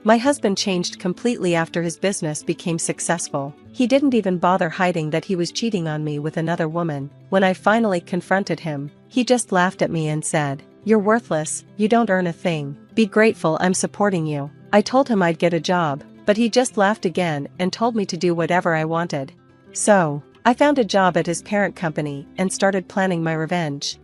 My husband changed completely after his business became successful. He didn't even bother hiding that he was cheating on me with another woman. When I finally confronted him, he just laughed at me and said, "You're worthless, you don't earn a thing. Be grateful I'm supporting you." I told him I'd get a job, but he just laughed again and told me to do whatever I wanted. So, I found a job at his parent company and started planning my revenge.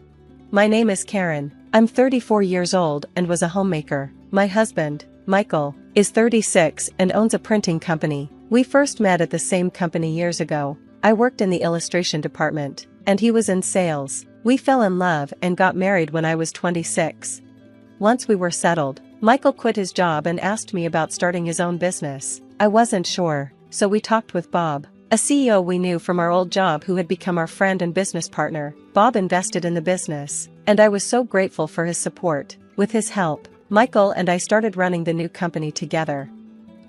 My name is Karen. I'm 34 years old and was a homemaker. My husband, Michael, is 36 and owns a printing company. We first met at the same company years ago. I worked in the illustration department, and he was in sales. We fell in love and got married when I was 26. Once we were settled, Michael quit his job and asked me about starting his own business. I wasn't sure, so we talked with Bob, a CEO we knew from our old job who had become our friend and business partner. Bob invested in the business, and I was so grateful for his support. With his help, Michael and I started running the new company together.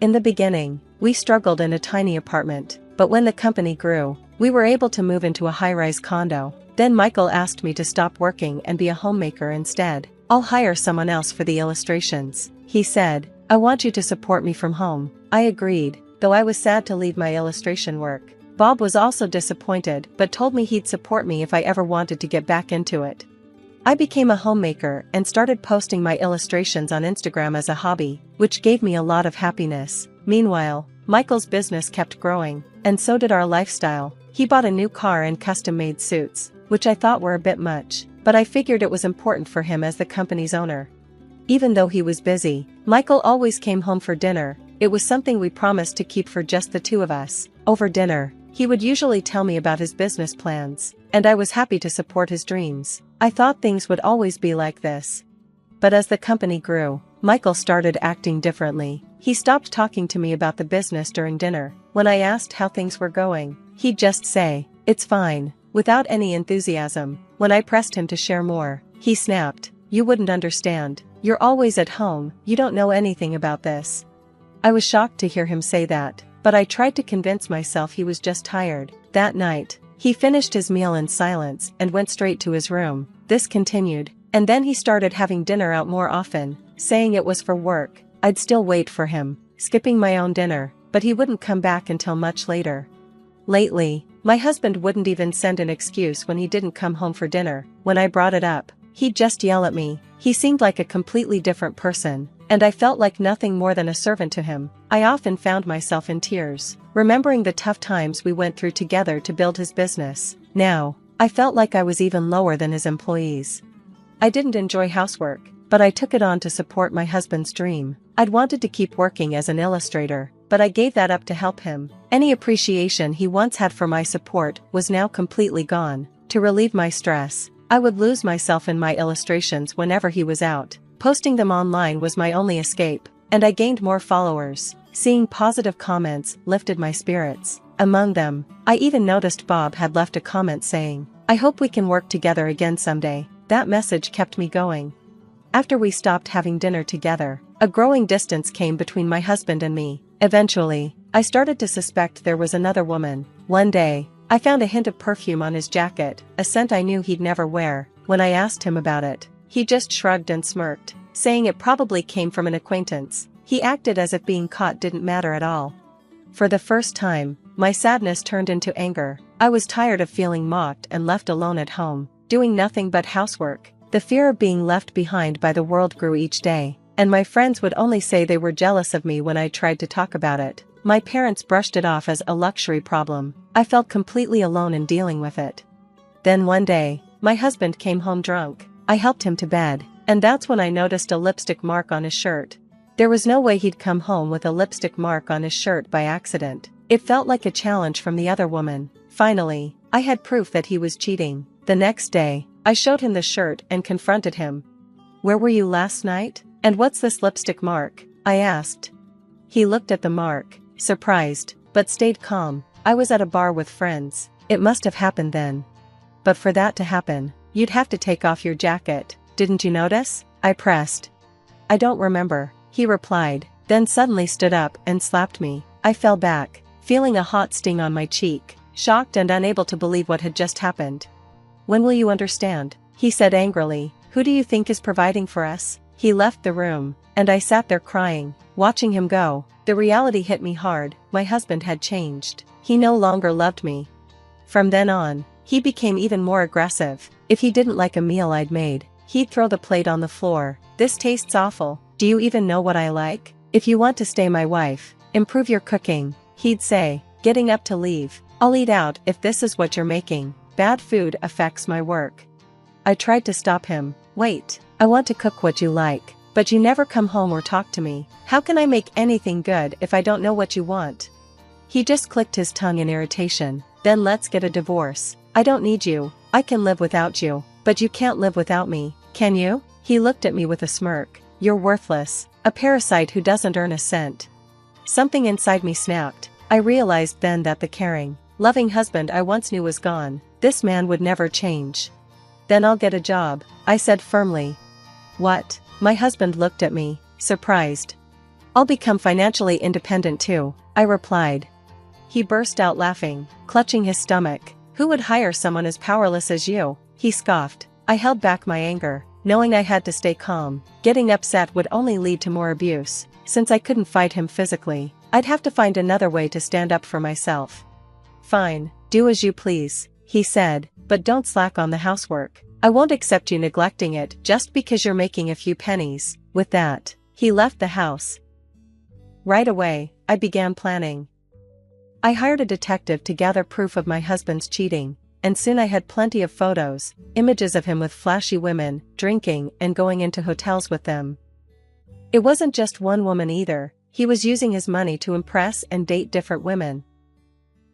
In the beginning, we struggled in a tiny apartment, but when the company grew, we were able to move into a high-rise condo. Then Michael asked me to stop working and be a homemaker instead. "I'll hire someone else for the illustrations," he said. "I want you to support me from home." I agreed, though I was sad to leave my illustration work. Bob was also disappointed but told me he'd support me if I ever wanted to get back into it. I became a homemaker and started posting my illustrations on Instagram as a hobby, which gave me a lot of happiness. Meanwhile, Michael's business kept growing, and so did our lifestyle. He bought a new car and custom-made suits, which I thought were a bit much, but I figured it was important for him as the company's owner. Even though he was busy, Michael always came home for dinner. It was something we promised to keep for just the two of us. Over dinner, he would usually tell me about his business plans, and I was happy to support his dreams. I thought things would always be like this. But as the company grew, Michael started acting differently. He stopped talking to me about the business during dinner. When I asked how things were going, he'd just say, "It's fine," without any enthusiasm. When I pressed him to share more, he snapped, "You wouldn't understand. You're always at home, you don't know anything about this." I was shocked to hear him say that, but I tried to convince myself he was just tired. That night, he finished his meal in silence and went straight to his room. This continued, and then he started having dinner out more often, saying it was for work. I'd still wait for him, skipping my own dinner, but he wouldn't come back until much later. Lately, my husband wouldn't even send an excuse when he didn't come home for dinner. When I brought it up, he'd just yell at me. He seemed like a completely different person, and I felt like nothing more than a servant to him. I often found myself in tears, remembering the tough times we went through together to build his business. Now, I felt like I was even lower than his employees. I didn't enjoy housework, but I took it on to support my husband's dream. I'd wanted to keep working as an illustrator, but I gave that up to help him. Any appreciation he once had for my support was now completely gone. To relieve my stress, I would lose myself in my illustrations whenever he was out. Posting them online was my only escape, and I gained more followers. Seeing positive comments lifted my spirits. Among them, I even noticed Bob had left a comment saying, "I hope we can work together again someday." That message kept me going. After we stopped having dinner together, a growing distance came between my husband and me. Eventually, I started to suspect there was another woman. One day, I found a hint of perfume on his jacket, a scent I knew he'd never wear. When I asked him about it, he just shrugged and smirked, saying it probably came from an acquaintance. He acted as if being caught didn't matter at all. For the first time, my sadness turned into anger. I was tired of feeling mocked and left alone at home, doing nothing but housework. The fear of being left behind by the world grew each day, and my friends would only say they were jealous of me when I tried to talk about it. My parents brushed it off as a luxury problem. I felt completely alone in dealing with it. Then one day, my husband came home drunk. I helped him to bed, and that's when I noticed a lipstick mark on his shirt. There was no way he'd come home with a lipstick mark on his shirt by accident. It felt like a challenge from the other woman. Finally, I had proof that he was cheating. The next day, I showed him the shirt and confronted him. "Where were you last night? And what's this lipstick mark?" I asked. He looked at the mark, surprised, but stayed calm. "I was at a bar with friends. It must have happened then." "But for that to happen, you'd have to take off your jacket. Didn't you notice?" I pressed. "I don't remember," he replied, then suddenly stood up and slapped me. I fell back, feeling a hot sting on my cheek, shocked and unable to believe what had just happened. "When will you understand?" he said angrily. "Who do you think is providing for us?" He left the room, And I sat there crying, watching him go. The reality hit me hard. My husband had changed. He no longer loved me. From then on, he became even more aggressive. If he didn't like a meal I'd made, he'd throw the plate on the floor. "This tastes awful. Do you even know what I like? If you want to stay my wife, improve your cooking," he'd say, getting up to leave. "I'll eat out if this is what you're making. Bad food affects my work." I tried to stop him. "Wait, I want to cook what you like, but you never come home or talk to me. How can I make anything good if I don't know what you want?" He just clicked his tongue in irritation. "Then let's get a divorce. I don't need you. I can live without you, but you can't live without me, can you?" He looked at me with a smirk. "You're worthless, a parasite who doesn't earn a cent." Something inside me snapped. I realized then that the caring, loving husband I once knew was gone. This man would never change. "Then I'll get a job," I said firmly. "What?" My husband looked at me, surprised. "I'll become financially independent too," I replied. He burst out laughing, clutching his stomach. "Who would hire someone as powerless as you?" he scoffed. I held back my anger, knowing I had to stay calm. Getting upset would only lead to more abuse. Since I couldn't fight him physically, I'd have to find another way to stand up for myself. "Fine, do as you please," he said, "but don't slack on the housework. I won't accept you neglecting it just because you're making a few pennies." With that, he left the house. Right away, I began planning. I hired a detective to gather proof of my husband's cheating, and soon I had plenty of photos, images of him with flashy women, drinking and going into hotels with them. It wasn't just one woman either. He was using his money to impress and date different women.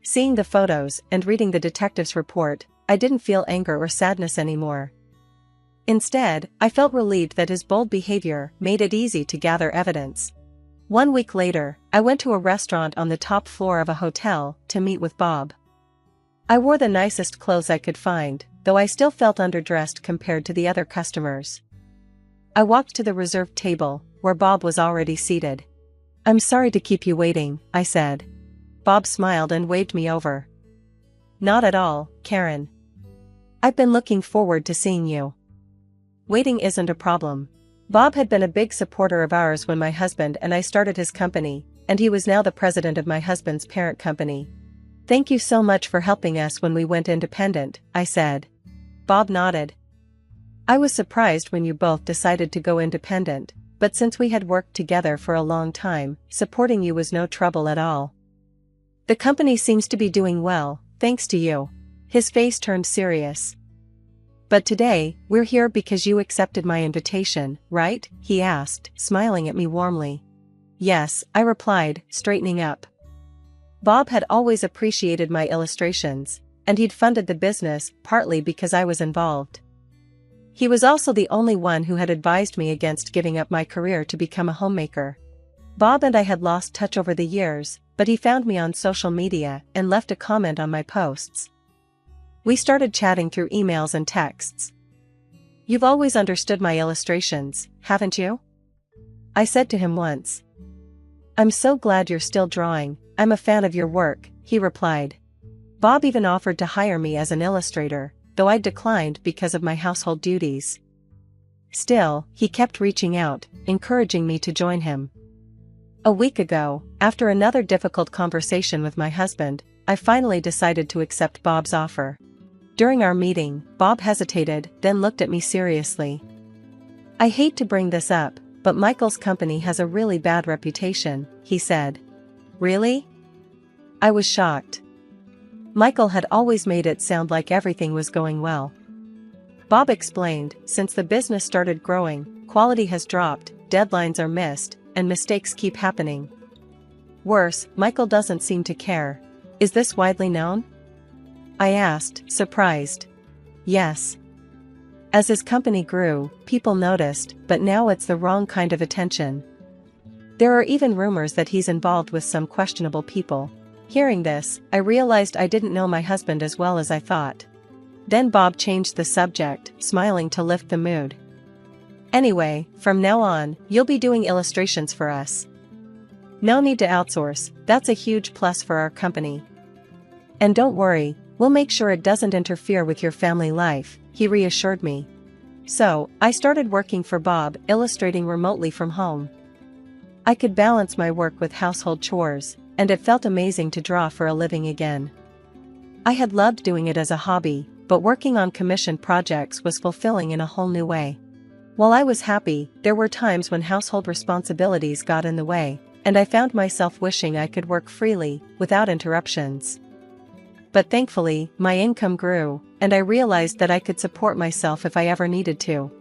Seeing the photos and reading the detective's report, I didn't feel anger or sadness anymore. Instead, I felt relieved that his bold behavior made it easy to gather evidence. 1 week later, I went to a restaurant on the top floor of a hotel to meet with Bob. I wore the nicest clothes I could find, though I still felt underdressed compared to the other customers. I walked to the reserved table, where Bob was already seated. "I'm sorry to keep you waiting," I said. Bob smiled and waved me over. "Not at all, Karen. I've been looking forward to seeing you. Waiting isn't a problem." Bob had been a big supporter of ours when my husband and I started his company, and he was now the president of my husband's parent company. "Thank you so much for helping us when we went independent," I said. Bob nodded. "I was surprised when you both decided to go independent, but since we had worked together for a long time, supporting you was no trouble at all. The company seems to be doing well, thanks to you." His face turned serious. "But today, we're here because you accepted my invitation, right?" he asked, smiling at me warmly. "Yes," I replied, straightening up. Bob had always appreciated my illustrations, and he'd funded the business partly because I was involved. He was also the only one who had advised me against giving up my career to become a homemaker. Bob and I had lost touch over the years, but he found me on social media and left a comment on my posts. We started chatting through emails and texts. "You've always understood my illustrations, haven't you?" I said to him once. "I'm so glad you're still drawing. I'm a fan of your work," he replied. Bob even offered to hire me as an illustrator, though I declined because of my household duties. Still, he kept reaching out, encouraging me to join him. A week ago, after another difficult conversation with my husband, I finally decided to accept Bob's offer. During our meeting, Bob hesitated, then looked at me seriously. "I hate to bring this up, but Michael's company has a really bad reputation," he said. "Really?" I was shocked. Michael had always made it sound like everything was going well. Bob explained, "Since the business started growing, quality has dropped, deadlines are missed, and mistakes keep happening. Worse, Michael doesn't seem to care. Is this widely known?" I asked, surprised. "Yes. As his company grew, people noticed, but now it's the wrong kind of attention. There are even rumors that he's involved with some questionable people." Hearing this, I realized I didn't know my husband as well as I thought. Then Bob changed the subject, smiling to lift the mood. "Anyway, from now on, you'll be doing illustrations for us. No need to outsource, that's a huge plus for our company. And don't worry, we'll make sure it doesn't interfere with your family life," he reassured me. So, I started working for Bob, illustrating remotely from home. I could balance my work with household chores, and it felt amazing to draw for a living again. I had loved doing it as a hobby, but working on commissioned projects was fulfilling in a whole new way. While I was happy, there were times when household responsibilities got in the way, and I found myself wishing I could work freely, without interruptions. But thankfully, my income grew, and I realized that I could support myself if I ever needed to.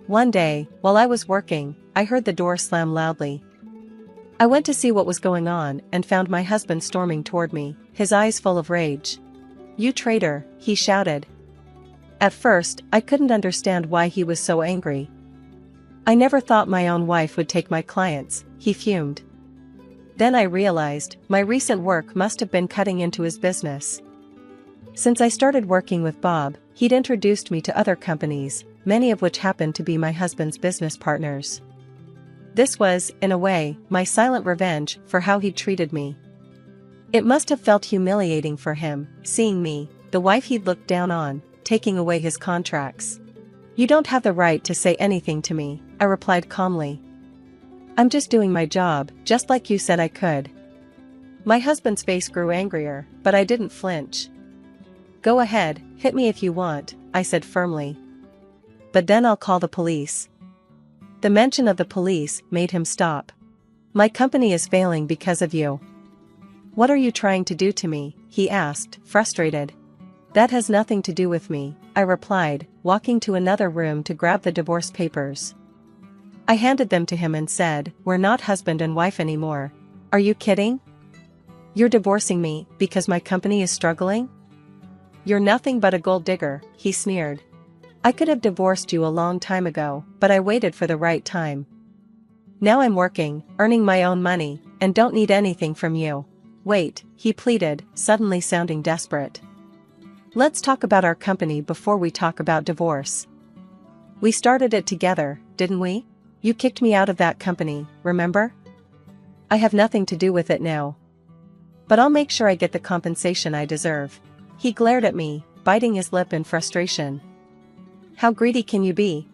One day, while I was working, I heard the door slam loudly. I went to see what was going on and found my husband storming toward me, his eyes full of rage. "You traitor," he shouted. At first, I couldn't understand why he was so angry. "I never thought my own wife would take my clients," he fumed. Then I realized, my recent work must have been cutting into his business. Since I started working with Bob, he'd introduced me to other companies, many of which happened to be my husband's business partners. This was, in a way, my silent revenge for how he'd treated me. It must have felt humiliating for him, seeing me, the wife he'd looked down on, taking away his contracts. "You don't have the right to say anything to me," I replied calmly. "I'm just doing my job, just like you said I could." My husband's face grew angrier, but I didn't flinch. "Go ahead, hit me if you want," I said firmly. "But then I'll call the police." The mention of the police made him stop. "My company is failing because of you." "What are you trying to do to me?" he asked, frustrated. "That has nothing to do with me," I replied, walking to another room to grab the divorce papers. I handed them to him and said, "We're not husband and wife anymore." "Are you kidding? You're divorcing me because my company is struggling?" "You're nothing but a gold digger," he sneered. "I could have divorced you a long time ago, but I waited for the right time. Now I'm working, earning my own money, and don't need anything from you." "Wait," he pleaded, suddenly sounding desperate. "Let's talk about our company before we talk about divorce. We started it together, didn't we? You kicked me out of that company, remember? I have nothing to do with it now. But I'll make sure I get the compensation I deserve." He glared at me, biting his lip in frustration. "How greedy can you be?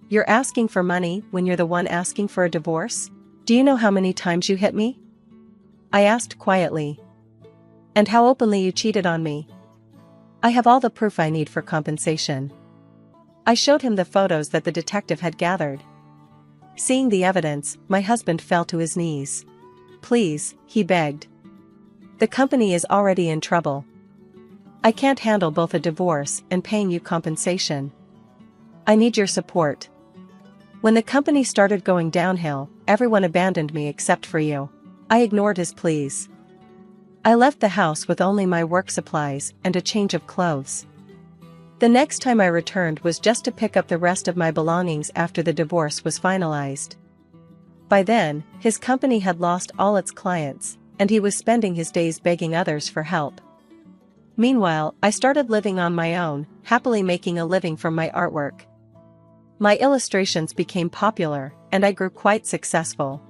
You're asking for money when you're the one asking for a divorce? Do you know how many times you hit me?" I asked quietly. "And how openly you cheated on me?" "I have all the proof I need for compensation." I showed him the photos that the detective had gathered. Seeing the evidence, my husband fell to his knees. "Please," he begged. "The company is already in trouble. I can't handle both a divorce and paying you compensation. I need your support. When the company started going downhill, everyone abandoned me except for you." I ignored his pleas. I left the house with only my work supplies and a change of clothes. The next time I returned was just to pick up the rest of my belongings after the divorce was finalized. By then, his company had lost all its clients, and he was spending his days begging others for help. Meanwhile, I started living on my own, happily making a living from my artwork. My illustrations became popular, and I grew quite successful.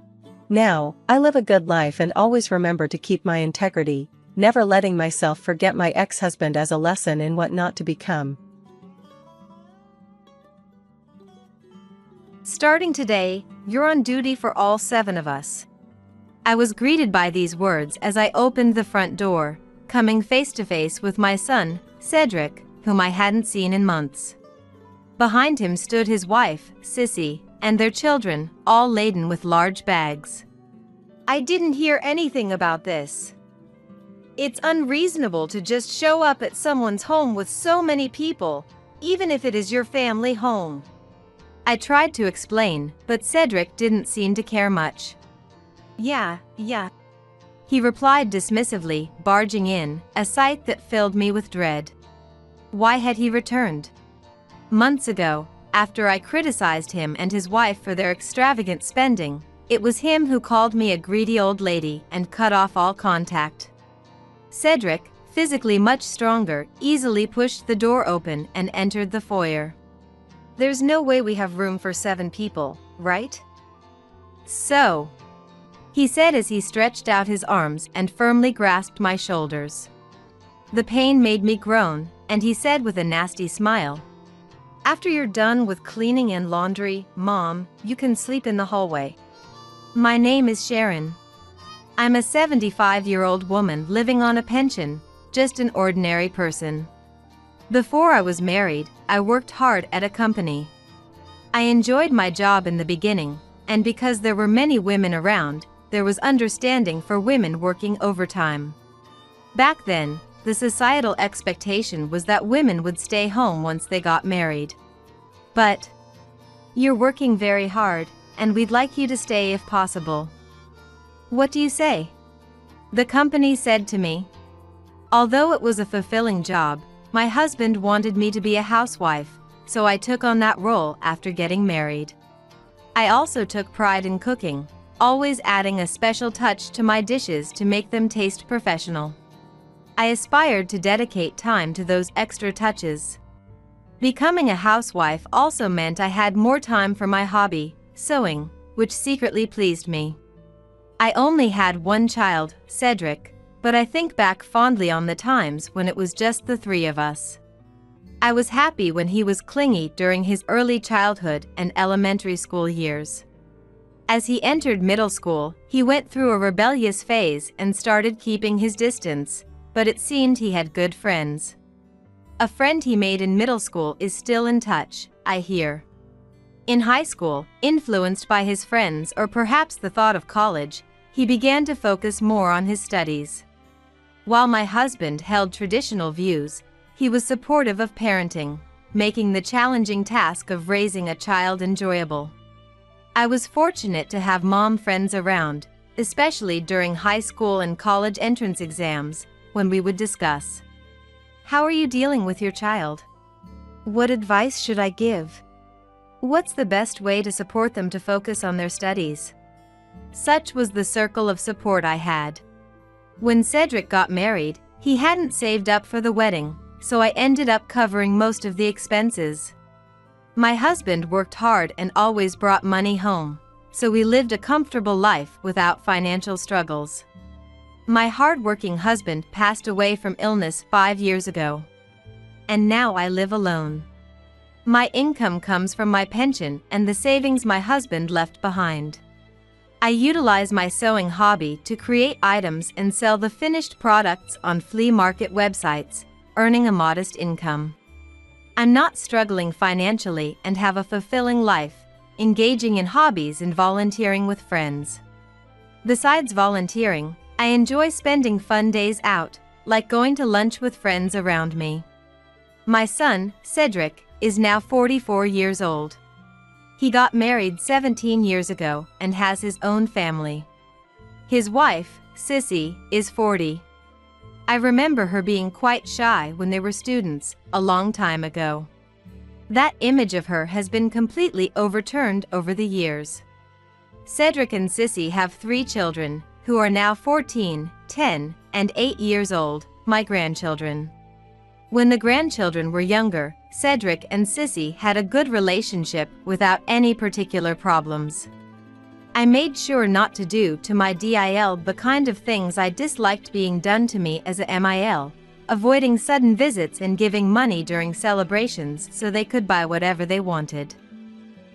Now, I live a good life and always remember to keep my integrity, never letting myself forget my ex-husband as a lesson in what not to become. Starting today, you're on duty for all 7 of us. I was greeted by these words as I opened the front door, coming face to face with my son, Cedric, whom I hadn't seen in months. Behind him stood his wife, Sissy, and their children, all laden with large bags. "I didn't hear anything about this. It's unreasonable to just show up at someone's home with so many people, even if it is your family home." I tried to explain, but Cedric didn't seem to care much. Yeah, he replied dismissively, barging in, a sight that filled me with dread. Why had he returned? Months ago, after I criticized him and his wife for their extravagant spending, it was him who called me a greedy old lady and cut off all contact. Cedric, physically much stronger, easily pushed the door open and entered the foyer. "There's no way we have room for 7 people, right?" "So," he said as he stretched out his arms and firmly grasped my shoulders. The pain made me groan, and he said with a nasty smile, After you're done with cleaning and laundry, Mom, you can sleep in the hallway. My name is Sharon. I'm a 75-year-old woman living on a pension, just an ordinary person. Before I was married, I worked hard at a company. I enjoyed my job in the beginning, and because there were many women around, there was understanding for women working overtime. Back then, the societal expectation was that women would stay home once they got married. But you're working very hard, and we'd like you to stay if possible. What do you say? The company said to me. Although it was a fulfilling job, my husband wanted me to be a housewife, so I took on that role after getting married. I also took pride in cooking, always adding a special touch to my dishes to make them taste professional. I aspired to dedicate time to those extra touches. Becoming a housewife also meant I had more time for my hobby, sewing, which secretly pleased me. I only had one child, Cedric, but I think back fondly on the times when it was just the three of us. I was happy when he was clingy during his early childhood and elementary school years. As he entered middle school, he went through a rebellious phase and started keeping his distance, but it seemed he had good friends. A friend he made in middle school is still in touch, I hear. In high school, influenced by his friends or perhaps the thought of college, he began to focus more on his studies. While my husband held traditional views, he was supportive of parenting, making the challenging task of raising a child enjoyable. I was fortunate to have mom friends around, especially during high school and college entrance exams, when we would discuss. How are you dealing with your child? What advice should I give? What's the best way to support them to focus on their studies? Such was the circle of support I had. When Cedric got married, he hadn't saved up for the wedding, so I ended up covering most of the expenses. My husband worked hard and always brought money home, so we lived a comfortable life without financial struggles. My hard-working husband passed away from illness 5 years ago. And now I live alone. My income comes from my pension and the savings my husband left behind. I utilize my sewing hobby to create items and sell the finished products on flea market websites, earning a modest income. I'm not struggling financially and have a fulfilling life, engaging in hobbies and volunteering with friends. Besides volunteering, I enjoy spending fun days out, like going to lunch with friends around me. My son, Cedric, is now 44 years old. He got married 17 years ago and has his own family. His wife, Sissy, is 40. I remember her being quite shy when they were students, a long time ago. That image of her has been completely overturned over the years. Cedric and Sissy have 3 children, who are now 14, 10, and 8 years old, my grandchildren. When the grandchildren were younger, Cedric and Sissy had a good relationship without any particular problems. I made sure not to do to my DIL the kind of things I disliked being done to me as a MIL, avoiding sudden visits and giving money during celebrations so they could buy whatever they wanted.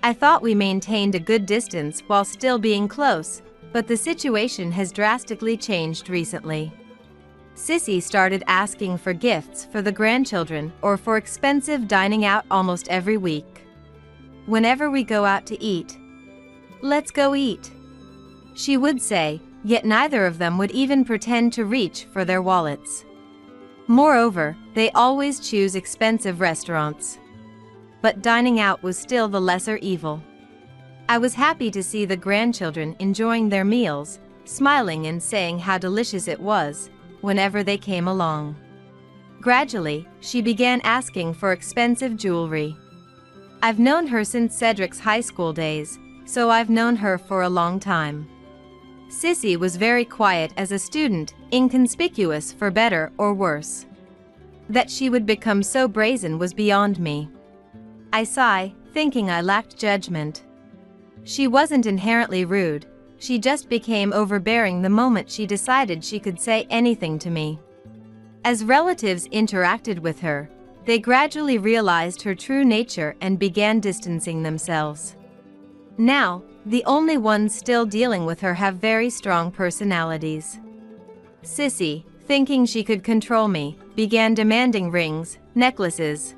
I thought we maintained a good distance while still being close, but the situation has drastically changed recently. Sissy started asking for gifts for the grandchildren or for expensive dining out almost every week. Whenever we go out to eat, "Let's go eat," she would say, yet neither of them would even pretend to reach for their wallets. Moreover, they always choose expensive restaurants. But dining out was still the lesser evil. I was happy to see the grandchildren enjoying their meals, smiling and saying how delicious it was, whenever they came along. Gradually, she began asking for expensive jewelry. I've known her since Cedric's high school days, so I've known her for a long time. Sissy was very quiet as a student, inconspicuous for better or worse. That she would become so brazen was beyond me. I sigh, thinking I lacked judgment. She wasn't inherently rude, she just became overbearing the moment she decided she could say anything to me. As relatives interacted with her, they gradually realized her true nature and began distancing themselves. Now, the only ones still dealing with her have very strong personalities. Sissy, thinking she could control me, began demanding rings, necklaces,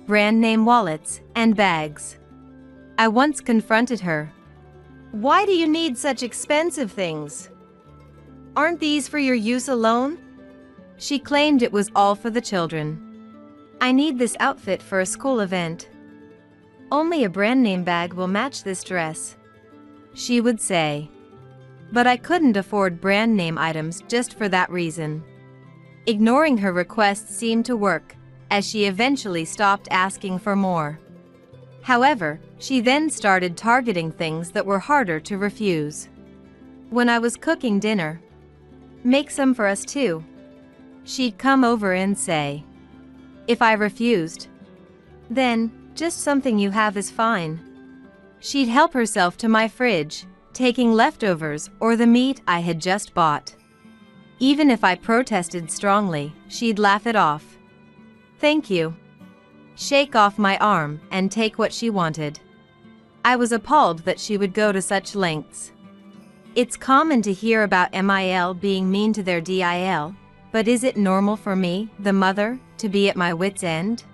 brand name wallets, and bags. I once confronted her. "Why do you need such expensive things? Aren't these for your use alone?" She claimed it was all for the children. "I need this outfit for a school event. Only a brand name bag will match this dress," she would say. But I couldn't afford brand name items just for that reason. Ignoring her requests seemed to work, as she eventually stopped asking for more. However, she then started targeting things that were harder to refuse. When I was cooking dinner, "Make some for us too," she'd come over and say. If I refused, "Then, just something you have is fine." She'd help herself to my fridge, taking leftovers or the meat I had just bought. Even if I protested strongly, she'd laugh it off. "Thank you," shake off my arm, and take what she wanted. I was appalled that she would go to such lengths. It's common to hear about MIL being mean to their DIL, but is it normal for me, the mother, to be at my wit's end?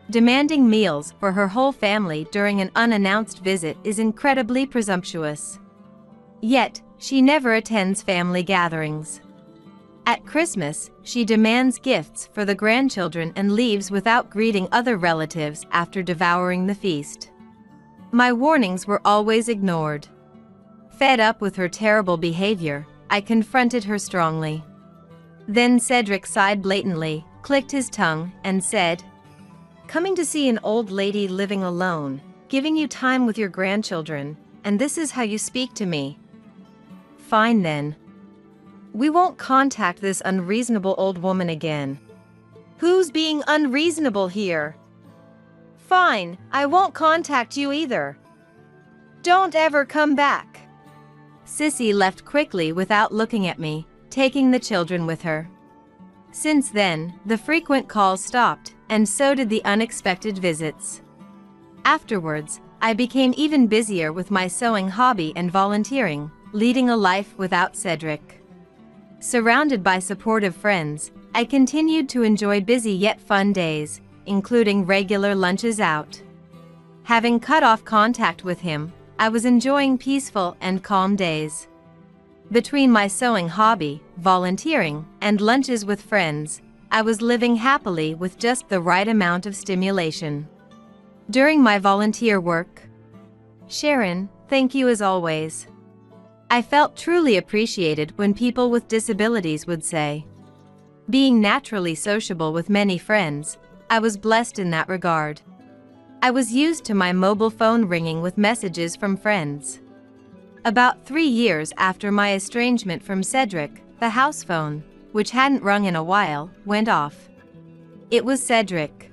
Demanding meals for her whole family during an unannounced visit is incredibly presumptuous. Yet, she never attends family gatherings. At Christmas, she demands gifts for the grandchildren and leaves without greeting other relatives after devouring the feast. My warnings were always ignored. Fed up with her terrible behavior, I confronted her strongly. Then Cedric sighed blatantly, clicked his tongue, and said, "Coming to see an old lady living alone, giving you time with your grandchildren, and this is how you speak to me? Fine then. We won't contact this unreasonable old woman again." "Who's being unreasonable here?" "Fine, I won't contact you either. Don't ever come back." Sissy left quickly without looking at me, taking the children with her. Since then, the frequent calls stopped, and so did the unexpected visits. Afterwards, I became even busier with my sewing hobby and volunteering, leading a life without Cedric. Surrounded by supportive friends, I continued to enjoy busy yet fun days, including regular lunches out. Having cut off contact with him, I was enjoying peaceful and calm days. Between my sewing hobby, volunteering, and lunches with friends, I was living happily with just the right amount of stimulation. During my volunteer work, "Sharon, thank you as always." I felt truly appreciated when people with disabilities would say. Being naturally sociable with many friends, I was blessed in that regard. I was used to my mobile phone ringing with messages from friends. About 3 years after my estrangement from Cedric, the house phone, which hadn't rung in a while, went off. It was Cedric.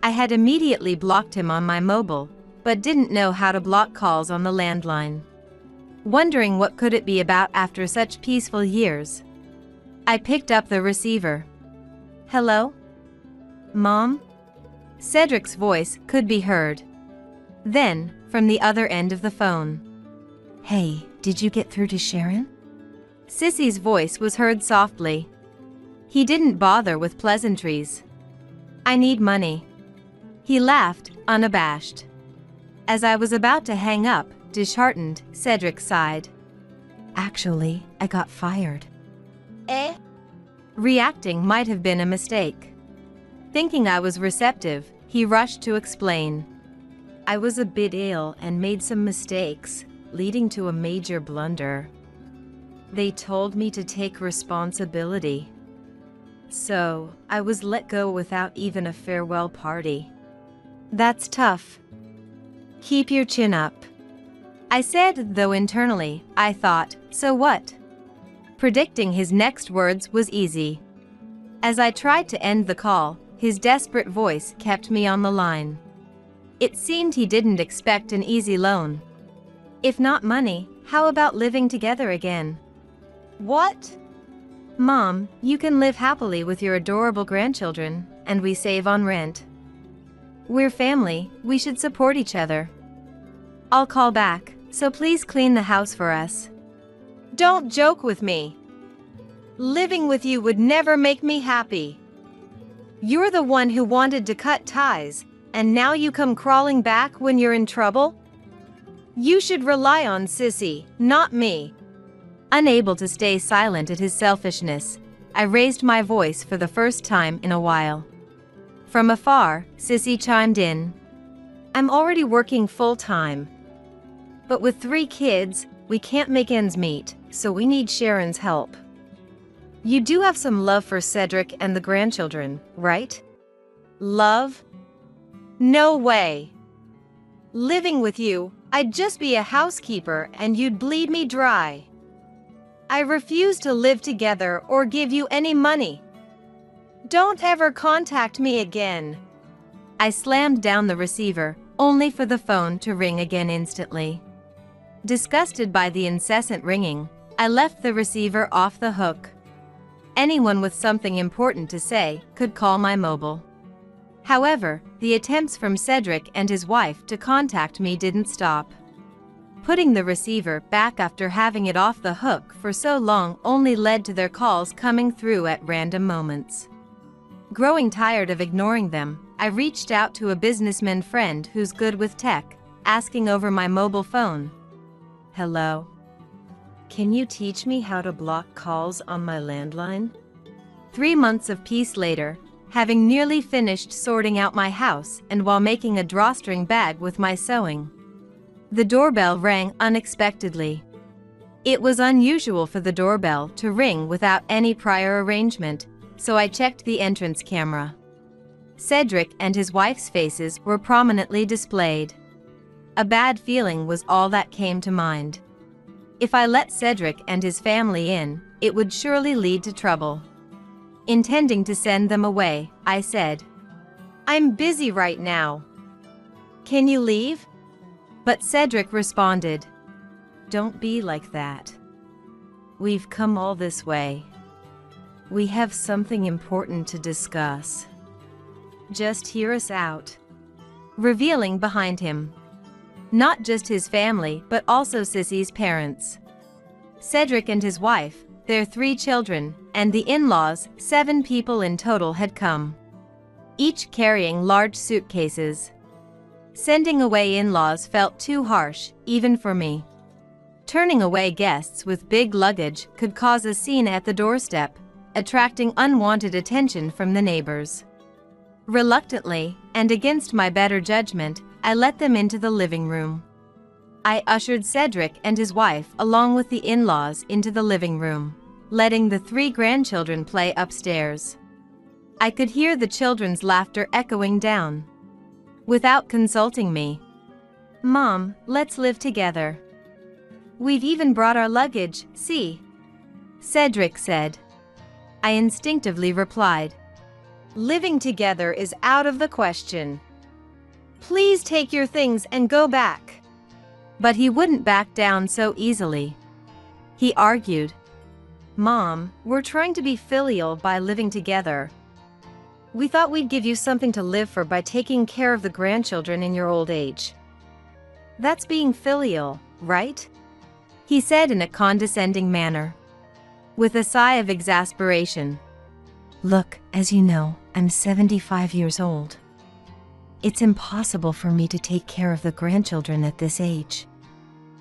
I had immediately blocked him on my mobile, but didn't know how to block calls on the landline. Wondering what could it be about after such peaceful years, I picked up the receiver. "Hello? Mom?" Cedric's voice could be heard. Then, from the other end of the phone, "Hey, did you get through to Sharon?" Sissy's voice was heard softly. He didn't bother with pleasantries. "I need money." He laughed, unabashed. As I was about to hang up, disheartened, Cedric sighed. "Actually, I got fired." "Eh?" Reacting might have been a mistake. Thinking I was receptive, he rushed to explain. "I was a bit ill and made some mistakes, leading to a major blunder. They told me to take responsibility. So, I was let go without even a farewell party." "That's tough. Keep your chin up," I said, though internally, I thought, so what? Predicting his next words was easy. As I tried to end the call, his desperate voice kept me on the line. It seemed he didn't expect an easy loan. "If not money, how about living together again?" "What?" "Mom, you can live happily with your adorable grandchildren, and we save on rent. We're family, we should support each other. I'll call back, so please clean the house for us. Don't joke with me. Living with you would never make me happy. You're the one who wanted to cut ties, and now you come crawling back when you're in trouble? You should rely on Sissy, not me. Unable to stay silent at his selfishness, I raised my voice for the first time in a while. From afar, Sissy chimed in. I'm already working full-time. But with 3 kids, we can't make ends meet, so we need Sharon's help. You do have some love for Cedric and the grandchildren, right? Love? No way. Living with you, I'd just be a housekeeper and you'd bleed me dry. I refuse to live together or give you any money. Don't ever contact me again. I slammed down the receiver, only for the phone to ring again instantly. Disgusted by the incessant ringing, I left the receiver off the hook. Anyone with something important to say could call my mobile. However, the attempts from Cedric and his wife to contact me didn't stop. Putting the receiver back after having it off the hook for so long only led to their calls coming through at random moments. Growing tired of ignoring them, I reached out to a businessman friend who's good with tech, asking over my mobile phone. Hello. Can you teach me how to block calls on my landline? 3 months of peace later, having nearly finished sorting out my house and while making a drawstring bag with my sewing, the doorbell rang unexpectedly. It was unusual for the doorbell to ring without any prior arrangement, so I checked the entrance camera. Cedric and his wife's faces were prominently displayed. A bad feeling was all that came to mind. If I let Cedric and his family in, it would surely lead to trouble. Intending to send them away, I said, I'm busy right now. Can you leave? But Cedric responded, Don't be like that. We've come all this way. We have something important to discuss. Just hear us out. Revealing behind him, not just his family but also Sissy's parents. Cedric and his wife, their 3 children, and the in-laws, 7 people in total had come, each carrying large suitcases. Sending away in-laws felt too harsh, even for me. Turning away guests with big luggage could cause a scene at the doorstep, attracting unwanted attention from the neighbors. Reluctantly, and against my better judgment, I let them into the living room. I ushered Cedric and his wife along with the in-laws into the living room, letting the 3 grandchildren play upstairs. I could hear the children's laughter echoing down. Without consulting me, Mom, let's live together. We've even brought our luggage, see? Cedric said. I instinctively replied, Living together is out of the question. Please take your things and go back. But he wouldn't back down so easily. He argued, Mom, we're trying to be filial by living together. We thought we'd give you something to live for by taking care of the grandchildren in your old age. That's being filial, right? He said in a condescending manner. With a sigh of exasperation. Look, as you know, I'm 75 years old. It's impossible for me to take care of the grandchildren at this age,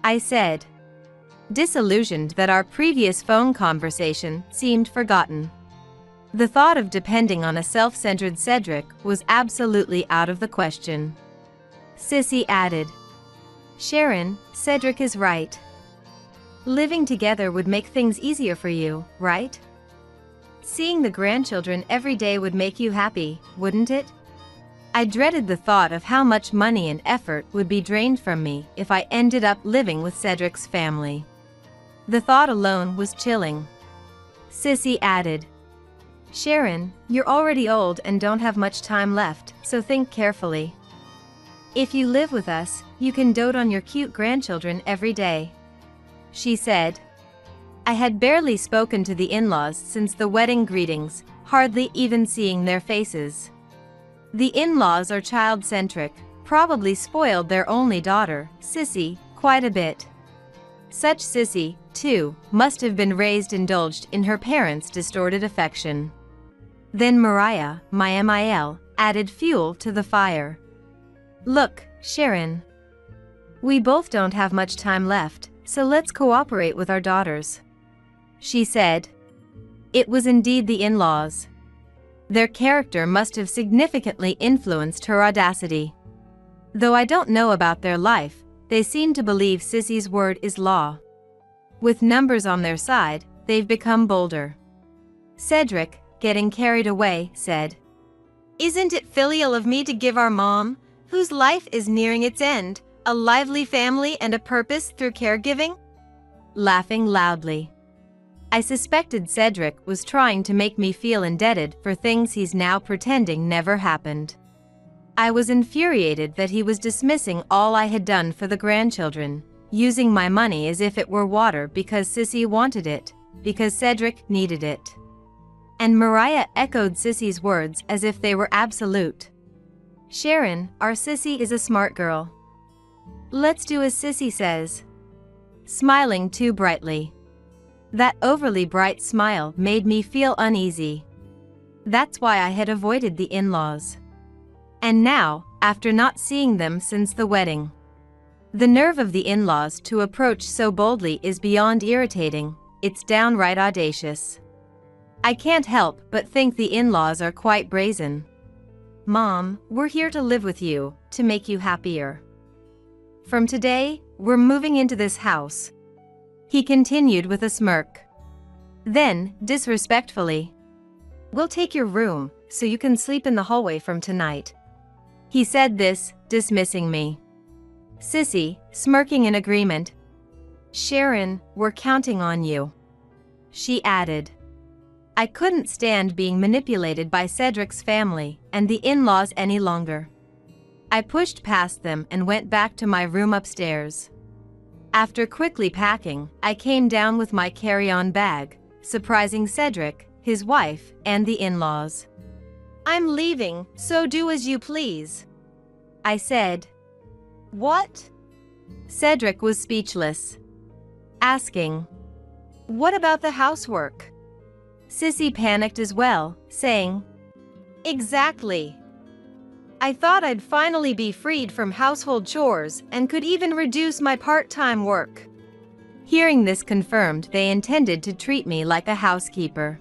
I said, disillusioned that our previous phone conversation seemed forgotten. The thought of depending on a self-centered Cedric was absolutely out of the question. Sissy added, Sharon, Cedric is right. Living together would make things easier for you, right? Seeing the grandchildren every day would make you happy, wouldn't it? I dreaded the thought of how much money and effort would be drained from me if I ended up living with Cedric's family. The thought alone was chilling. Sissy added, Sharon, you're already old and don't have much time left, so think carefully. If you live with us, you can dote on your cute grandchildren every day, she said. I had barely spoken to the in-laws since the wedding greetings, hardly even seeing their faces. The in-laws are child-centric, probably spoiled their only daughter, Sissy, quite a bit. Such Sissy, too, must have been raised indulged in her parents' distorted affection. Then Mariah, my MIL, added fuel to the fire. Look, Sharon. We both don't have much time left, so let's cooperate with our daughters. She said. It was indeed the in-laws. Their character must have significantly influenced her audacity. Though I don't know about their life, they seem to believe Sissy's word is law. With numbers on their side, they've become bolder. Cedric, getting carried away, said, "Isn't it filial of me to give our mom, whose life is nearing its end, a lively family and a purpose through caregiving?" Laughing loudly. I suspected Cedric was trying to make me feel indebted for things he's now pretending never happened. I was infuriated that he was dismissing all I had done for the grandchildren, using my money as if it were water because Sissy wanted it, because Cedric needed it. And Mariah echoed Sissy's words as if they were absolute. Sharon, our Sissy is a smart girl. Let's do as Sissy says. Smiling too brightly. That overly bright smile made me feel uneasy. That's why I had avoided the in-laws. And now, after not seeing them since the wedding. The nerve of the in-laws to approach so boldly is beyond irritating, it's downright audacious. I can't help but think the in-laws are quite brazen. Mom, we're here to live with you, to make you happier. From today, we're moving into this house. He continued with a smirk. Then, disrespectfully, we'll take your room, so you can sleep in the hallway from tonight. He said this, dismissing me. Sissy, smirking in agreement. Sharon, we're counting on you. She added. I couldn't stand being manipulated by Cedric's family and the in-laws any longer. I pushed past them and went back to my room upstairs. After quickly packing, I came down with my carry-on bag, surprising Cedric, his wife, and the in-laws. I'm leaving, so do as you please. I said. What? Cedric was speechless. Asking. What about the housework? Sissy panicked as well, saying. Exactly. I thought I'd finally be freed from household chores and could even reduce my part-time work. Hearing this confirmed they intended to treat me like a housekeeper.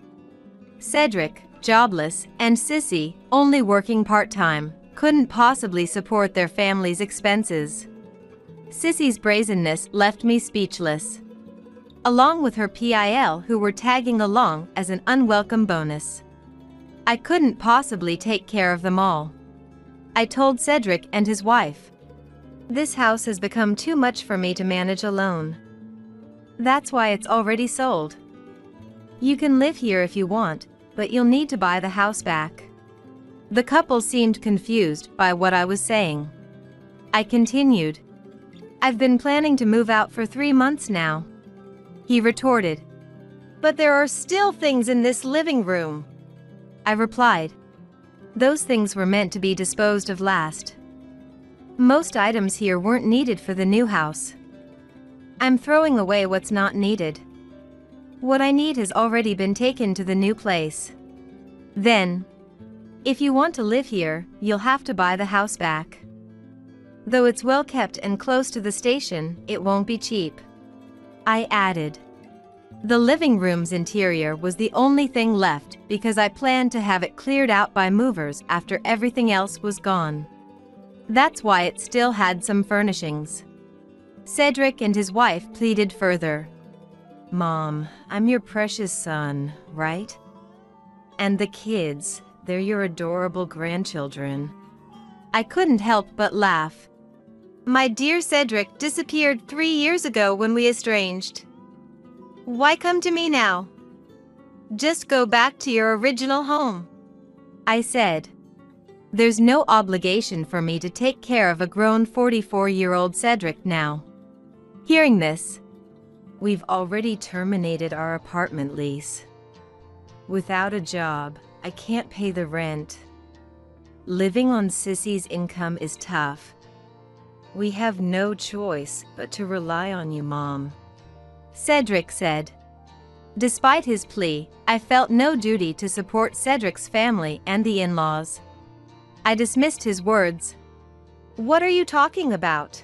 Cedric, jobless, and Sissy, only working part-time, couldn't possibly support their family's expenses. Sissy's brazenness left me speechless. Along with her PIL who were tagging along as an unwelcome bonus. I couldn't possibly take care of them all. I told Cedric and his wife. This house has become too much for me to manage alone. That's why it's already sold. You can live here if you want, but you'll need to buy the house back. The couple seemed confused by what I was saying. I continued. I've been planning to move out for 3 months now. He retorted. But there are still things in this living room. I replied. Those things were meant to be disposed of last. Most items here weren't needed for the new house. I'm throwing away what's not needed. What I need has already been taken to the new place. Then, if you want to live here, you'll have to buy the house back. Though it's well kept and close to the station, it won't be cheap. I added. The living room's interior was the only thing left because I planned to have it cleared out by movers after everything else was gone. That's why it still had some furnishings. Cedric and his wife pleaded further. Mom, I'm your precious son, right? And the kids, they're your adorable grandchildren. I couldn't help but laugh. My dear Cedric disappeared 3 years ago when we estranged. Why come to me now? Just go back to your original home. I said. There's no obligation for me to take care of a grown 44-year-old Cedric now. Hearing this, we've already terminated our apartment lease. Without a job, I can't pay the rent. Living on Sissy's income is tough. We have no choice but to rely on you, Mom," Cedric said. Despite his plea, I felt no duty to support Cedric's family and the in-laws. I dismissed his words. "What are you talking about?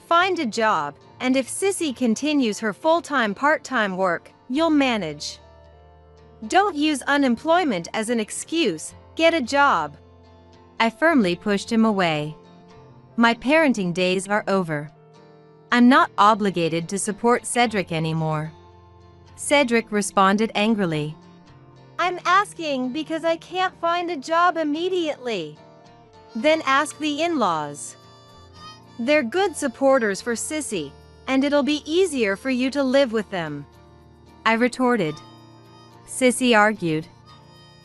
Find a job, and if Sissy continues her full-time part-time work, you'll manage. Don't use unemployment as an excuse, get a job." I firmly pushed him away. My parenting days are over. I'm not obligated to support Cedric anymore. Cedric responded angrily. "I'm asking because I can't find a job immediately." "Then ask the in-laws. They're good supporters for Sissy, and it'll be easier for you to live with them," I retorted. Sissy argued.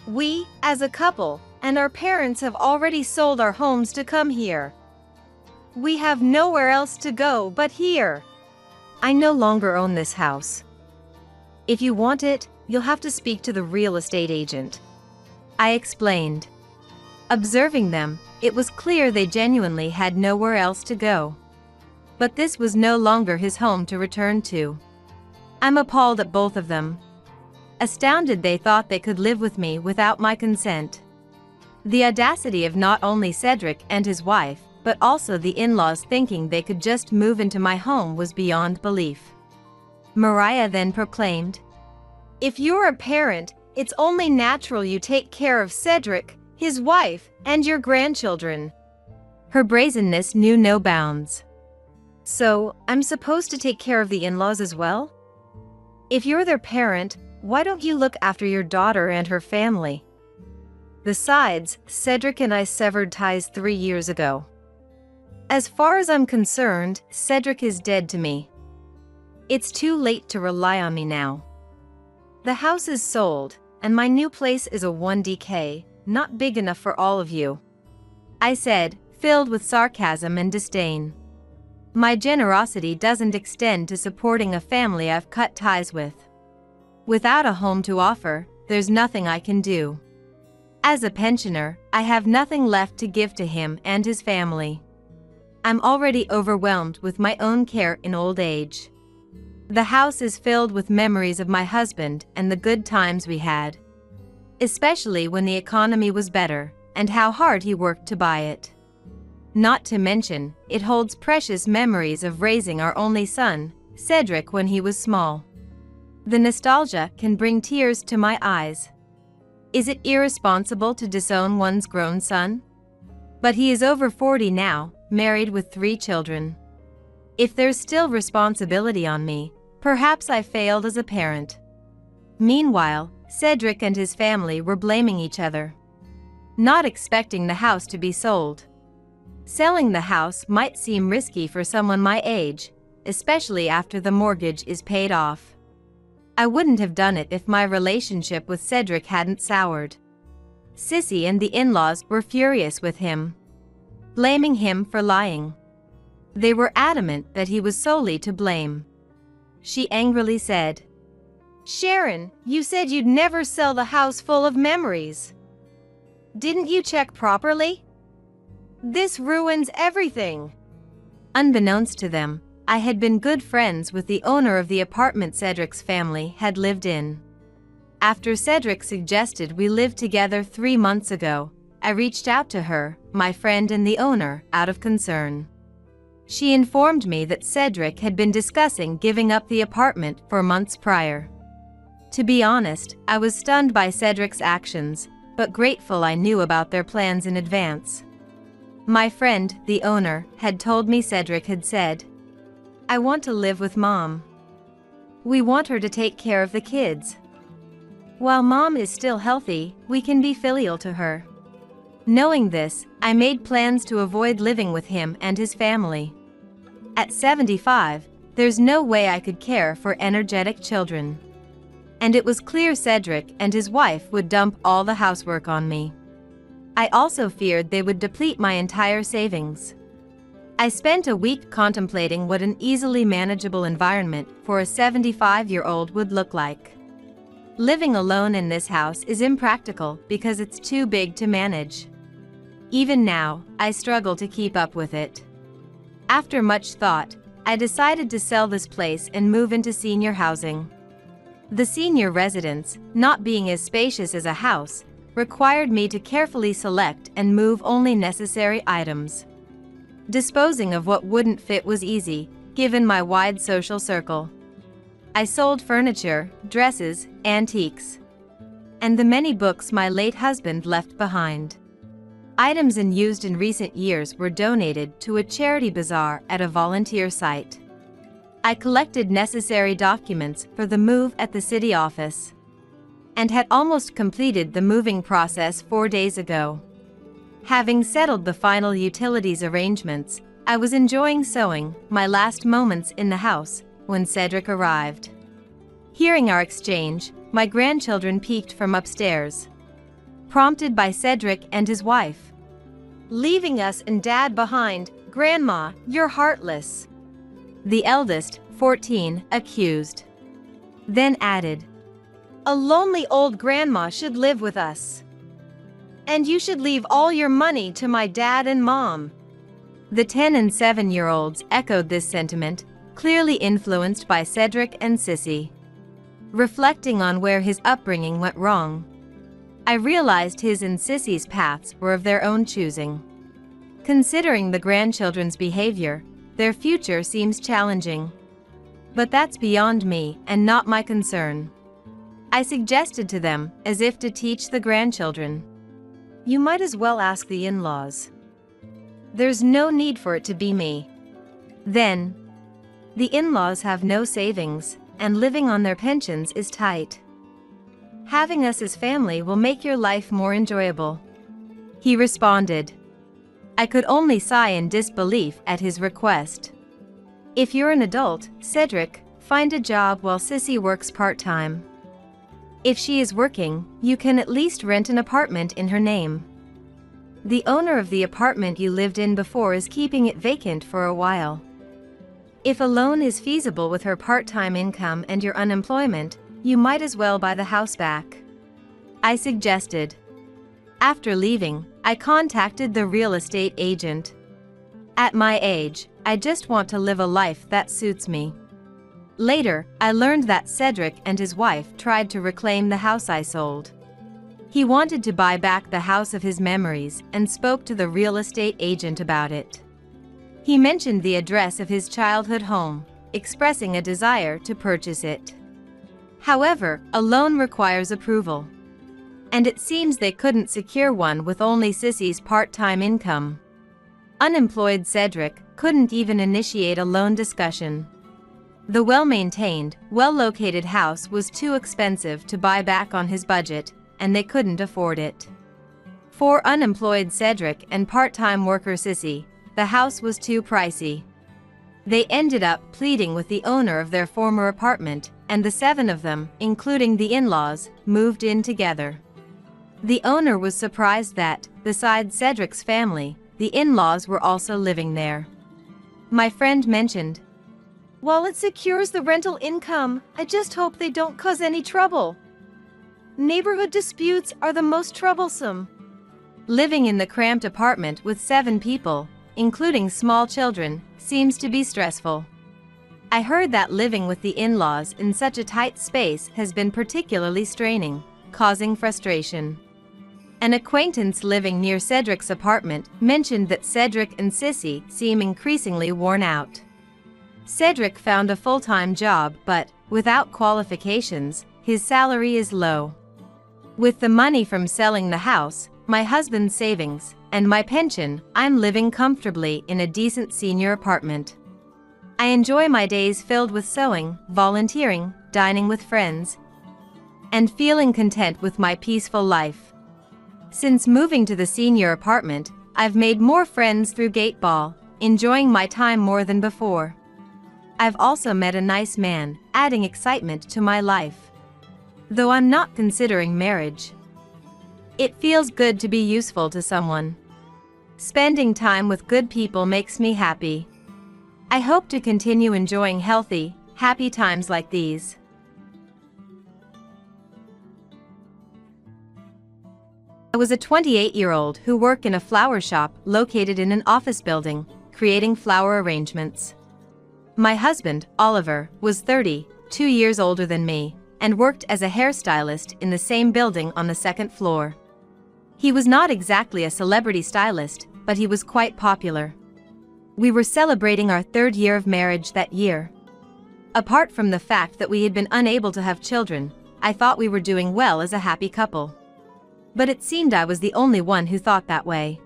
"We, as a couple, and our parents have already sold our homes to come here. We have nowhere else to go but here. I no longer own this house. If you want it, you'll have to speak to the real estate agent," I explained. Observing them, it was clear they genuinely had nowhere else to go. But this was no longer his home to return to. I'm appalled at both of them. Astounded they thought they could live with me without my consent. The audacity of not only Cedric and his wife, but also the in-laws thinking they could just move into my home was beyond belief. Mariah then proclaimed, "If you're a parent, it's only natural you take care of Cedric, his wife, and your grandchildren." Her brazenness knew no bounds. "So, I'm supposed to take care of the in-laws as well? If you're their parent, why don't you look after your daughter and her family? Besides, Cedric and I severed ties 3 years ago. As far as I'm concerned, Cedric is dead to me. It's too late to rely on me now. The house is sold, and my new place is a 1DK, not big enough for all of you," I said, filled with sarcasm and disdain. My generosity doesn't extend to supporting a family I've cut ties with. Without a home to offer, there's nothing I can do. As a pensioner, I have nothing left to give to him and his family. I'm already overwhelmed with my own care in old age. The house is filled with memories of my husband and the good times we had, especially when the economy was better, and how hard he worked to buy it. Not to mention, it holds precious memories of raising our only son, Cedric, when he was small. The nostalgia can bring tears to my eyes. Is it irresponsible to disown one's grown son? But he is over 40 now, married with 3 children. If there's still responsibility on me, perhaps I failed as a parent." Meanwhile, Cedric and his family were blaming each other, not expecting the house to be sold. Selling the house might seem risky for someone my age, especially after the mortgage is paid off. I wouldn't have done it if my relationship with Cedric hadn't soured. Sissy and the in-laws were furious with him, blaming him for lying. They were adamant that he was solely to blame. She angrily said, "Sharon, you said you'd never sell the house full of memories. Didn't you check properly? This ruins everything." Unbeknownst to them, I had been good friends with the owner of the apartment Cedric's family had lived in. After Cedric suggested we live together 3 months ago, I reached out to her, my friend and the owner, out of concern. She informed me that Cedric had been discussing giving up the apartment for months prior. To be honest, I was stunned by Cedric's actions, but grateful I knew about their plans in advance. My friend, the owner, had told me Cedric had said, "I want to live with Mom. We want her to take care of the kids. While Mom is still healthy, we can be filial to her." Knowing this, I made plans to avoid living with him and his family. At 75, there's no way I could care for energetic children. And it was clear Cedric and his wife would dump all the housework on me. I also feared they would deplete my entire savings. I spent a week contemplating what an easily manageable environment for a 75-year-old would look like. Living alone in this house is impractical because it's too big to manage. Even now, I struggle to keep up with it. After much thought, I decided to sell this place and move into senior housing. The senior residence, not being as spacious as a house, required me to carefully select and move only necessary items. Disposing of what wouldn't fit was easy, given my wide social circle. I sold furniture, dresses, antiques, and the many books my late husband left behind. Items used in recent years were donated to a charity bazaar at a volunteer site. I collected necessary documents for the move at the city office, and had almost completed the moving process 4 days ago. Having settled the final utilities arrangements, I was enjoying sewing my last moments in the house when Cedric arrived. Hearing our exchange, my grandchildren peeked from upstairs, prompted by Cedric and his wife. "Leaving us and Dad behind, Grandma, you're heartless," the eldest, 14, accused. Then added, "A lonely old grandma should live with us. And you should leave all your money to my dad and mom." The 10 and 7-year-olds echoed this sentiment, clearly influenced by Cedric and Sissy. Reflecting on where his upbringing went wrong, I realized his and Sissy's paths were of their own choosing. Considering the grandchildren's behavior, their future seems challenging. But that's beyond me and not my concern. I suggested to them, as if to teach the grandchildren, "You might as well ask the in-laws. There's no need for it to be me." Then, "The in-laws have no savings, and living on their pensions is tight. Having us as family will make your life more enjoyable," he responded. I could only sigh in disbelief at his request. "If you're an adult, Cedric, find a job while Sissy works part-time. If she is working, you can at least rent an apartment in her name. The owner of the apartment you lived in before is keeping it vacant for a while. If a loan is feasible with her part-time income and your unemployment, you might as well buy the house back," I suggested. After leaving, I contacted the real estate agent. At my age, I just want to live a life that suits me. Later, I learned that Cedric and his wife tried to reclaim the house I sold. He wanted to buy back the house of his memories and spoke to the real estate agent about it. He mentioned the address of his childhood home, expressing a desire to purchase it. However, a loan requires approval, and it seems they couldn't secure one with only Sissy's part-time income. Unemployed Cedric couldn't even initiate a loan discussion. The well-maintained, well-located house was too expensive to buy back on his budget, and they couldn't afford it. For unemployed Cedric and part-time worker Sissy, the house was too pricey. They ended up pleading with the owner of their former apartment, and the 7 of them, including the in-laws, moved in together. The owner was surprised that, besides Cedric's family, the in-laws were also living there. My friend mentioned, "While it secures the rental income, I just hope they don't cause any trouble. Neighborhood disputes are the most troublesome." Living in the cramped apartment with 7 people, including small children, seems to be stressful. I heard that living with the in-laws in such a tight space has been particularly straining, causing frustration. An acquaintance living near Cedric's apartment mentioned that Cedric and Sissy seem increasingly worn out. Cedric found a full-time job but, without qualifications, his salary is low. With the money from selling the house, my husband's savings, and my pension, I'm living comfortably in a decent senior apartment. I enjoy my days filled with sewing, volunteering, dining with friends, and feeling content with my peaceful life. Since moving to the senior apartment, I've made more friends through Gateball, enjoying my time more than before. I've also met a nice man, adding excitement to my life. Though I'm not considering marriage, it feels good to be useful to someone. Spending time with good people makes me happy. I hope to continue enjoying healthy, happy times like these. I was a 28-year-old who worked in a flower shop located in an office building, creating flower arrangements. My husband, Oliver, was 30, 2 years older than me, and worked as a hairstylist in the same building on the second floor. He was not exactly a celebrity stylist, but he was quite popular. We were celebrating our 3rd year of marriage that year. Apart from the fact that we had been unable to have children, I thought we were doing well as a happy couple. But it seemed I was the only one who thought that way.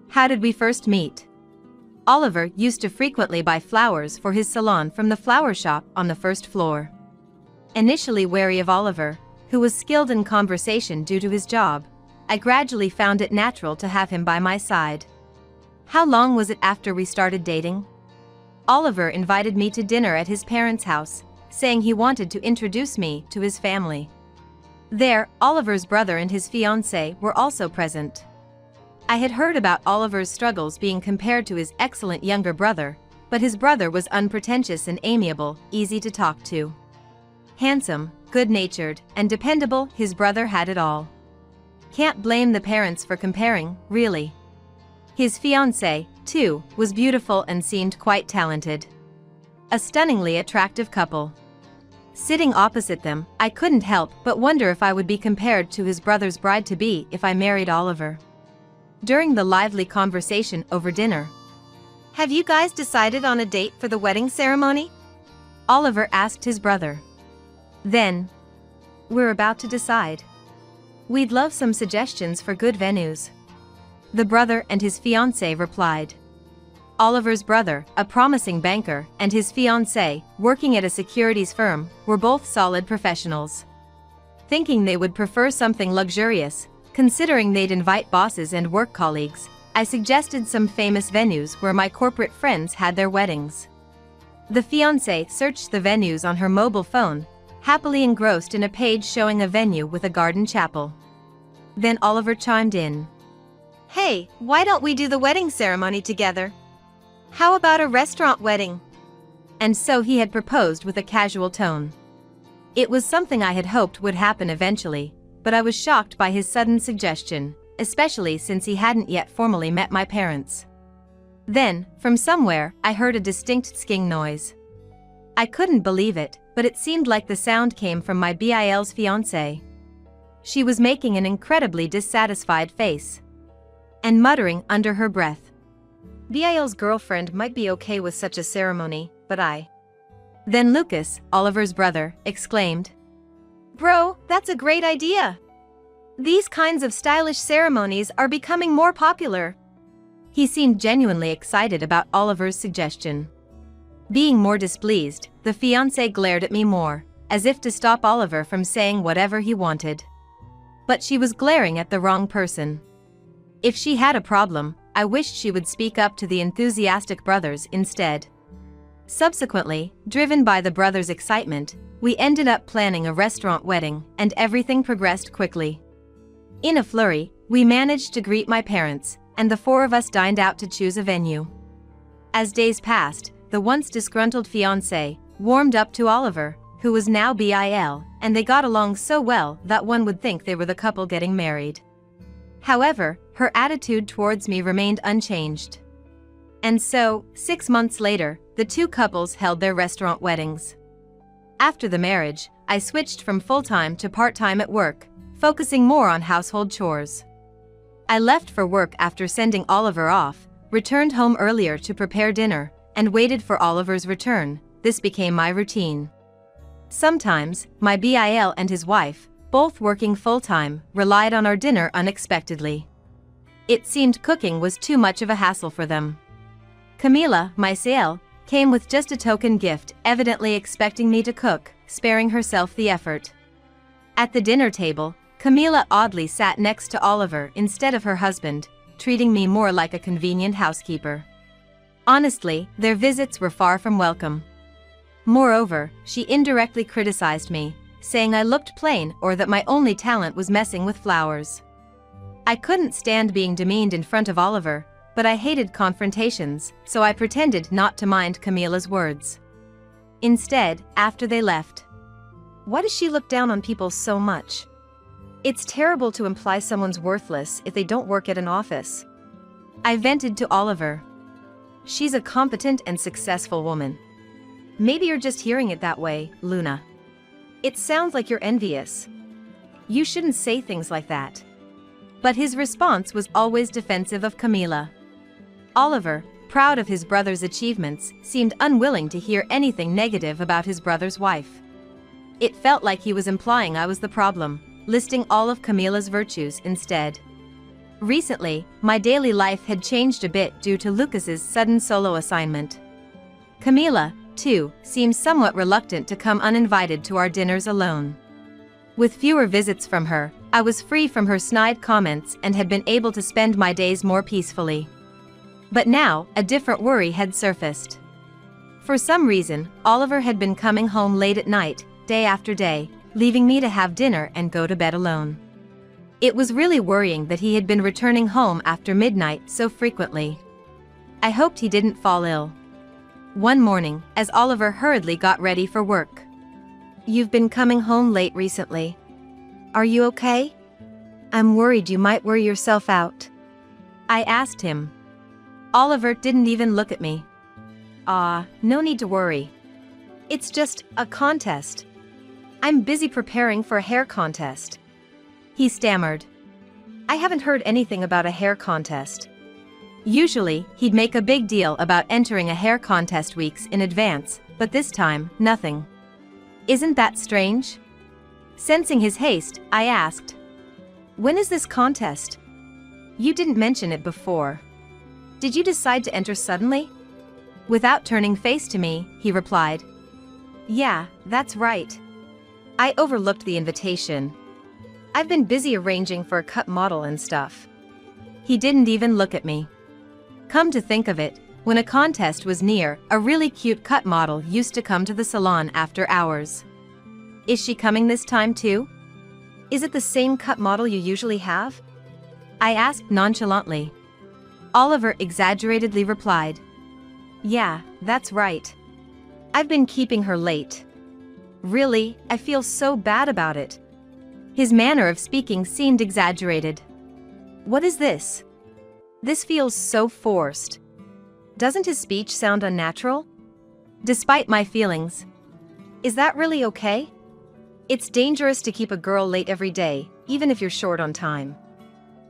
How did we first meet? Oliver used to frequently buy flowers for his salon from the flower shop on the 1st floor. Initially wary of Oliver, who was skilled in conversation due to his job, I gradually found it natural to have him by my side. How long was it after we started dating? Oliver invited me to dinner at his parents' house, saying he wanted to introduce me to his family. There, Oliver's brother and his fiancée were also present. I had heard about Oliver's struggles being compared to his excellent younger brother, but his brother was unpretentious and amiable, easy to talk to. Handsome, good-natured, and dependable, his brother had it all. Can't blame the parents for comparing, really. His fiancée, too, was beautiful and seemed quite talented. A stunningly attractive couple. Sitting opposite them, I couldn't help but wonder if I would be compared to his brother's bride-to-be if I married Oliver. During the lively conversation over dinner, "Have you guys decided on a date for the wedding ceremony?" Oliver asked his brother. Then, "We're about to decide. We'd love some suggestions for good venues," the brother and his fiancée replied. Oliver's brother, a promising banker, and his fiancée, working at a securities firm, were both solid professionals. Thinking they would prefer something luxurious, considering they'd invite bosses and work colleagues, I suggested some famous venues where my corporate friends had their weddings. The fiancée searched the venues on her mobile phone, happily engrossed in a page showing a venue with a garden chapel. Then Oliver chimed in. "Hey, why don't we do the wedding ceremony together? How about a restaurant wedding?" And so he had proposed with a casual tone. It was something I had hoped would happen eventually, but I was shocked by his sudden suggestion, especially since he hadn't yet formally met my parents. Then, from somewhere, I heard a distinct sking noise. I couldn't believe it, but it seemed like the sound came from my BIL's fiancée. She was making an incredibly dissatisfied face and muttering under her breath. BIL's girlfriend might be okay with such a ceremony, but I. Then Lucas, Oliver's brother, exclaimed, "Bro, that's a great idea! These kinds of stylish ceremonies are becoming more popular." He seemed genuinely excited about Oliver's suggestion. Being more displeased, the fiancée glared at me more, as if to stop Oliver from saying whatever he wanted. But she was glaring at the wrong person. If she had a problem, I wished she would speak up to the enthusiastic brothers instead. Subsequently, driven by the brothers' excitement, we ended up planning a restaurant wedding, and everything progressed quickly. In a flurry, we managed to greet my parents, and the 4 of us dined out to choose a venue. As days passed, the once disgruntled fiancée warmed up to Oliver, who was now BIL, and they got along so well that one would think they were the couple getting married. However, her attitude towards me remained unchanged. And so, 6 months later, the 2 couples held their restaurant weddings. After the marriage, I switched from full-time to part-time at work, focusing more on household chores. I left for work after sending Oliver off, returned home earlier to prepare dinner, and waited for Oliver's return. This became my routine. Sometimes, my BIL and his wife, both working full-time, relied on our dinner unexpectedly. It seemed cooking was too much of a hassle for them. Camila, my CL, came with just a token gift, evidently expecting me to cook, sparing herself the effort. At the dinner table, Camila oddly sat next to Oliver instead of her husband, treating me more like a convenient housekeeper. Honestly, their visits were far from welcome. Moreover, she indirectly criticized me, saying I looked plain or that my only talent was messing with flowers. I couldn't stand being demeaned in front of Oliver, but I hated confrontations, so I pretended not to mind Camila's words. Instead, after they left, "Why does she look down on people so much?" It's terrible to imply someone's worthless if they don't work at an office. I vented to Oliver. She's a competent and successful woman. Maybe you're just hearing it that way, Luna. It sounds like you're envious. You shouldn't say things like that. But his response was always defensive of Camila. Oliver, proud of his brother's achievements, seemed unwilling to hear anything negative about his brother's wife. It felt like he was implying I was the problem, listing all of Camila's virtues instead. Recently, my daily life had changed a bit due to Lucas's sudden solo assignment. Camila, too, seemed somewhat reluctant to come uninvited to our dinners alone. With fewer visits from her, I was free from her snide comments and had been able to spend my days more peacefully. But now, a different worry had surfaced. For some reason, Oliver had been coming home late at night, day after day, leaving me to have dinner and go to bed alone. It was really worrying that he had been returning home after midnight so frequently. I hoped he didn't fall ill. One morning, as Oliver hurriedly got ready for work. "You've been coming home late recently. Are you okay? I'm worried you might wear yourself out," I asked him. Oliver didn't even look at me. No need to worry. It's just a contest. I'm busy preparing for a hair contest," he stammered. I haven't heard anything about a hair contest. Usually, he'd make a big deal about entering a hair contest weeks in advance, but this time, nothing. Isn't that strange? Sensing his haste, I asked, "When is this contest? You didn't mention it before. Did you decide to enter suddenly?" Without turning face to me, he replied, "Yeah, that's right. I overlooked the invitation. I've been busy arranging for a cut model and stuff." He didn't even look at me. Come to think of it, when a contest was near, a really cute cut model used to come to the salon after hours. Is she coming this time too? Is it the same cut model you usually have? I asked nonchalantly. Oliver exaggeratedly replied, "Yeah, that's right. I've been keeping her late. Really, I feel so bad about it." His manner of speaking seemed exaggerated. "What is this? This feels so forced. Doesn't his speech sound unnatural?" Despite my feelings. Is that really okay? It's dangerous to keep a girl late every day, even if you're short on time.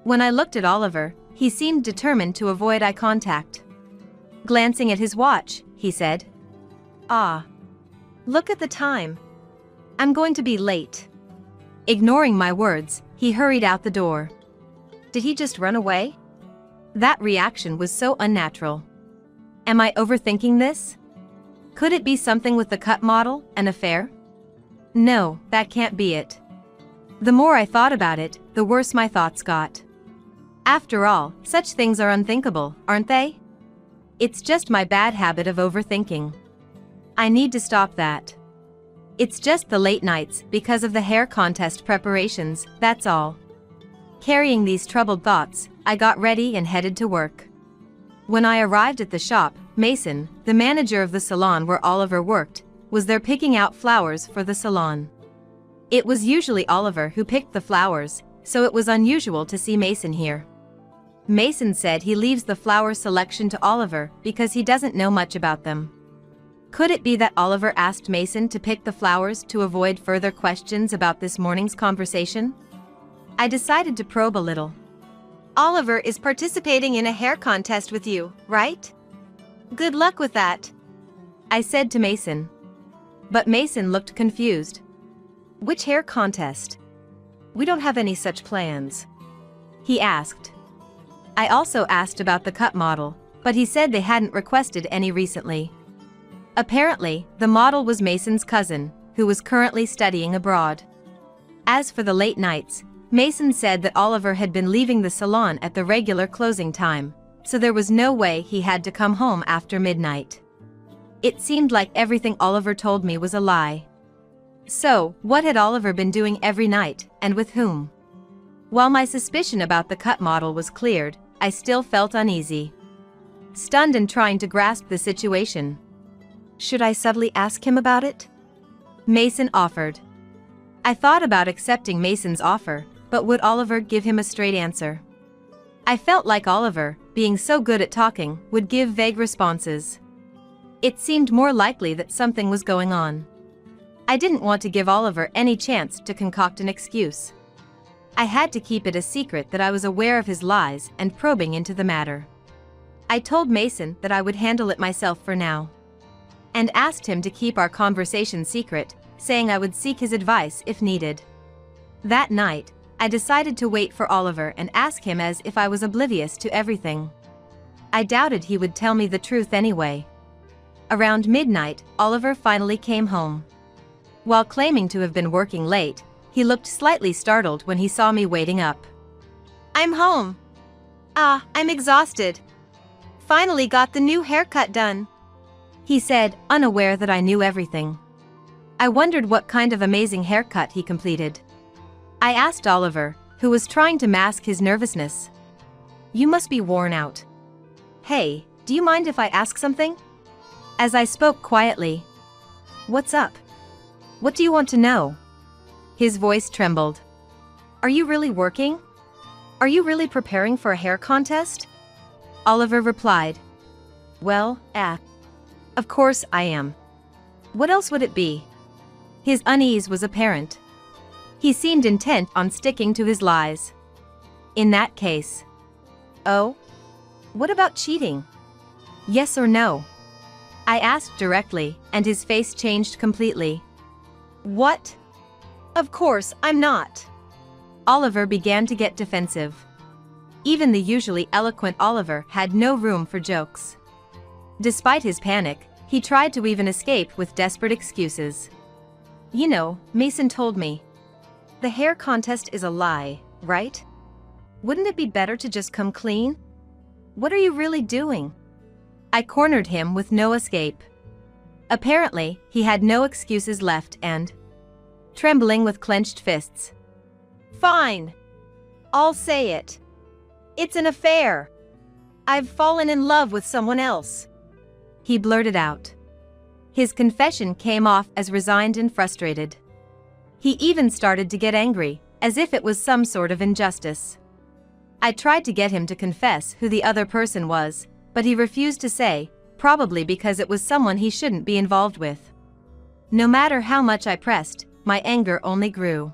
When I looked at Oliver, he seemed determined to avoid eye contact. Glancing at his watch, he said, Look at the time. I'm going to be late." Ignoring my words, he hurried out the door. Did he just run away? That reaction was so unnatural. Am I overthinking this? Could it be something with the cut model, an affair? No, that can't be it. The more I thought about it, the worse my thoughts got. After all, such things are unthinkable, aren't they? It's just my bad habit of overthinking. I need to stop that. It's just the late nights because of the hair contest preparations, that's all. Carrying these troubled thoughts, I got ready and headed to work. When I arrived at the shop, Mason, the manager of the salon where Oliver worked, was there picking out flowers for the salon. It was usually Oliver who picked the flowers, so it was unusual to see Mason here. Mason said he leaves the flower selection to Oliver because he doesn't know much about them. Could it be that Oliver asked Mason to pick the flowers to avoid further questions about this morning's conversation? I decided to probe a little. "Oliver is participating in a hair contest with you, right? Good luck with that," I said to Mason. But Mason looked confused. "Which hair contest? We don't have any such plans," he asked. I also asked about the cut model, but he said they hadn't requested any recently. Apparently, the model was Mason's cousin, who was currently studying abroad. As for the late nights, Mason said that Oliver had been leaving the salon at the regular closing time, so there was no way he had to come home after midnight. It seemed like everything Oliver told me was a lie. So, what had Oliver been doing every night, and with whom? While my suspicion about the cut model was cleared, I still felt uneasy. Stunned and trying to grasp the situation. Should I subtly ask him about it? Mason offered. I thought about accepting Mason's offer, But would Oliver give him a straight answer? I felt like Oliver, being so good at talking, would give vague responses. It seemed more likely that something was going on. I didn't want to give Oliver any chance to concoct an excuse. I had to keep it a secret that I was aware of his lies and probing into the matter. I told Mason that I would handle it myself for now, and asked him to keep our conversation secret, saying I would seek his advice if needed. That night, I decided to wait for Oliver and ask him as if I was oblivious to everything. I doubted he would tell me the truth anyway. Around midnight, Oliver finally came home. While claiming to have been working late, he looked slightly startled when he saw me waiting up. "I'm home. I'm exhausted. Finally got the new haircut done," he said, unaware that I knew everything. I wondered what kind of amazing haircut he completed. I asked Oliver, who was trying to mask his nervousness. "You must be worn out. Hey, do you mind if I ask something?" As I spoke quietly. "What's up? What do you want to know?" His voice trembled. "Are you really working? Are you really preparing for a hair contest?" Oliver replied. "Well, of course I am. What else would it be?" His unease was apparent. He seemed intent on sticking to his lies. "In that case." "Oh? What about cheating? Yes or no?" I asked directly, and his face changed completely. "What? Of course I'm not." Oliver began to get defensive. Even the usually eloquent Oliver had no room for jokes. Despite his panic, he tried to weave an escape with desperate excuses. "You know, Mason told me. The hair contest is a lie, right? Wouldn't it be better to just come clean? What are you really doing?" I cornered him with no escape. Apparently, he had no excuses left and, trembling with clenched fists, "Fine. I'll say it. It's an affair. I've fallen in love with someone else," he blurted out. His confession came off as resigned and frustrated. He even started to get angry, as if it was some sort of injustice. I tried to get him to confess who the other person was, but he refused to say, probably because it was someone he shouldn't be involved with. No matter how much I pressed, my anger only grew.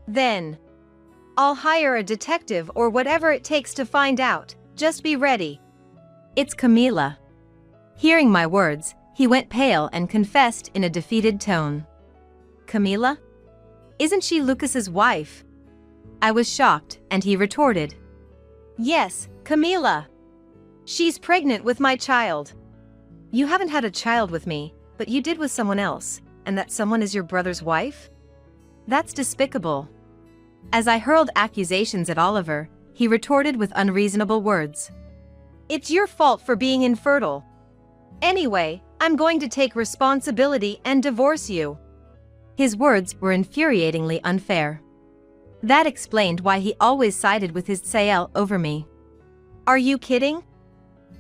"Then I'll hire a detective or whatever it takes to find out. Just be ready. It's Camila." Hearing my words, he went pale and confessed in a defeated tone. "Camila? Isn't she Lucas's wife?" I was shocked, and he retorted. "Yes, Camila. She's pregnant with my child." "You haven't had a child with me, but you did with someone else, and that someone is your brother's wife? That's despicable." As I hurled accusations at Oliver, he retorted with unreasonable words. "It's your fault for being infertile. Anyway, I'm going to take responsibility and divorce you." His words were infuriatingly unfair. That explained why he always sided with his Sael over me. "Are you kidding?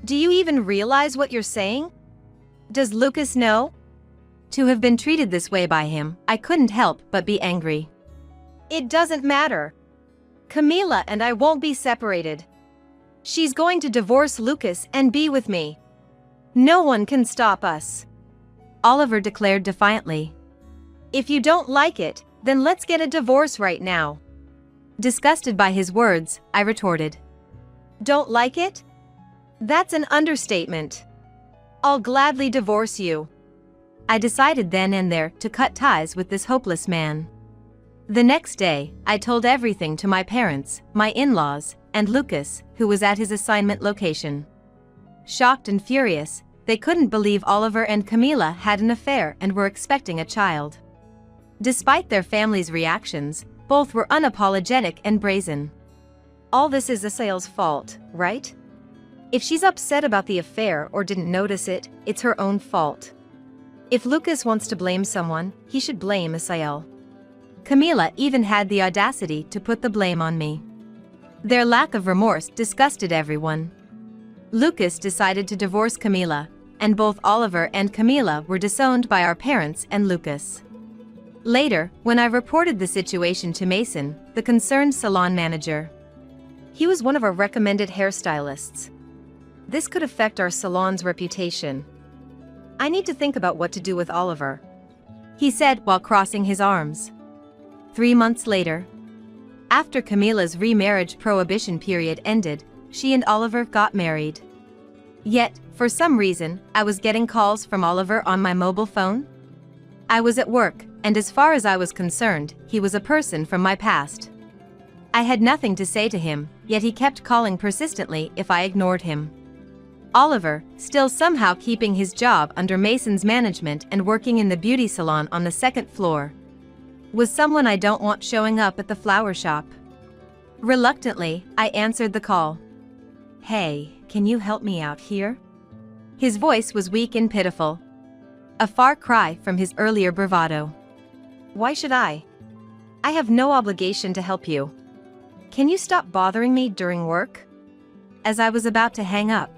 Do you even realize what you're saying? Does Lucas know?" To have been treated this way by him, I couldn't help but be angry. "It doesn't matter. Camila and I won't be separated. She's going to divorce Lucas and be with me. No one can stop us," Oliver declared defiantly. "If you don't like it, then let's get a divorce right now." Disgusted by his words, I retorted. "Don't like it? That's an understatement. I'll gladly divorce you." I decided then and there to cut ties with this hopeless man. The next day, I told everything to my parents, my in-laws, and Lucas, who was at his assignment location. Shocked and furious, they couldn't believe Oliver and Camila had an affair and were expecting a child. Despite their family's reactions, both were unapologetic and brazen. "All this is Asael's fault, right? If she's upset about the affair or didn't notice it, it's her own fault. If Lucas wants to blame someone, he should blame Asael." Camila even had the audacity to put the blame on me. Their lack of remorse disgusted everyone. Lucas decided to divorce Camila, and both Oliver and Camila were disowned by our parents and Lucas. Later, when I reported the situation to Mason, the concerned salon manager, he was one of our recommended hairstylists. This could affect our salon's reputation. I need to think about what to do with Oliver, he said while crossing his arms. 3 months later, after Camila's remarriage prohibition period ended, she and Oliver got married. Yet, for some reason, I was getting calls from Oliver on my mobile phone. I was at work, and as far as I was concerned, he was a person from my past. I had nothing to say to him, yet he kept calling persistently if I ignored him. Oliver, still somehow keeping his job under Mason's management and working in the beauty salon on the second floor, was someone I don't want showing up at the flower shop. Reluctantly, I answered the call. "Hey, can you help me out here?" His voice was weak and pitiful, a far cry from his earlier bravado. "Why should I? I have no obligation to help you. Can you stop bothering me during work?" As I was about to hang up.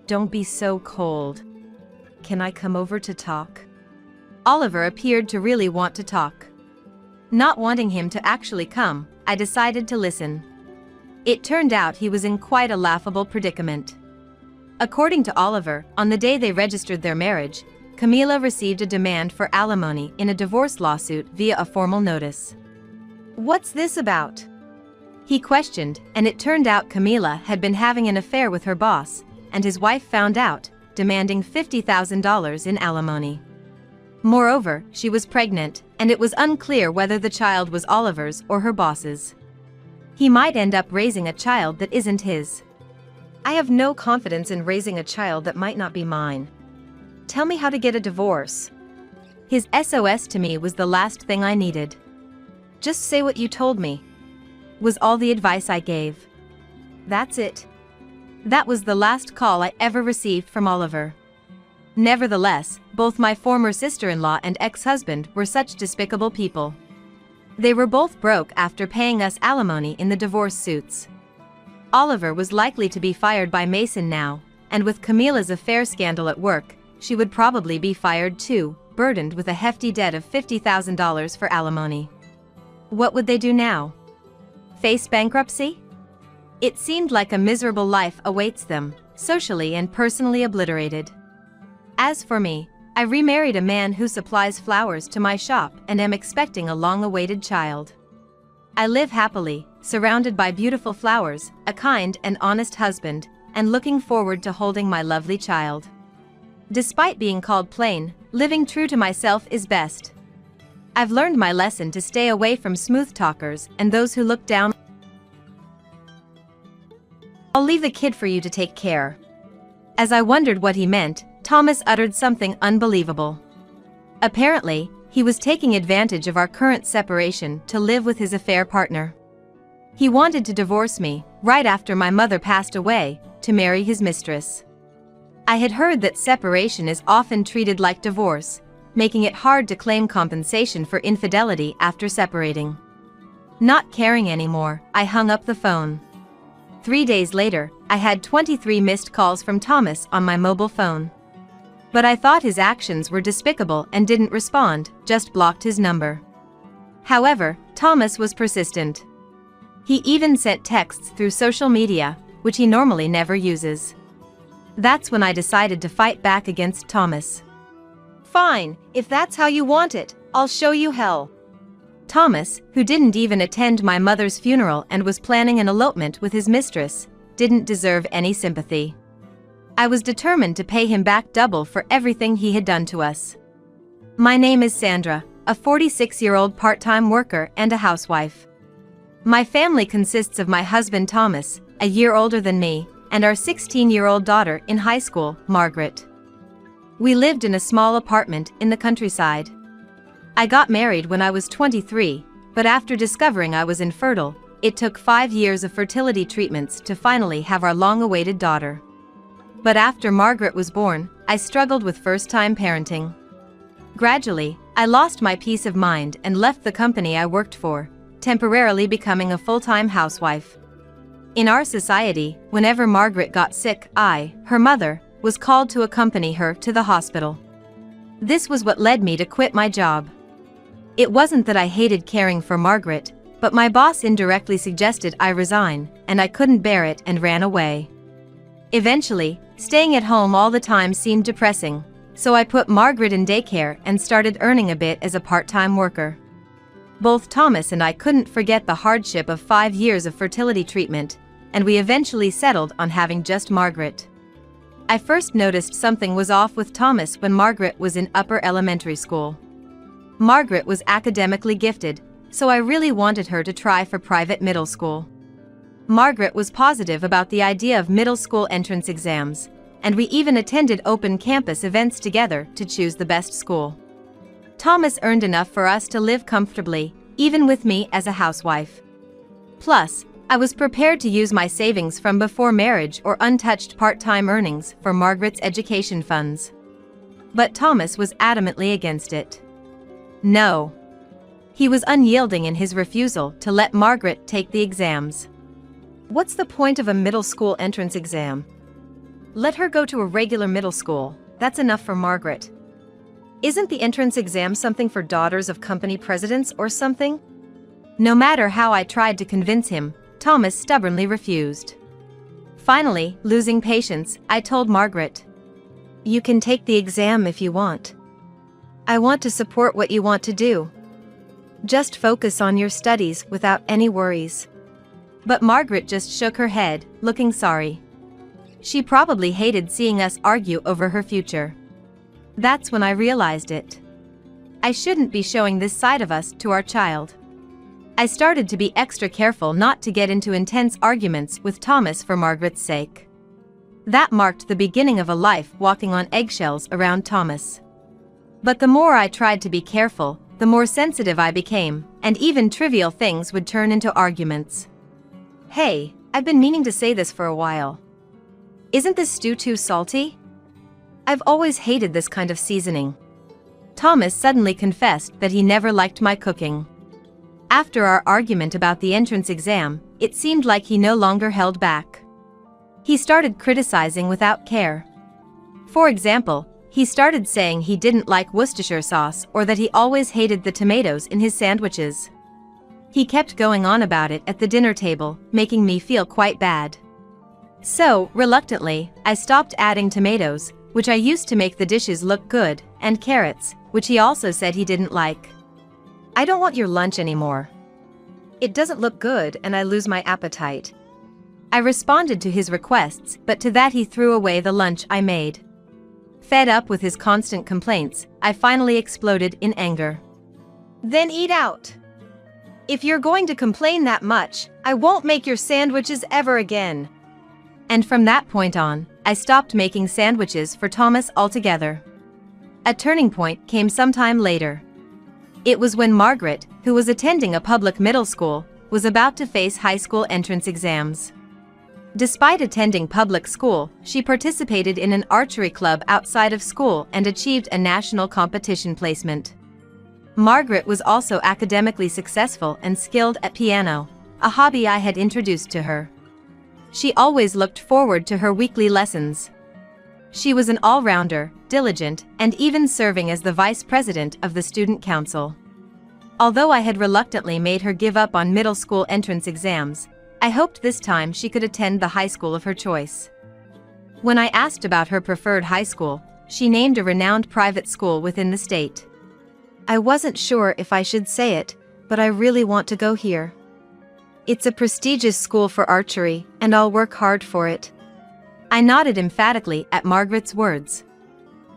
"Don't be so cold. Can I come over to talk?" Oliver appeared to really want to talk. Not wanting him to actually come, I decided to listen. It turned out he was in quite a laughable predicament. According to Oliver, on the day they registered their marriage, Camila received a demand for alimony in a divorce lawsuit via a formal notice. "What's this about?" he questioned, and it turned out Camila had been having an affair with her boss, and his wife found out, demanding $50,000 in alimony. Moreover, she was pregnant, and it was unclear whether the child was Oliver's or her boss's. He might end up raising a child that isn't his. "I have no confidence in raising a child that might not be mine. Tell me how to get a divorce." His SOS to me was the last thing I needed. "Just say what you told me," was all the advice I gave. That's it. That was the last call I ever received from Oliver. Nevertheless, both my former sister-in-law and ex-husband were such despicable people. They were both broke after paying us alimony in the divorce suits. Oliver was likely to be fired by Mason now, and with Camila's affair scandal at work, she would probably be fired too, burdened with a hefty debt of $50,000 for alimony. What would they do now? Face bankruptcy? It seemed like a miserable life awaits them, socially and personally obliterated. As for me, I remarried a man who supplies flowers to my shop and am expecting a long-awaited child. I live happily, surrounded by beautiful flowers, a kind and honest husband, and looking forward to holding my lovely child. Despite being called plain, living true to myself is best. I've learned my lesson to stay away from smooth talkers and those who look down. "I'll leave the kid for you to take care." As I wondered what he meant, Thomas uttered something unbelievable. Apparently, he was taking advantage of our current separation to live with his affair partner. He wanted to divorce me, right after my mother passed away, to marry his mistress. I had heard that separation is often treated like divorce, making it hard to claim compensation for infidelity after separating. Not caring anymore, I hung up the phone. 3 days later, I had 23 missed calls from Thomas on my mobile phone. But I thought his actions were despicable and didn't respond, just blocked his number. However, Thomas was persistent. He even sent texts through social media, which he normally never uses. That's when I decided to fight back against Thomas. "Fine, if that's how you want it, I'll show you hell." Thomas, who didn't even attend my mother's funeral and was planning an elopement with his mistress, didn't deserve any sympathy. I was determined to pay him back double for everything he had done to us. My name is Sandra, a 46-year-old part-time worker and a housewife. My family consists of my husband Thomas, a year older than me, and our 16-year-old daughter in high school, Margaret. We lived in a small apartment in the countryside. I got married when I was 23, but after discovering I was infertile, it took 5 years of fertility treatments to finally have our long-awaited daughter. But after Margaret was born, I struggled with first-time parenting. Gradually, I lost my peace of mind and left the company I worked for, temporarily becoming a full-time housewife. In our society, whenever Margaret got sick, I, her mother, was called to accompany her to the hospital. This was what led me to quit my job. It wasn't that I hated caring for Margaret, but my boss indirectly suggested I resign, and I couldn't bear it and ran away. Eventually, staying at home all the time seemed depressing, so I put Margaret in daycare and started earning a bit as a part-time worker. Both Thomas and I couldn't forget the hardship of 5 years of fertility treatment, and we eventually settled on having just Margaret. I first noticed something was off with Thomas when Margaret was in upper elementary school. Margaret was academically gifted, so I really wanted her to try for private middle school. Margaret was positive about the idea of middle school entrance exams, and we even attended open campus events together to choose the best school. Thomas earned enough for us to live comfortably, even with me as a housewife. Plus, I was prepared to use my savings from before marriage or untouched part-time earnings for Margaret's education funds. But Thomas was adamantly against it. No. He was unyielding in his refusal to let Margaret take the exams. What's the point of a middle school entrance exam? Let her go to a regular middle school, that's enough for Margaret. Isn't the entrance exam something for daughters of company presidents or something? No matter how I tried to convince him, Thomas stubbornly refused. Finally, losing patience, I told Margaret, "You can take the exam if you want. I want to support what you want to do. Just focus on your studies without any worries." But Margaret just shook her head, looking sorry. She probably hated seeing us argue over her future. That's when I realized it. I shouldn't be showing this side of us to our child. I started to be extra careful not to get into intense arguments with Thomas for Margaret's sake. That marked the beginning of a life walking on eggshells around Thomas. But the more I tried to be careful, the more sensitive I became, and even trivial things would turn into arguments. Hey, I've been meaning to say this for a while. Isn't this stew too salty? I've always hated this kind of seasoning. Thomas suddenly confessed that he never liked my cooking. After our argument about the entrance exam, it seemed like he no longer held back. He started criticizing without care. For example, he started saying he didn't like Worcestershire sauce or that he always hated the tomatoes in his sandwiches. He kept going on about it at the dinner table, making me feel quite bad. So, reluctantly, I stopped adding tomatoes, which I used to make the dishes look good, and carrots, which he also said he didn't like. "I don't want your lunch anymore. It doesn't look good and I lose my appetite." I responded to his requests, but to that he threw away the lunch I made. Fed up with his constant complaints, I finally exploded in anger. "Then eat out. If you're going to complain that much, I won't make your sandwiches ever again." And from that point on, I stopped making sandwiches for Thomas altogether. A turning point came sometime later. It was when Margaret, who was attending a public middle school, was about to face high school entrance exams. Despite attending public school, she participated in an archery club outside of school and achieved a national competition placement. Margaret was also academically successful and skilled at piano, a hobby I had introduced to her. She always looked forward to her weekly lessons. She was an all-rounder, diligent, and even serving as the vice president of the student council. Although I had reluctantly made her give up on middle school entrance exams, I hoped this time she could attend the high school of her choice. When I asked about her preferred high school, she named a renowned private school within the state. "I wasn't sure if I should say it, but I really want to go here. It's a prestigious school for archery, and I'll work hard for it." I nodded emphatically at Margaret's words.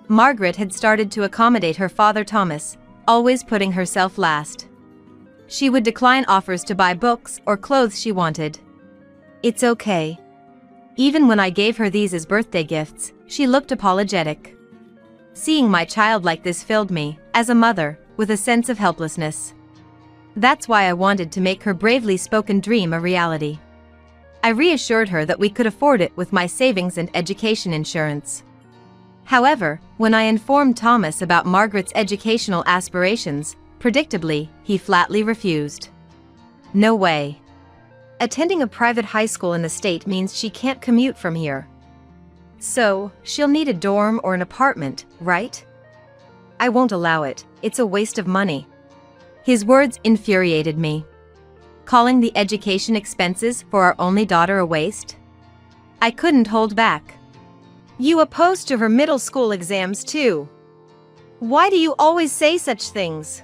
Margaret had started to accommodate her father Thomas, always putting herself last. She would decline offers to buy books or clothes she wanted. "It's okay." Even when I gave her these as birthday gifts, she looked apologetic. Seeing my child like this filled me, as a mother, with a sense of helplessness. That's why I wanted to make her bravely spoken dream a reality. I reassured her that we could afford it with my savings and education insurance. However, when I informed Thomas about Margaret's educational aspirations, predictably, he flatly refused. "No way. Attending a private high school in the state means she can't commute from here. So, she'll need a dorm or an apartment, right? I won't allow it, it's a waste of money." His words infuriated me. Calling the education expenses for our only daughter a waste? I couldn't hold back. You opposed to her middle school exams too. Why do you always say such things?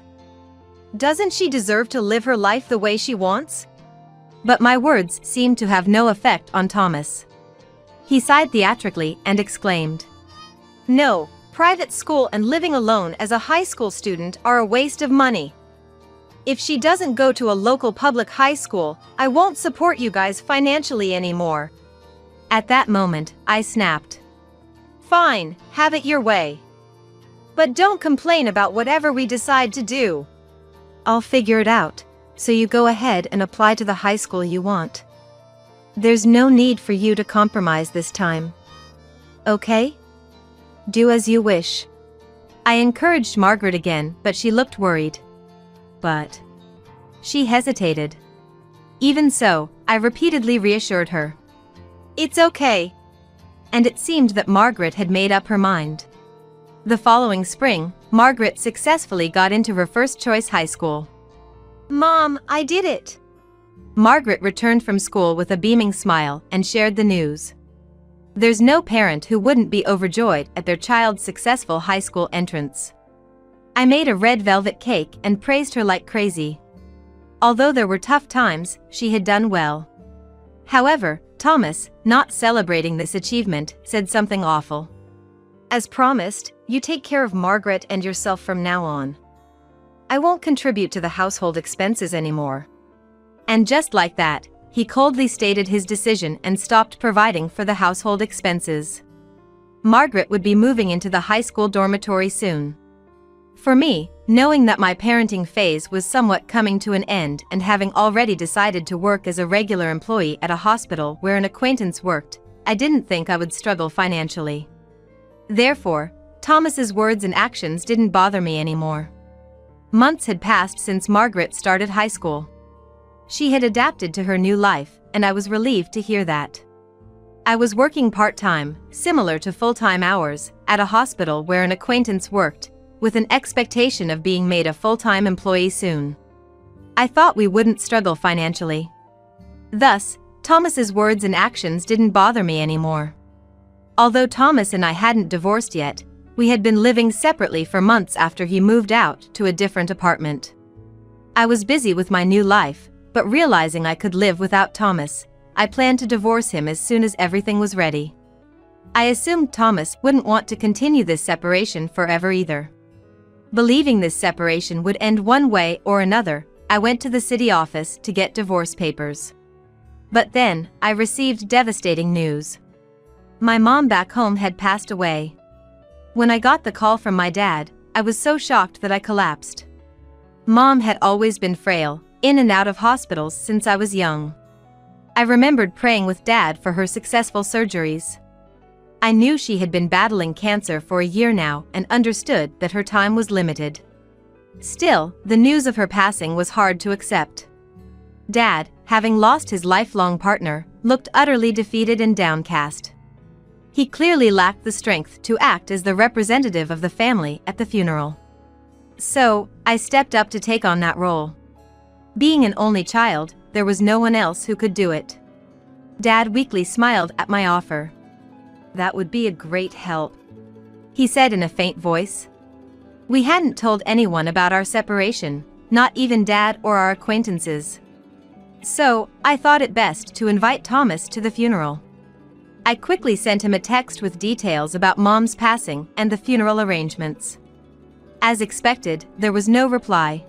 Doesn't she deserve to live her life the way she wants? But my words seemed to have no effect on Thomas. He sighed theatrically and exclaimed, "No, private school and living alone as a high school student are a waste of money. If she doesn't go to a local public high school, I won't support you guys financially anymore." At that moment, I snapped. "Fine, have it your way. But don't complain about whatever we decide to do. I'll figure it out, so you go ahead and apply to the high school you want. There's no need for you to compromise this time. Okay? Do as you wish." I encouraged Margaret again, but she looked worried. But she hesitated. Even so, I repeatedly reassured her. "It's okay." And it seemed that Margaret had made up her mind. The following spring, Margaret successfully got into her first-choice high school. "Mom, I did it!" Margaret returned from school with a beaming smile and shared the news. There's no parent who wouldn't be overjoyed at their child's successful high school entrance. I made a red velvet cake and praised her like crazy. Although there were tough times, she had done well. However, Thomas, not celebrating this achievement, said something awful. "As promised, you take care of Margaret and yourself from now on. I won't contribute to the household expenses anymore." And just like that, he coldly stated his decision and stopped providing for the household expenses. Margaret would be moving into the high school dormitory soon. For me, knowing that my parenting phase was somewhat coming to an end and having already decided to work as a regular employee at a hospital where an acquaintance worked, I didn't think I would struggle financially. Therefore, Thomas's words and actions didn't bother me anymore. Months had passed since Margaret started high school. She had adapted to her new life, and I was relieved to hear that. I was working part-time, similar to full-time hours, at a hospital where an acquaintance worked, with an expectation of being made a full-time employee soon. I thought we wouldn't struggle financially. Thus, Thomas's words and actions didn't bother me anymore. Although Thomas and I hadn't divorced yet, we had been living separately for months after he moved out to a different apartment. I was busy with my new life, but realizing I could live without Thomas, I planned to divorce him as soon as everything was ready. I assumed Thomas wouldn't want to continue this separation forever either. Believing this separation would end one way or another, I went to the city office to get divorce papers. But then, I received devastating news. My mom back home had passed away. When I got the call from my dad, I was so shocked that I collapsed. Mom had always been frail, in and out of hospitals since I was young. I remembered praying with Dad for her successful surgeries. I knew she had been battling cancer for a year now and understood that her time was limited. Still, the news of her passing was hard to accept. Dad, having lost his lifelong partner, looked utterly defeated and downcast. He clearly lacked the strength to act as the representative of the family at the funeral. So, I stepped up to take on that role. Being an only child, there was no one else who could do it. Dad weakly smiled at my offer. "That would be a great help," he said in a faint voice. We hadn't told anyone about our separation, not even Dad or our acquaintances. So, I thought it best to invite Thomas to the funeral. I quickly sent him a text with details about Mom's passing and the funeral arrangements. As expected, there was no reply.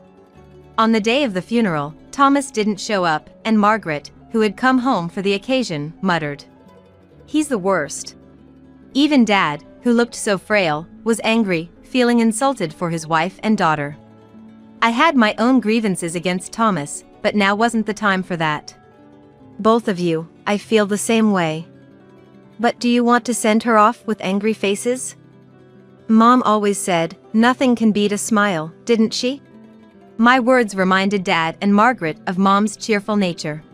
On the day of the funeral, Thomas didn't show up, and Margaret, who had come home for the occasion, muttered, "He's the worst." Even Dad, who looked so frail, was angry, feeling insulted for his wife and daughter. I had my own grievances against Thomas, but now wasn't the time for that. "Both of you, I feel the same way. But do you want to send her off with angry faces? Mom always said, nothing can beat a smile, didn't she?" My words reminded Dad and Margaret of Mom's cheerful nature.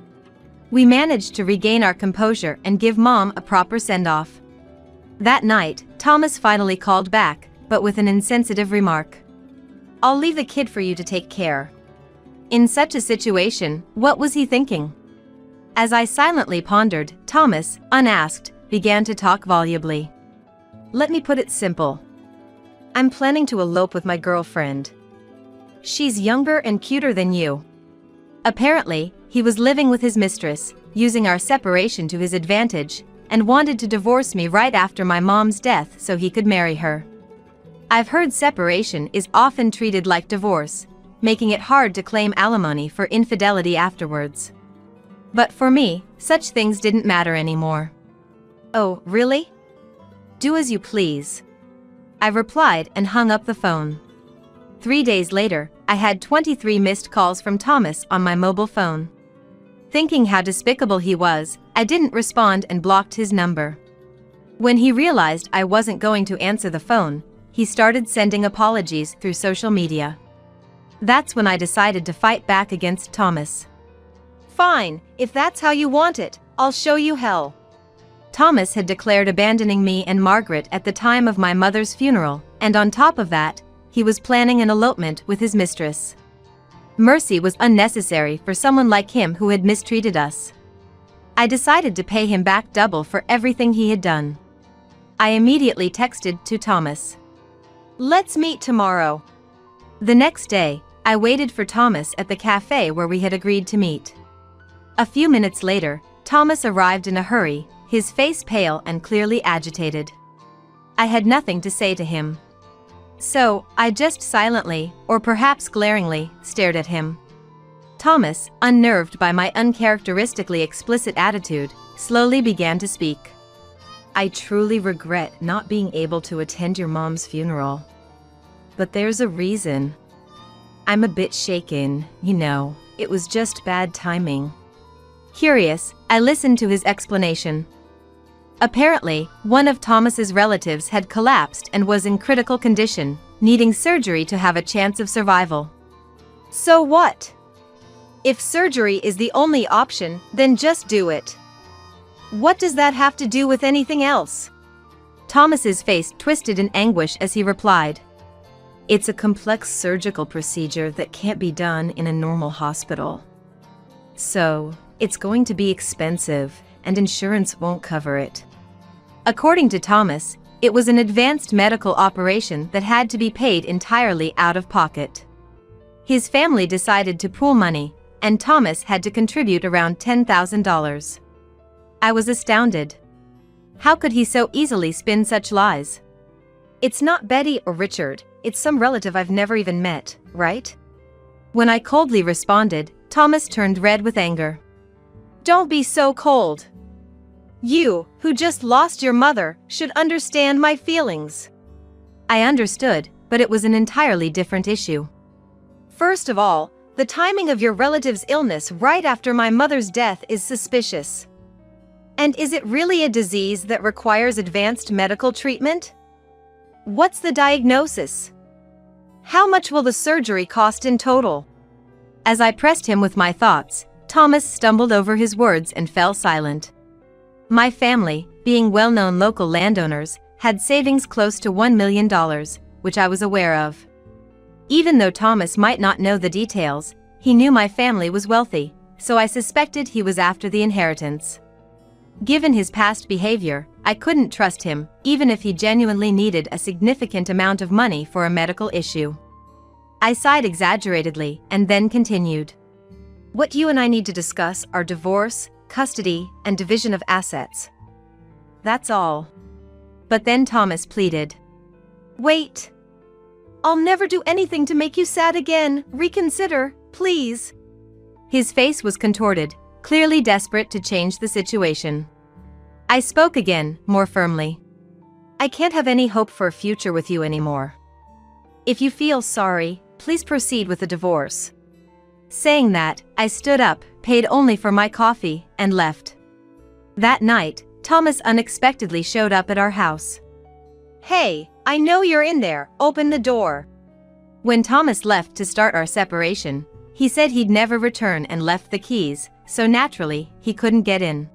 We managed to regain our composure and give Mom a proper send-off. That night, Thomas finally called back, but with an insensitive remark. "I'll leave the kid for you to take care. In such a situation, what was he thinking? As I silently pondered, Thomas, unasked, began to talk volubly. Let me put it simple. I'm planning to elope with my girlfriend. She's younger and cuter than you. Apparently, he was living with his mistress, using our separation to his advantage, and wanted to divorce me right after my mom's death so he could marry her. I've heard separation is often treated like divorce, making it hard to claim alimony for infidelity afterwards. But for me, such things didn't matter anymore. Oh, really? Do as you please. I replied and hung up the phone. 3 days later, I had 23 missed calls from Thomas on my mobile phone. Thinking how despicable he was, I didn't respond and blocked his number. When he realized I wasn't going to answer the phone, he started sending apologies through social media. That's when I decided to fight back against Thomas. Fine, if that's how you want it, I'll show you hell. Thomas had declared abandoning me and Margaret at the time of my mother's funeral, and on top of that, he was planning an elopement with his mistress. Mercy was unnecessary for someone like him who had mistreated us. I decided to pay him back double for everything he had done. I immediately texted to Thomas. Let's meet tomorrow. The next day, I waited for Thomas at the cafe where we had agreed to meet. A few minutes later, Thomas arrived in a hurry, his face pale and clearly agitated. I had nothing to say to him. So, I just silently, or perhaps glaringly, stared at him. Thomas, unnerved by my uncharacteristically explicit attitude, slowly began to speak. I truly regret not being able to attend your mom's funeral. But there's a reason. I'm a bit shaken, you know, it was just bad timing. Curious, I listened to his explanation. Apparently, one of Thomas's relatives had collapsed and was in critical condition, needing surgery to have a chance of survival. So what? If surgery is the only option, then just do it. What does that have to do with anything else? Thomas's face twisted in anguish as he replied. It's a complex surgical procedure that can't be done in a normal hospital. So, it's going to be expensive, and insurance won't cover it. According to Thomas, it was an advanced medical operation that had to be paid entirely out of pocket. His family decided to pool money, and Thomas had to contribute around $10,000. I was astounded. How could he so easily spin such lies? It's not Betty or Richard, it's some relative I've never even met, right? When I coldly responded, Thomas turned red with anger. Don't be so cold. You, who just lost your mother, should understand my feelings. I understood, but it was an entirely different issue. First of all, the timing of your relative's illness right after my mother's death is suspicious. And is it really a disease that requires advanced medical treatment? What's the diagnosis? How much will the surgery cost in total? As I pressed him with my thoughts, Thomas stumbled over his words and fell silent. My family, being well-known local landowners, had savings close to $1 million, which I was aware of. Even though Thomas might not know the details, he knew my family was wealthy, so I suspected he was after the inheritance. Given his past behavior, I couldn't trust him, even if he genuinely needed a significant amount of money for a medical issue. I sighed exaggeratedly and then continued. What you and I need to discuss are divorce, custody, and division of assets. That's all. But then Thomas pleaded. Wait. I'll never do anything to make you sad again. Reconsider, please. His face was contorted, clearly desperate to change the situation. I spoke again, more firmly. I can't have any hope for a future with you anymore. If you feel sorry, please proceed with the divorce. Saying that, I stood up, paid only for my coffee, and left. That night, Thomas unexpectedly showed up at our house. Hey, I know you're in there, open the door. When Thomas left to start our separation, he said he'd never return and left the keys, so naturally, he couldn't get in.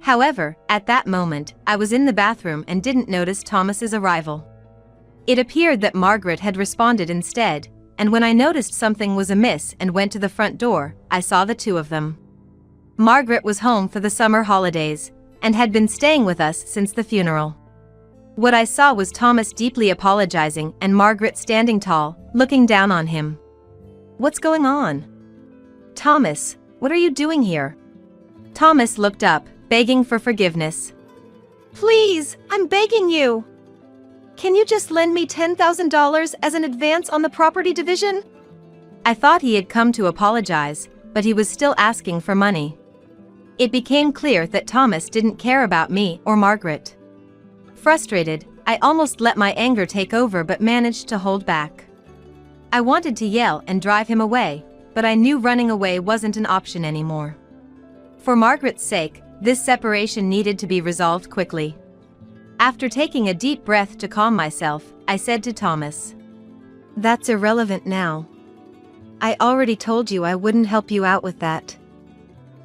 However, at that moment, I was in the bathroom and didn't notice Thomas's arrival. It appeared that Margaret had responded instead, and when I noticed something was amiss and went to the front door, I saw the two of them. Margaret was home for the summer holidays, and had been staying with us since the funeral. What I saw was Thomas deeply apologizing and Margaret standing tall, looking down on him. "What's going on? Thomas, what are you doing here?" Thomas looked up, begging for forgiveness. "Please, I'm begging you. Can you just lend me $10,000 as an advance on the property division?" I thought he had come to apologize, but he was still asking for money. It became clear that Thomas didn't care about me or Margaret. Frustrated, I almost let my anger take over but managed to hold back. I wanted to yell and drive him away, but I knew running away wasn't an option anymore. For Margaret's sake, this separation needed to be resolved quickly. After taking a deep breath to calm myself, I said to Thomas, "That's irrelevant now. I already told you I wouldn't help you out with that.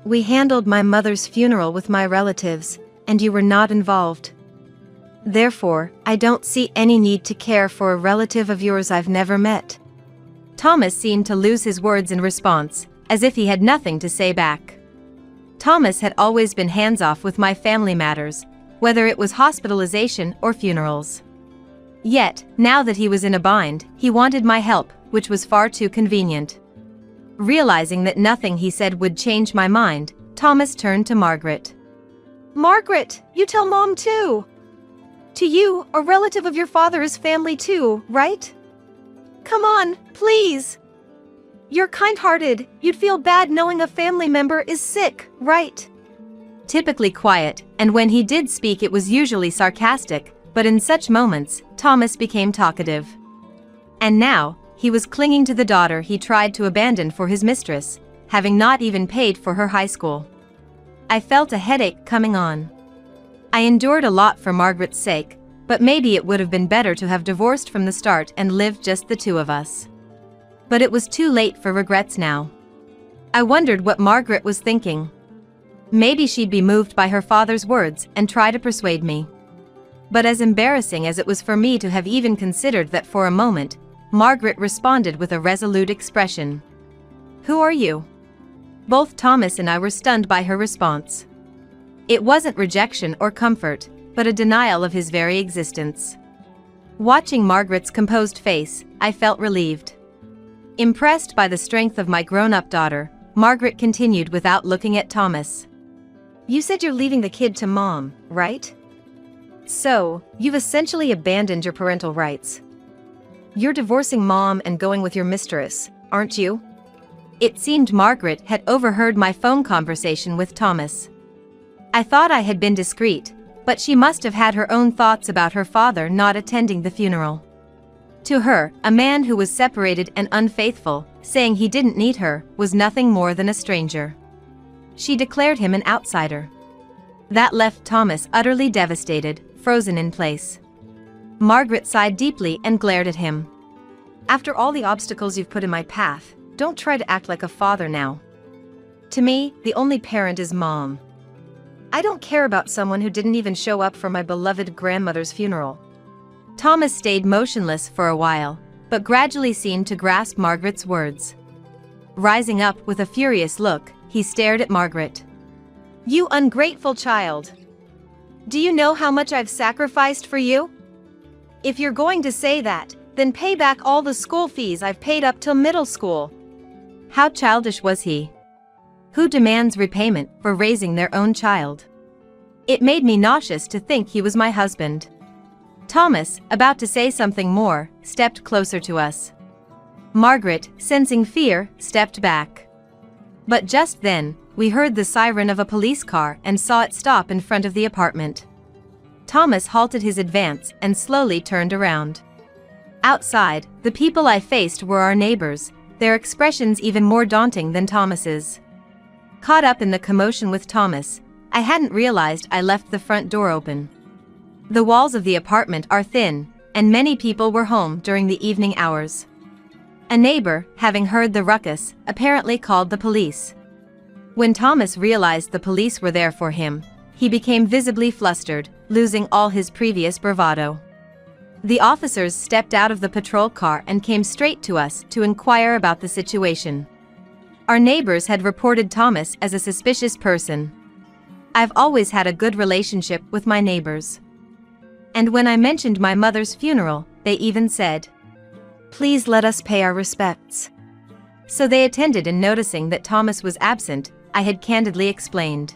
We handled my mother's funeral with my relatives, and you were not involved. Therefore, I don't see any need to care for a relative of yours I've never met." Thomas seemed to lose his words in response, as if he had nothing to say back. Thomas had always been hands-off with my family matters, whether it was hospitalization or funerals. Yet, now that he was in a bind, he wanted my help, which was far too convenient. Realizing that nothing he said would change my mind, Thomas turned to Margaret. "Margaret, you tell Mom too. To you, a relative of your father is family too, right? Come on, please. You're kind-hearted, you'd feel bad knowing a family member is sick, right?" Typically quiet, and when he did speak it was usually sarcastic, but in such moments, Thomas became talkative. And now, he was clinging to the daughter he tried to abandon for his mistress, having not even paid for her high school. I felt a headache coming on. I endured a lot for Margaret's sake, but maybe it would have been better to have divorced from the start and lived just the two of us. But it was too late for regrets now. I wondered what Margaret was thinking. Maybe she'd be moved by her father's words and try to persuade me. But as embarrassing as it was for me to have even considered that for a moment, Margaret responded with a resolute expression. "Who are you?" Both Thomas and I were stunned by her response. It wasn't rejection or comfort, but a denial of his very existence. Watching Margaret's composed face, I felt relieved. Impressed by the strength of my grown-up daughter, Margaret continued without looking at Thomas. "You said you're leaving the kid to Mom, right? So, you've essentially abandoned your parental rights. You're divorcing Mom and going with your mistress, aren't you?" It seemed Margaret had overheard my phone conversation with Thomas. I thought I had been discreet, but she must have had her own thoughts about her father not attending the funeral. To her, a man who was separated and unfaithful, saying he didn't need her, was nothing more than a stranger. She declared him an outsider. That left Thomas utterly devastated, frozen in place. Margaret sighed deeply and glared at him. "After all the obstacles you've put in my path, don't try to act like a father now. To me, the only parent is Mom. I don't care about someone who didn't even show up for my beloved grandmother's funeral." Thomas stayed motionless for a while, but gradually seemed to grasp Margaret's words. Rising up with a furious look, he stared at Margaret. "You ungrateful child! Do you know how much I've sacrificed for you? If you're going to say that, then pay back all the school fees I've paid up till middle school." How childish was he? Who demands repayment for raising their own child? It made me nauseous to think he was my husband. Thomas, about to say something more, stepped closer to us. Margaret, sensing fear, stepped back. But just then, we heard the siren of a police car and saw it stop in front of the apartment. Thomas halted his advance and slowly turned around. Outside, the people I faced were our neighbors, their expressions even more daunting than Thomas's. Caught up in the commotion with Thomas, I hadn't realized I left the front door open. The walls of the apartment are thin, and many people were home during the evening hours. A neighbor, having heard the ruckus, apparently called the police. When Thomas realized the police were there for him, he became visibly flustered, losing all his previous bravado. The officers stepped out of the patrol car and came straight to us to inquire about the situation. Our neighbors had reported Thomas as a suspicious person. I've always had a good relationship with my neighbors. And when I mentioned my mother's funeral, they even said, "Please let us pay our respects." So they attended, and noticing that Thomas was absent, I had candidly explained.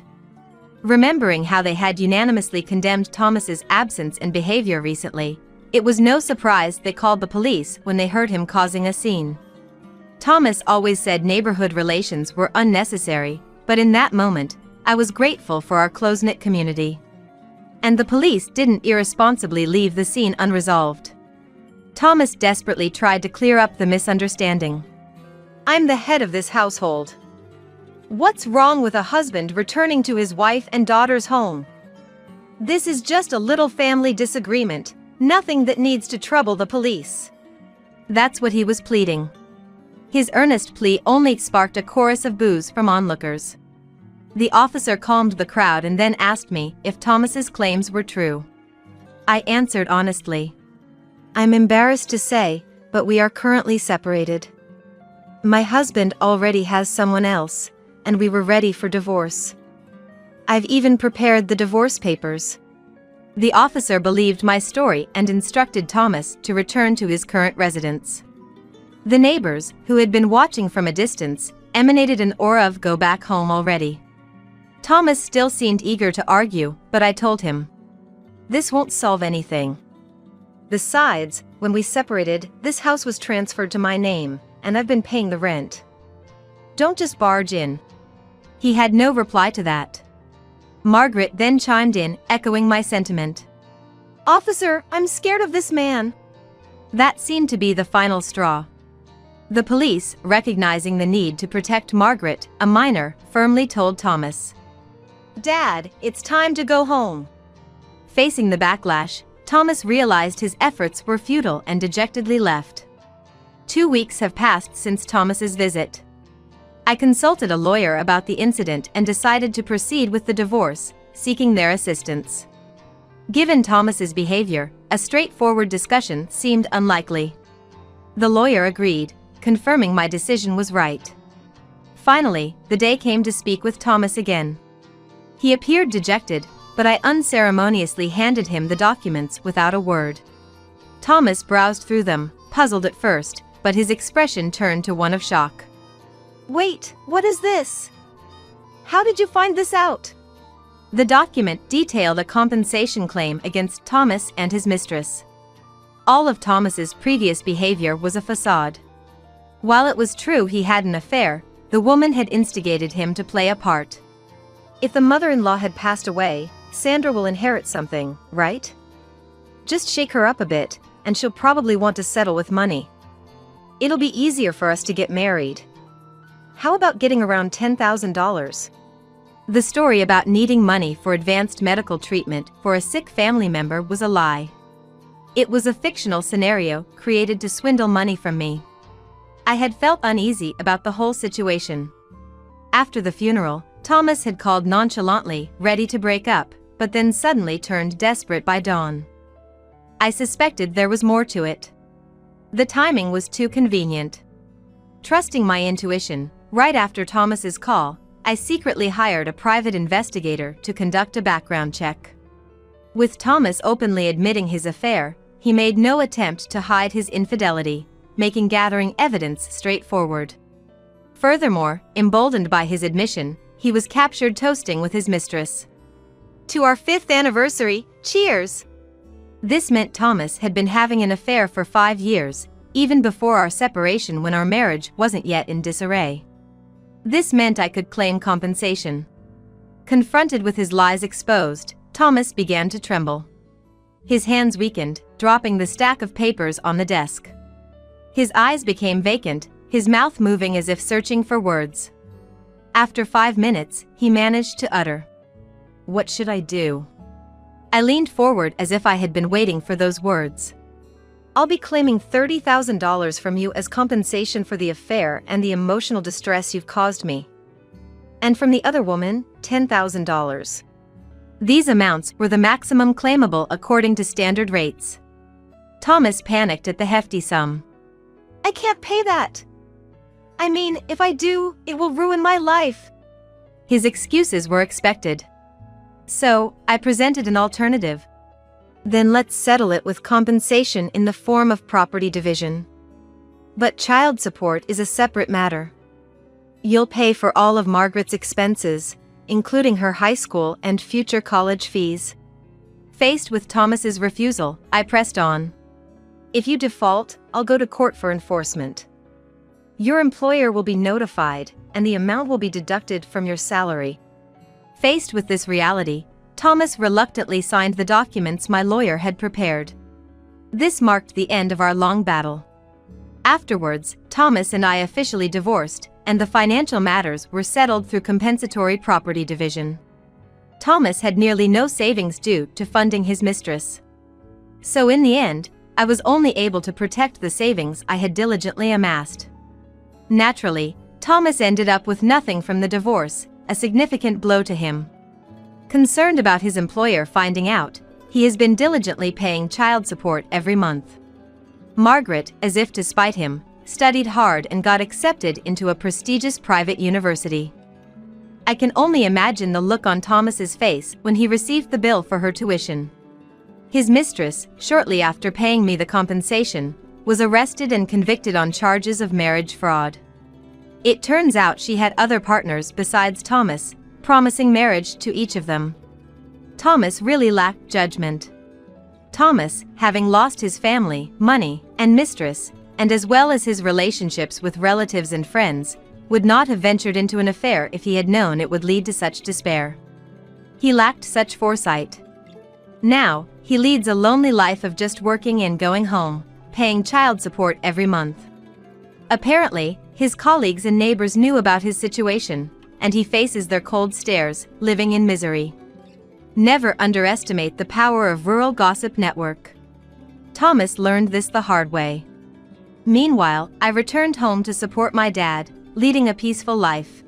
Remembering how they had unanimously condemned Thomas's absence and behavior recently, it was no surprise they called the police when they heard him causing a scene. Thomas always said neighborhood relations were unnecessary, but in that moment, I was grateful for our close-knit community. And the police didn't irresponsibly leave the scene unresolved. Thomas desperately tried to clear up the misunderstanding. "I'm the head of this household. What's wrong with a husband returning to his wife and daughter's home? This is just a little family disagreement, nothing that needs to trouble the police." That's what he was pleading. His earnest plea only sparked a chorus of boos from onlookers. The officer calmed the crowd and then asked me if Thomas's claims were true. I answered honestly. "I'm embarrassed to say, but we are currently separated. My husband already has someone else, and we were ready for divorce. I've even prepared the divorce papers." The officer believed my story and instructed Thomas to return to his current residence. The neighbors, who had been watching from a distance, emanated an aura of "go back home already." Thomas still seemed eager to argue, but I told him, "This won't solve anything. Besides, when we separated, this house was transferred to my name, and I've been paying the rent. Don't just barge in." He had no reply to that. Margaret then chimed in, echoing my sentiment. "Officer, I'm scared of this man." That seemed to be the final straw. The police, recognizing the need to protect Margaret, a minor, firmly told Thomas, "Dad, it's time to go home." Facing the backlash, Thomas realized his efforts were futile and dejectedly left. 2 weeks have passed since Thomas's visit. I consulted a lawyer about the incident and decided to proceed with the divorce, seeking their assistance. Given Thomas's behavior, a straightforward discussion seemed unlikely. The lawyer agreed, confirming my decision was right. Finally, the day came to speak with Thomas again. He appeared dejected, but I unceremoniously handed him the documents without a word. Thomas browsed through them, puzzled at first, but his expression turned to one of shock. "Wait, what is this? How did you find this out?" The document detailed a compensation claim against Thomas and his mistress. All of Thomas's previous behavior was a facade. While it was true he had an affair, the woman had instigated him to play a part. "If the mother-in-law had passed away, Sandra will inherit something, right? Just shake her up a bit, and she'll probably want to settle with money. It'll be easier for us to get married. How about getting around $10,000? The story about needing money for advanced medical treatment for a sick family member was a lie. It was a fictional scenario created to swindle money from me. I had felt uneasy about the whole situation. After the funeral, Thomas had called nonchalantly, ready to break up, but then suddenly turned desperate by dawn. I suspected there was more to it. The timing was too convenient. Trusting my intuition, right after Thomas's call, I secretly hired a private investigator to conduct a background check. With Thomas openly admitting his affair, he made no attempt to hide his infidelity, making gathering evidence straightforward. Furthermore, emboldened by his admission, he was captured toasting with his mistress. "To our 5th anniversary, cheers!" This meant Thomas had been having an affair for 5 years, even before our separation when our marriage wasn't yet in disarray. This meant I could claim compensation. Confronted with his lies exposed, Thomas began to tremble. His hands weakened, dropping the stack of papers on the desk. His eyes became vacant, his mouth moving as if searching for words. After 5 minutes, he managed to utter, "What should I do?" I leaned forward as if I had been waiting for those words. "I'll be claiming $30,000 from you as compensation for the affair and the emotional distress you've caused me. And from the other woman, $10,000. These amounts were the maximum claimable according to standard rates. Thomas panicked at the hefty sum. "I can't pay that. I mean, if I do, it will ruin my life." His excuses were expected. So, I presented an alternative. "Then let's settle it with compensation in the form of property division. But child support is a separate matter. You'll pay for all of Margaret's expenses, including her high school and future college fees." Faced with Thomas's refusal, I pressed on. "If you default, I'll go to court for enforcement. Your employer will be notified, and the amount will be deducted from your salary." Faced with this reality, Thomas reluctantly signed the documents my lawyer had prepared. This marked the end of our long battle. Afterwards, Thomas and I officially divorced, and the financial matters were settled through compensatory property division. Thomas had nearly no savings due to funding his mistress. So in the end, I was only able to protect the savings I had diligently amassed. Naturally, Thomas ended up with nothing from the divorce, a significant blow to him. Concerned about his employer finding out, he has been diligently paying child support every month. Margaret, as if to spite him, studied hard and got accepted into a prestigious private university. I can only imagine the look on Thomas's face when he received the bill for her tuition. His mistress, shortly after paying me the compensation, was arrested and convicted on charges of marriage fraud. It turns out she had other partners besides Thomas, promising marriage to each of them. Thomas really lacked judgment. Thomas, having lost his family, money, and mistress, and as well as his relationships with relatives and friends, would not have ventured into an affair if he had known it would lead to such despair. He lacked such foresight. Now, he leads a lonely life of just working and going home, paying child support every month. Apparently, his colleagues and neighbors knew about his situation, and he faces their cold stares, living in misery. Never underestimate the power of rural gossip network. Thomas learned this the hard way. Meanwhile, I returned home to support my dad, leading a peaceful life.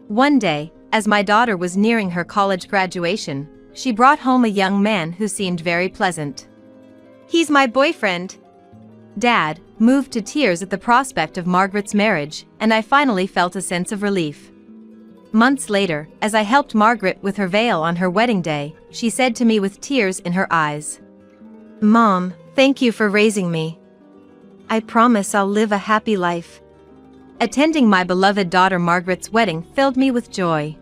One day, as my daughter was nearing her college graduation, she brought home a young man who seemed very pleasant. "He's my boyfriend." Dad, moved to tears at the prospect of Margaret's marriage, and I finally felt a sense of relief. Months later, as I helped Margaret with her veil on her wedding day, she said to me with tears in her eyes, "Mom, thank you for raising me. I promise I'll live a happy life." Attending my beloved daughter Margaret's wedding filled me with joy.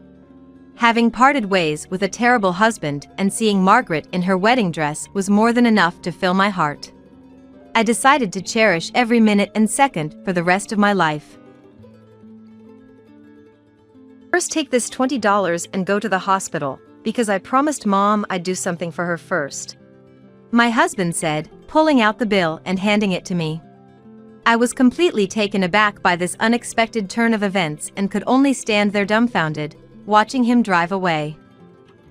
Having parted ways with a terrible husband and seeing Margaret in her wedding dress was more than enough to fill my heart. I decided to cherish every minute and second for the rest of my life. "First take this $20 and go to the hospital, because I promised Mom I'd do something for her first," my husband said, pulling out the bill and handing it to me. I was completely taken aback by this unexpected turn of events and could only stand there dumbfounded, watching him drive away.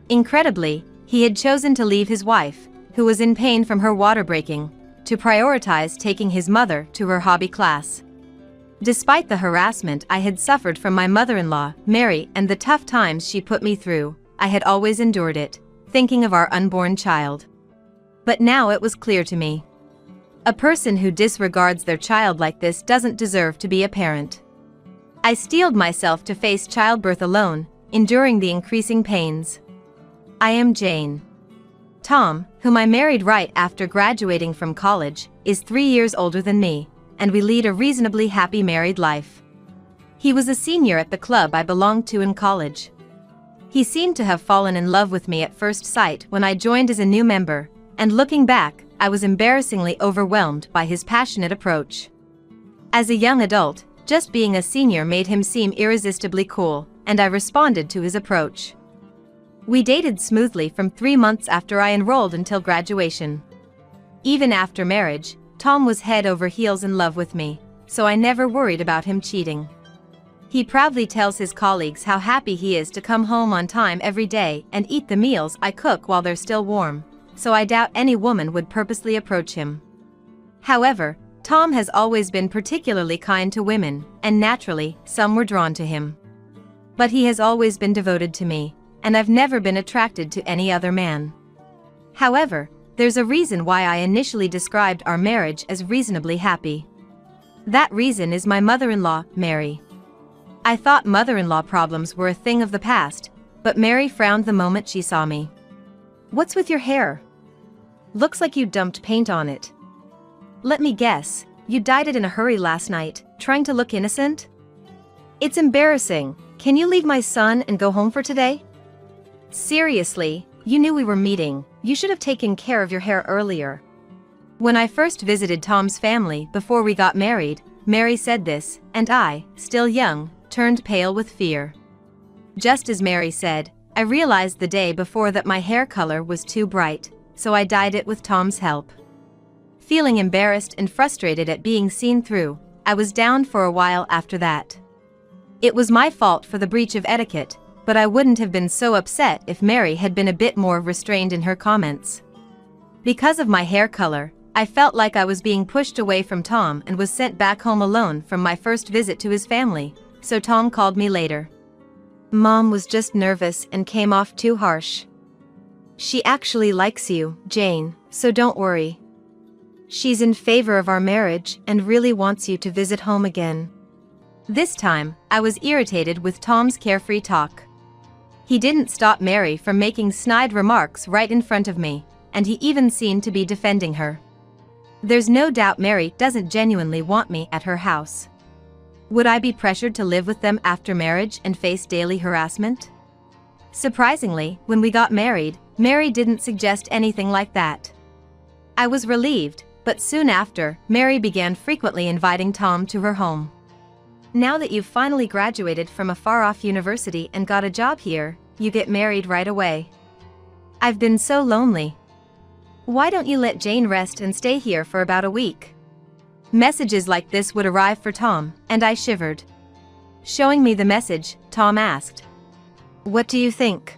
Incredibly, he had chosen to leave his wife, who was in pain from her water breaking, to prioritize taking his mother to her hobby class. Despite the harassment I had suffered from my mother-in-law, Mary, and the tough times she put me through, I had always endured it, thinking of our unborn child. But now it was clear to me. A person who disregards their child like this doesn't deserve to be a parent. I steeled myself to face childbirth alone, enduring the increasing pains. I am Jane. Tom, whom I married right after graduating from college, is 3 years older than me, and we lead a reasonably happy married life. He was a senior at the club I belonged to in college. He seemed to have fallen in love with me at first sight when I joined as a new member, and looking back, I was embarrassingly overwhelmed by his passionate approach. As a young adult, just being a senior made him seem irresistibly cool, and I responded to his approach. We dated smoothly from 3 months after I enrolled until graduation. Even after marriage, Tom was head over heels in love with me, so I never worried about him cheating. He proudly tells his colleagues how happy he is to come home on time every day and eat the meals I cook while they're still warm, so I doubt any woman would purposely approach him. However, Tom has always been particularly kind to women, and naturally, some were drawn to him. But he has always been devoted to me, and I've never been attracted to any other man. However, There's a reason why I initially described our marriage as reasonably happy. That reason is my mother-in-law, Mary. I thought mother-in-law problems were a thing of the past, but Mary frowned the moment she saw me. "What's with your hair? Looks like you dumped paint on it. Let me guess, you dyed it in a hurry last night, trying to look innocent? It's embarrassing. Can you leave my son and go home for today? Seriously, you knew we were meeting. You should have taken care of your hair earlier." When I first visited Tom's family before we got married, Mary said this, and I, still young, turned pale with fear. Just as Mary said, I realized the day before that my hair color was too bright, so I dyed it with Tom's help. Feeling embarrassed and frustrated at being seen through, I was down for a while after that. It was my fault for the breach of etiquette, but I wouldn't have been so upset if Mary had been a bit more restrained in her comments. Because of my hair color, I felt like I was being pushed away from Tom and was sent back home alone from my first visit to his family, so Tom called me later. "Mom was just nervous and came off too harsh. She actually likes you, Jane, so don't worry. She's in favor of our marriage and really wants you to visit home again." This time, I was irritated with Tom's carefree talk. He didn't stop Mary from making snide remarks right in front of me, and he even seemed to be defending her. There's no doubt Mary doesn't genuinely want me at her house. Would I be pressured to live with them after marriage and face daily harassment? Surprisingly, when we got married, Mary didn't suggest anything like that. I was relieved, but soon after, Mary began frequently inviting Tom to her home. "Now that you've finally graduated from a far-off university and got a job here, you get married right away. I've been so lonely. Why don't you let Jane rest and stay here for about a week?" Messages like this would arrive for Tom, and I shivered. Showing me the message, Tom asked, "What do you think?"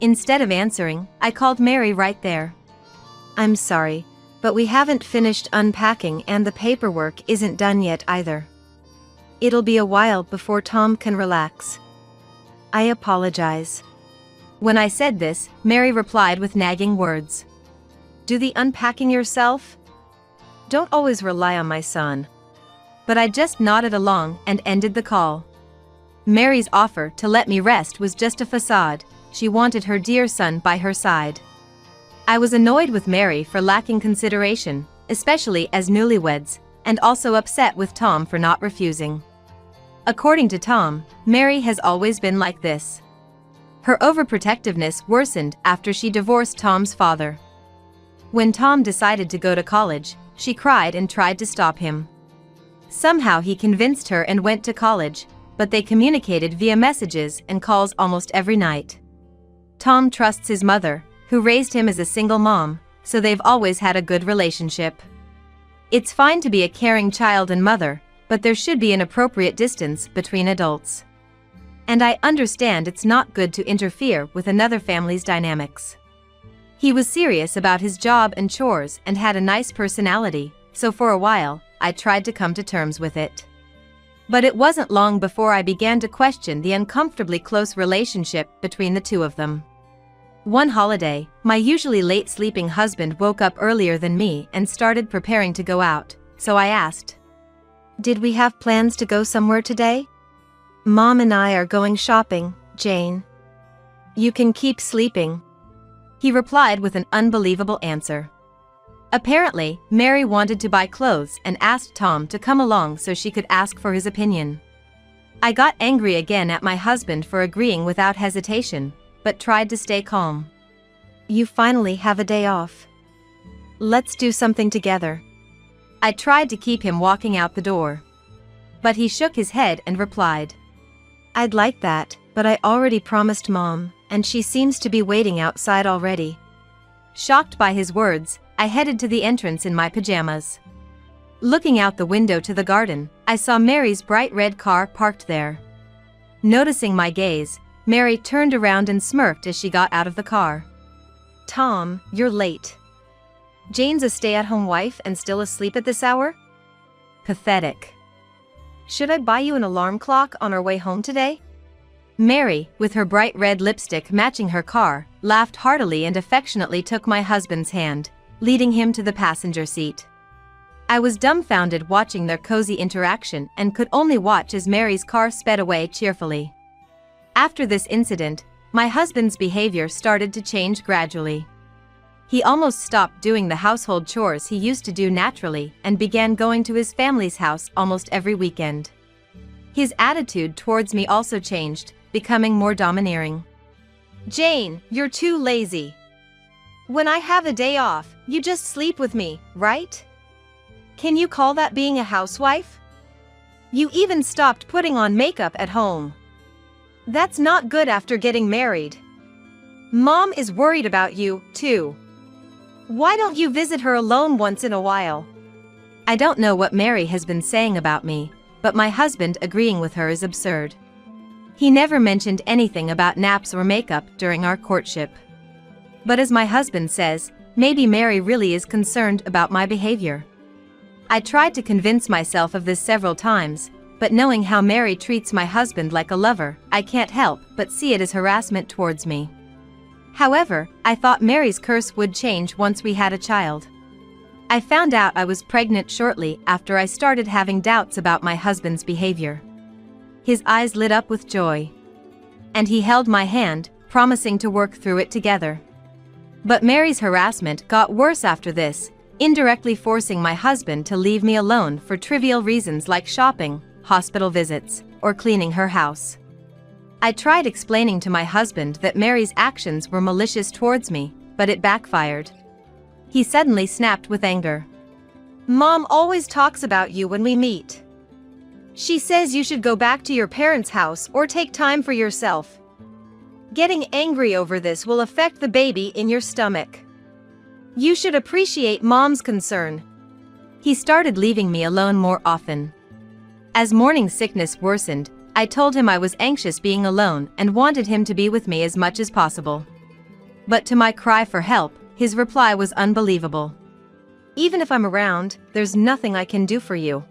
Instead of answering, I called Mary right there. "I'm sorry, but we haven't finished unpacking and the paperwork isn't done yet either. It'll be a while before Tom can relax. I apologize." When I said this, Mary replied with nagging words. "Do the unpacking yourself? Don't always rely on my son." But I just nodded along and ended the call. Mary's offer to let me rest was just a facade. She wanted her dear son by her side. I was annoyed with Mary for lacking consideration, especially as newlyweds, and also upset with Tom for not refusing. According to Tom, Mary has always been like this. Her overprotectiveness worsened after she divorced Tom's father. When Tom decided to go to college, she cried and tried to stop him. Somehow he convinced her and went to college, but they communicated via messages and calls almost every night. Tom trusts his mother, who raised him as a single mom, so they've always had a good relationship. It's fine to be a caring child and mother, but there should be an appropriate distance between adults. And I understand it's not good to interfere with another family's dynamics. He was serious about his job and chores and had a nice personality, so for a while, I tried to come to terms with it. But it wasn't long before I began to question the uncomfortably close relationship between the two of them. One holiday, my usually late sleeping husband woke up earlier than me and started preparing to go out, so I asked, "Did we have plans to go somewhere today?" "Mom and I are going shopping, Jane. You can keep sleeping," he replied with an unbelievable answer. Apparently, Mary wanted to buy clothes and asked Tom to come along so she could ask for his opinion. I got angry again at my husband for agreeing without hesitation, but tried to stay calm. "You finally have a day off. Let's do something together." I tried to keep him walking out the door. But he shook his head and replied, "I'd like that, but I already promised Mom, and she seems to be waiting outside already." Shocked by his words, I headed to the entrance in my pajamas. Looking out the window to the garden, I saw Mary's bright red car parked there. Noticing my gaze, Mary turned around and smirked as she got out of the car. "Tom, you're late. Jane's a stay-at-home wife and still asleep at this hour? Pathetic. Should I buy you an alarm clock on our way home today?" Mary, with her bright red lipstick matching her car, laughed heartily and affectionately took my husband's hand, leading him to the passenger seat. I was dumbfounded watching their cozy interaction and could only watch as Mary's car sped away cheerfully. After this incident, my husband's behavior started to change gradually. He almost stopped doing the household chores he used to do naturally and began going to his family's house almost every weekend. His attitude towards me also changed, becoming more domineering. Jane, you're too lazy. When I have a day off, you just sleep with me, right? Can you call that being a housewife? You even stopped putting on makeup at home. That's not good after getting married. Mom is worried about you, too. Why don't you visit her alone once in a while? I don't know what Mary has been saying about me, but my husband agreeing with her is absurd. He never mentioned anything about naps or makeup during our courtship. But as my husband says, maybe Mary really is concerned about my behavior. I tried to convince myself of this several times, but knowing how Mary treats my husband like a lover, I can't help but see it as harassment towards me. However, I thought Mary's curse would change once we had a child. I found out I was pregnant shortly after I started having doubts about my husband's behavior. His eyes lit up with joy. And he held my hand, promising to work through it together. But Mary's harassment got worse after this, indirectly forcing my husband to leave me alone for trivial reasons like shopping, hospital visits, or cleaning her house. I tried explaining to my husband that Mary's actions were malicious towards me, but it backfired. He suddenly snapped with anger. Mom always talks about you when we meet. She says you should go back to your parents' house or take time for yourself. Getting angry over this will affect the baby in your stomach. You should appreciate Mom's concern. He started leaving me alone more often. As morning sickness worsened, I told him I was anxious being alone and wanted him to be with me as much as possible. But to my cry for help, his reply was unbelievable. Even if I'm around, there's nothing I can do for you.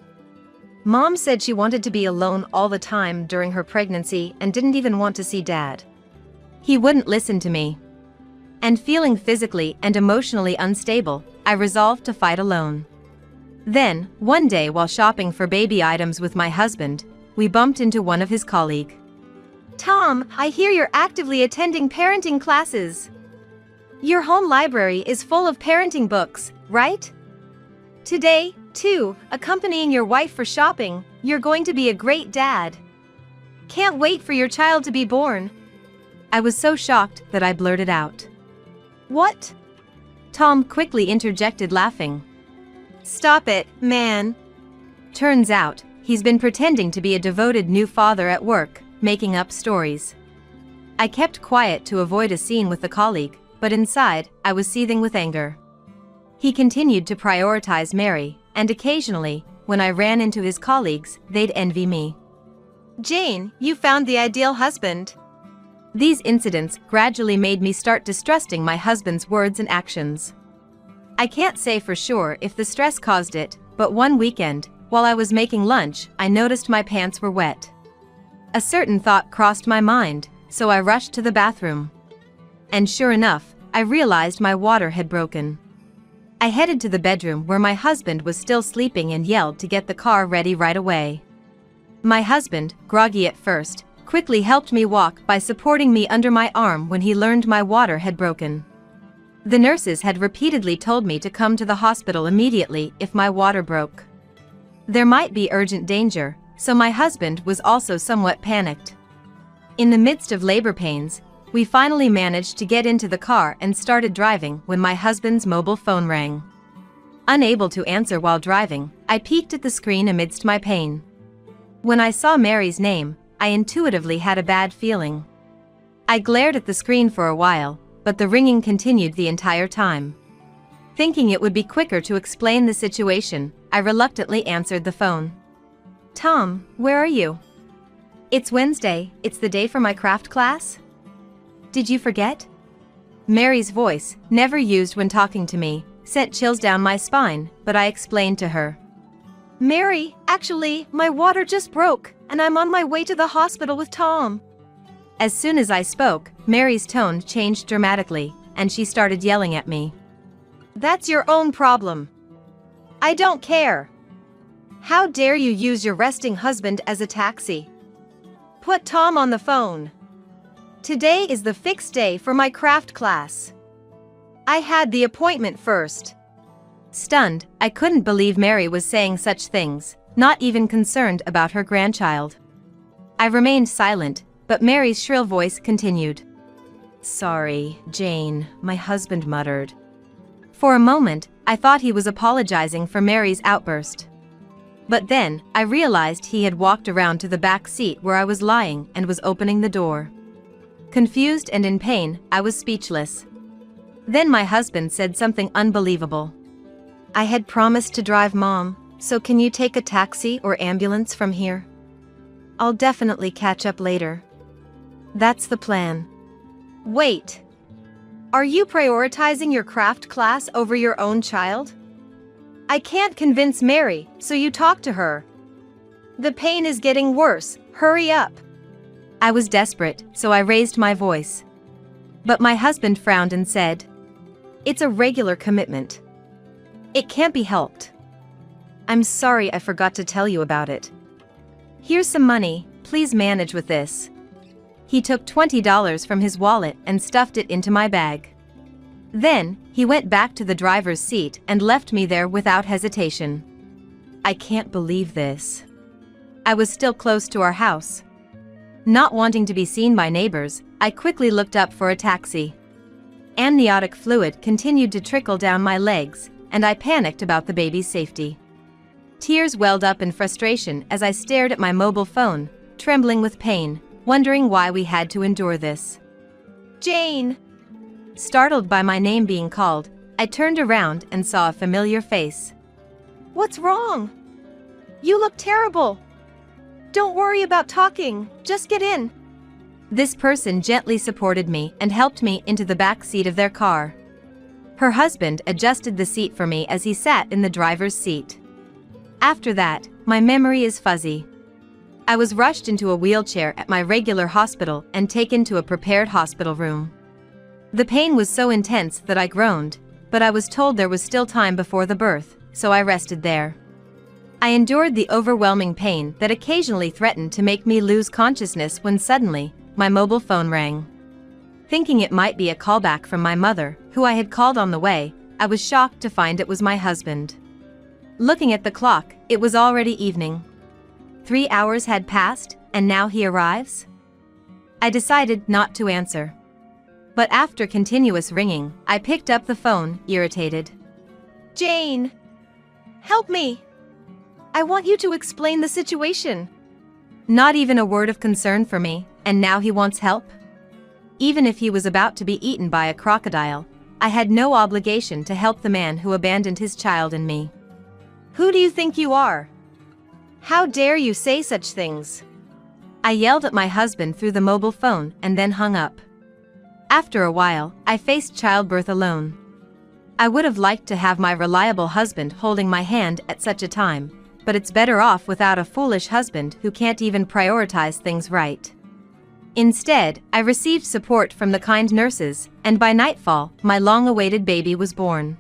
Mom said she wanted to be alone all the time during her pregnancy and didn't even want to see Dad. He wouldn't listen to me. And feeling physically and emotionally unstable, I resolved to fight alone. Then, one day while shopping for baby items with my husband, we bumped into one of his colleagues. Tom, I hear you're actively attending parenting classes. Your home library is full of parenting books, right? Today, too, accompanying your wife for shopping, you're going to be a great dad. Can't wait for your child to be born. I was so shocked that I blurted out. What? Tom quickly interjected, laughing. Stop it, man. Turns out, he's been pretending to be a devoted new father at work, making up stories. I kept quiet to avoid a scene with the colleague, but inside, I was seething with anger. He continued to prioritize Mary, and occasionally, when I ran into his colleagues, they'd envy me. Jane, you found the ideal husband. These incidents gradually made me start distrusting my husband's words and actions. I can't say for sure if the stress caused it, but one weekend, while I was making lunch, I noticed my pants were wet. A certain thought crossed my mind, so I rushed to the bathroom. And sure enough, I realized my water had broken. I headed to the bedroom where my husband was still sleeping and yelled to get the car ready right away. My husband, groggy at first, quickly helped me walk by supporting me under my arm when he learned my water had broken. The nurses had repeatedly told me to come to the hospital immediately if my water broke. There might be urgent danger, so my husband was also somewhat panicked. In the midst of labor pains, we finally managed to get into the car and started driving when my husband's mobile phone rang. Unable to answer while driving, I peeked at the screen amidst my pain. When I saw Mary's name, I intuitively had a bad feeling. I glared at the screen for a while, but the ringing continued the entire time. Thinking it would be quicker to explain the situation, I reluctantly answered the phone. Tom, where are you? It's Wednesday, it's the day for my craft class? Did you forget? Mary's voice, never used when talking to me, sent chills down my spine, but I explained to her. Mary, actually, my water just broke, and I'm on my way to the hospital with Tom. As soon as I spoke, Mary's tone changed dramatically, and she started yelling at me. That's your own problem. I don't care. How dare you use your resting husband as a taxi? Put Tom on the phone. Today is the fixed day for my craft class. I had the appointment first. Stunned, I couldn't believe Mary was saying such things, not even concerned about her grandchild. I remained silent, but Mary's shrill voice continued. Sorry, Jane, my husband muttered. For a moment, I thought he was apologizing for Mary's outburst. But then, I realized he had walked around to the back seat where I was lying and was opening the door. Confused and in pain, I was speechless. Then my husband said something unbelievable. I had promised to drive Mom, so can you take a taxi or ambulance from here? I'll definitely catch up later. That's the plan. Wait. Are you prioritizing your craft class over your own child? I can't convince Mary, so you talk to her. The pain is getting worse, hurry up. I was desperate, so I raised my voice. But my husband frowned and said, It's a regular commitment. It can't be helped. I'm sorry I forgot to tell you about it. Here's some money, please manage with this. He took $20 from his wallet and stuffed it into my bag. Then, he went back to the driver's seat and left me there without hesitation. I can't believe this. I was still close to our house. Not wanting to be seen by neighbors, I quickly looked up for a taxi. Amniotic fluid continued to trickle down my legs, and I panicked about the baby's safety. Tears welled up in frustration as I stared at my mobile phone, trembling with pain, wondering why we had to endure this. Jane! Startled by my name being called, I turned around and saw a familiar face. What's wrong? You look terrible. Don't worry about talking, just get in. This person gently supported me and helped me into the back seat of their car. Her husband adjusted the seat for me as he sat in the driver's seat. After that, my memory is fuzzy. I was rushed into a wheelchair at my regular hospital and taken to a prepared hospital room. The pain was so intense that I groaned, but I was told there was still time before the birth, so I rested there. I endured the overwhelming pain that occasionally threatened to make me lose consciousness when suddenly, my mobile phone rang. Thinking it might be a callback from my mother, who I had called on the way, I was shocked to find it was my husband. Looking at the clock, it was already evening. 3 hours had passed, and now he arrives? I decided not to answer. But after continuous ringing, I picked up the phone, irritated. Jane! Help me! I want you to explain the situation. Not even a word of concern for me, and now he wants help? Even if he was about to be eaten by a crocodile, I had no obligation to help the man who abandoned his child and me. Who do you think you are? How dare you say such things? I yelled at my husband through the mobile phone and then hung up. After a while, I faced childbirth alone. I would have liked to have my reliable husband holding my hand at such a time, but it's better off without a foolish husband who can't even prioritize things right. Instead, I received support from the kind nurses, and by nightfall, my long-awaited baby was born.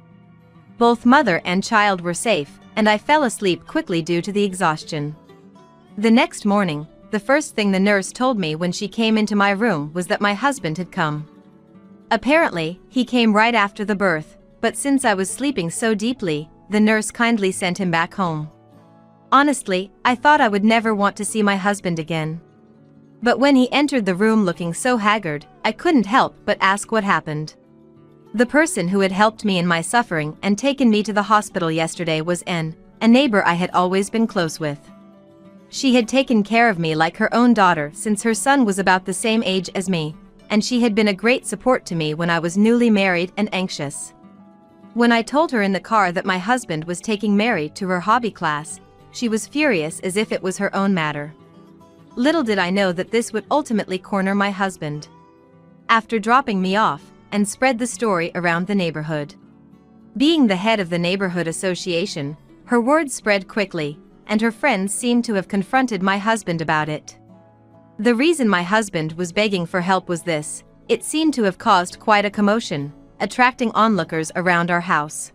Both mother and child were safe, and I fell asleep quickly due to the exhaustion. The next morning, the first thing the nurse told me when she came into my room was that my husband had come. Apparently, he came right after the birth, but since I was sleeping so deeply, the nurse kindly sent him back home. Honestly, I thought I would never want to see my husband again. But when he entered the room looking so haggard, I couldn't help but ask what happened. The person who had helped me in my suffering and taken me to the hospital yesterday was N, a neighbor I had always been close with. She had taken care of me like her own daughter since her son was about the same age as me, and she had been a great support to me when I was newly married and anxious. When I told her in the car that my husband was taking Mary to her hobby class, she was furious as if it was her own matter. Little did I know that this would ultimately corner my husband. After dropping me off, and spread the story around the neighborhood. Being the head of the neighborhood association, her words spread quickly, and her friends seemed to have confronted my husband about it. The reason my husband was begging for help was this: it seemed to have caused quite a commotion, attracting onlookers around our house.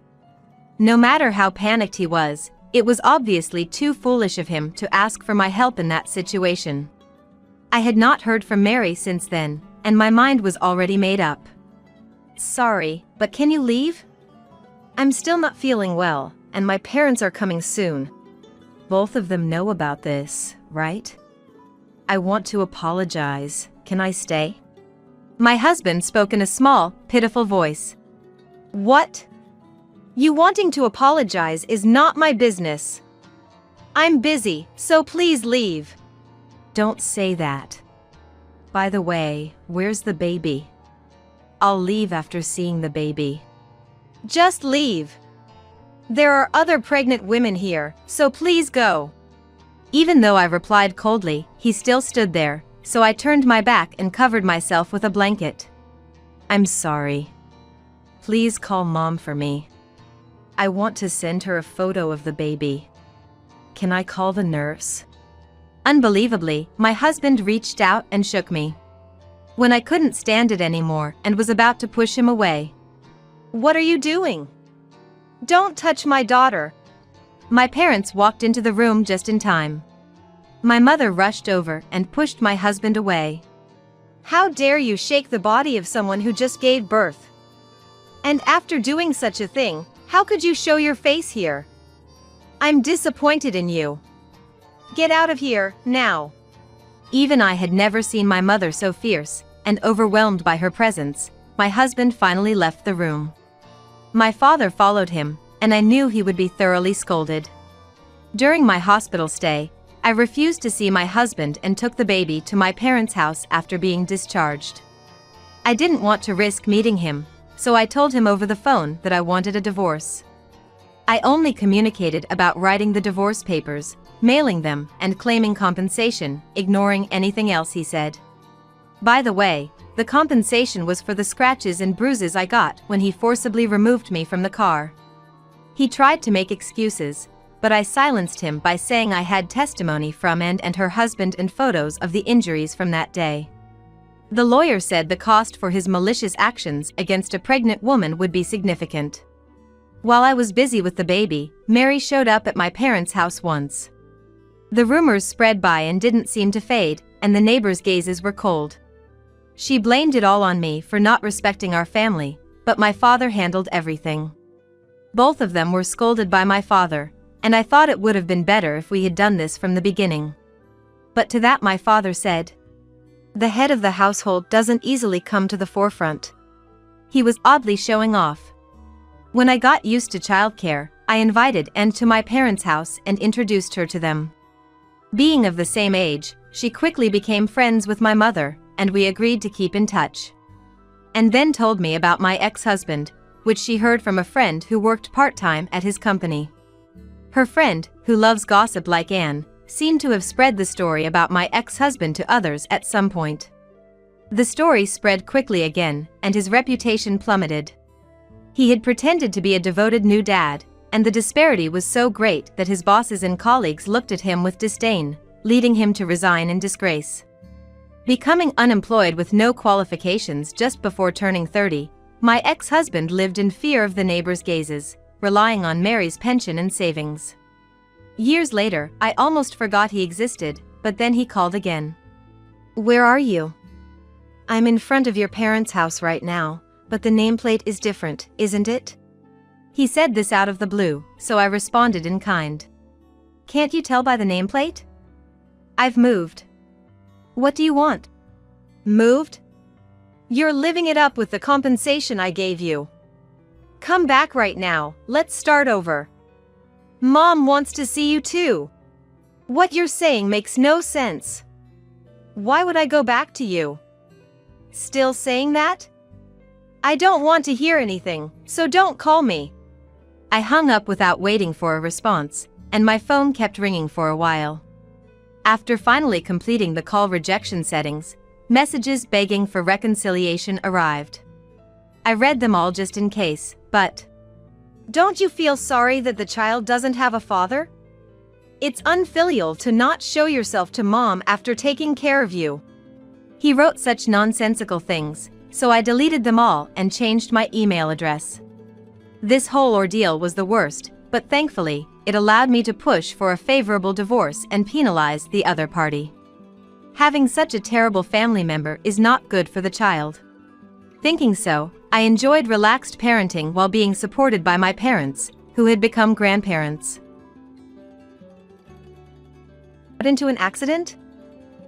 No matter how panicked he was, it was obviously too foolish of him to ask for my help in that situation. I had not heard from Mary since then, and my mind was already made up. Sorry, but can you leave? I'm still not feeling well, and my parents are coming soon. Both of them know about this, right? I want to apologize. Can I stay? My husband spoke in a small, pitiful voice. What? You wanting to apologize is not my business. I'm busy, so please leave. Don't say that. By the way, where's the baby? I'll leave after seeing the baby. Just leave. There are other pregnant women here, so please go. Even though I replied coldly, he still stood there, so I turned my back and covered myself with a blanket. I'm sorry. Please call Mom for me. I want to send her a photo of the baby. Can I call the nurse? Unbelievably, my husband reached out and shook me. When I couldn't stand it anymore and was about to push him away. What are you doing? Don't touch my daughter. My parents walked into the room just in time. My mother rushed over and pushed my husband away. How dare you shake the body of someone who just gave birth? And after doing such a thing, how could you show your face here? I'm disappointed in you. Get out of here, now. Even I had never seen my mother so fierce and overwhelmed by her presence. My husband finally left the room. My father followed him, and I knew he would be thoroughly scolded. During my hospital stay, I refused to see my husband and took the baby to my parents' house after being discharged. I didn't want to risk meeting him, so I told him over the phone that I wanted a divorce. I only communicated about writing the divorce papers, mailing them, and claiming compensation, ignoring anything else he said. By the way, the compensation was for the scratches and bruises I got when he forcibly removed me from the car. He tried to make excuses, but I silenced him by saying I had testimony from and her husband and photos of the injuries from that day. The lawyer said the cost for his malicious actions against a pregnant woman would be significant. While I was busy with the baby, Mary showed up at my parents' house once. The rumors spread by and didn't seem to fade, and the neighbors' gazes were cold. She blamed it all on me for not respecting our family, but my father handled everything. Both of them were scolded by my father, and I thought it would have been better if we had done this from the beginning. But to that my father said, "The head of the household doesn't easily come to the forefront." He was oddly showing off. When I got used to childcare, I invited Anne to my parents' house and introduced her to them. Being of the same age, she quickly became friends with my mother, and we agreed to keep in touch. And then told me about my ex-husband, which she heard from a friend who worked part-time at his company. Her friend, who loves gossip like Anne, seemed to have spread the story about my ex-husband to others at some point. The story spread quickly again, and his reputation plummeted. He had pretended to be a devoted new dad, and the disparity was so great that his bosses and colleagues looked at him with disdain, leading him to resign in disgrace. Becoming unemployed with no qualifications just before turning 30, my ex-husband lived in fear of the neighbors' gazes, relying on Mary's pension and savings. Years later, I almost forgot he existed, but then he called again. Where are you? I'm in front of your parents' house right now, but the nameplate is different, isn't it? He said this out of the blue, so I responded in kind. Can't you tell by the nameplate? I've moved. What do you want? Moved? You're living it up with the compensation I gave you. Come back right now, let's start over. Mom wants to see you too. What you're saying makes no sense. Why would I go back to you? Still saying that? I don't want to hear anything, so don't call me. I hung up without waiting for a response, and my phone kept ringing for a while. After finally completing the call rejection settings, messages begging for reconciliation arrived. I read them all just in case, but... Don't you feel sorry that the child doesn't have a father? It's unfilial to not show yourself to mom after taking care of you. He wrote such nonsensical things, so I deleted them all and changed my email address. This whole ordeal was the worst, but thankfully, it allowed me to push for a favorable divorce and penalize the other party. Having such a terrible family member is not good for the child. Thinking so, I enjoyed relaxed parenting while being supported by my parents, who had become grandparents. Got into an accident?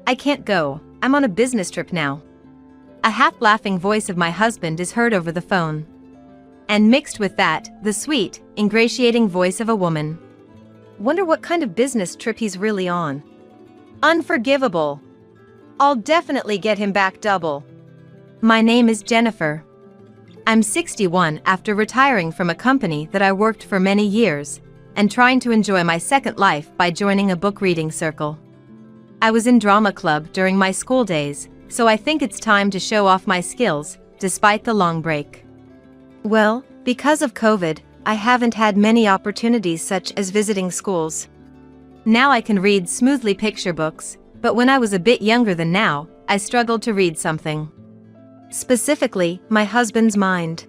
I can't go. I'm on a business trip now. A half-laughing voice of my husband is heard over the phone. And mixed with that, the sweet, ingratiating voice of a woman. Wonder what kind of business trip he's really on. Unforgivable. I'll definitely get him back double. My name is Jennifer. I'm 61 after retiring from a company that I worked for many years, and trying to enjoy my second life by joining a book reading circle. I was in drama club during my school days, so I think it's time to show off my skills, despite the long break. Well, because of COVID, I haven't had many opportunities such as visiting schools. Now I can read smoothly picture books, but when I was a bit younger than now, I struggled to read something. Specifically, my husband's mind.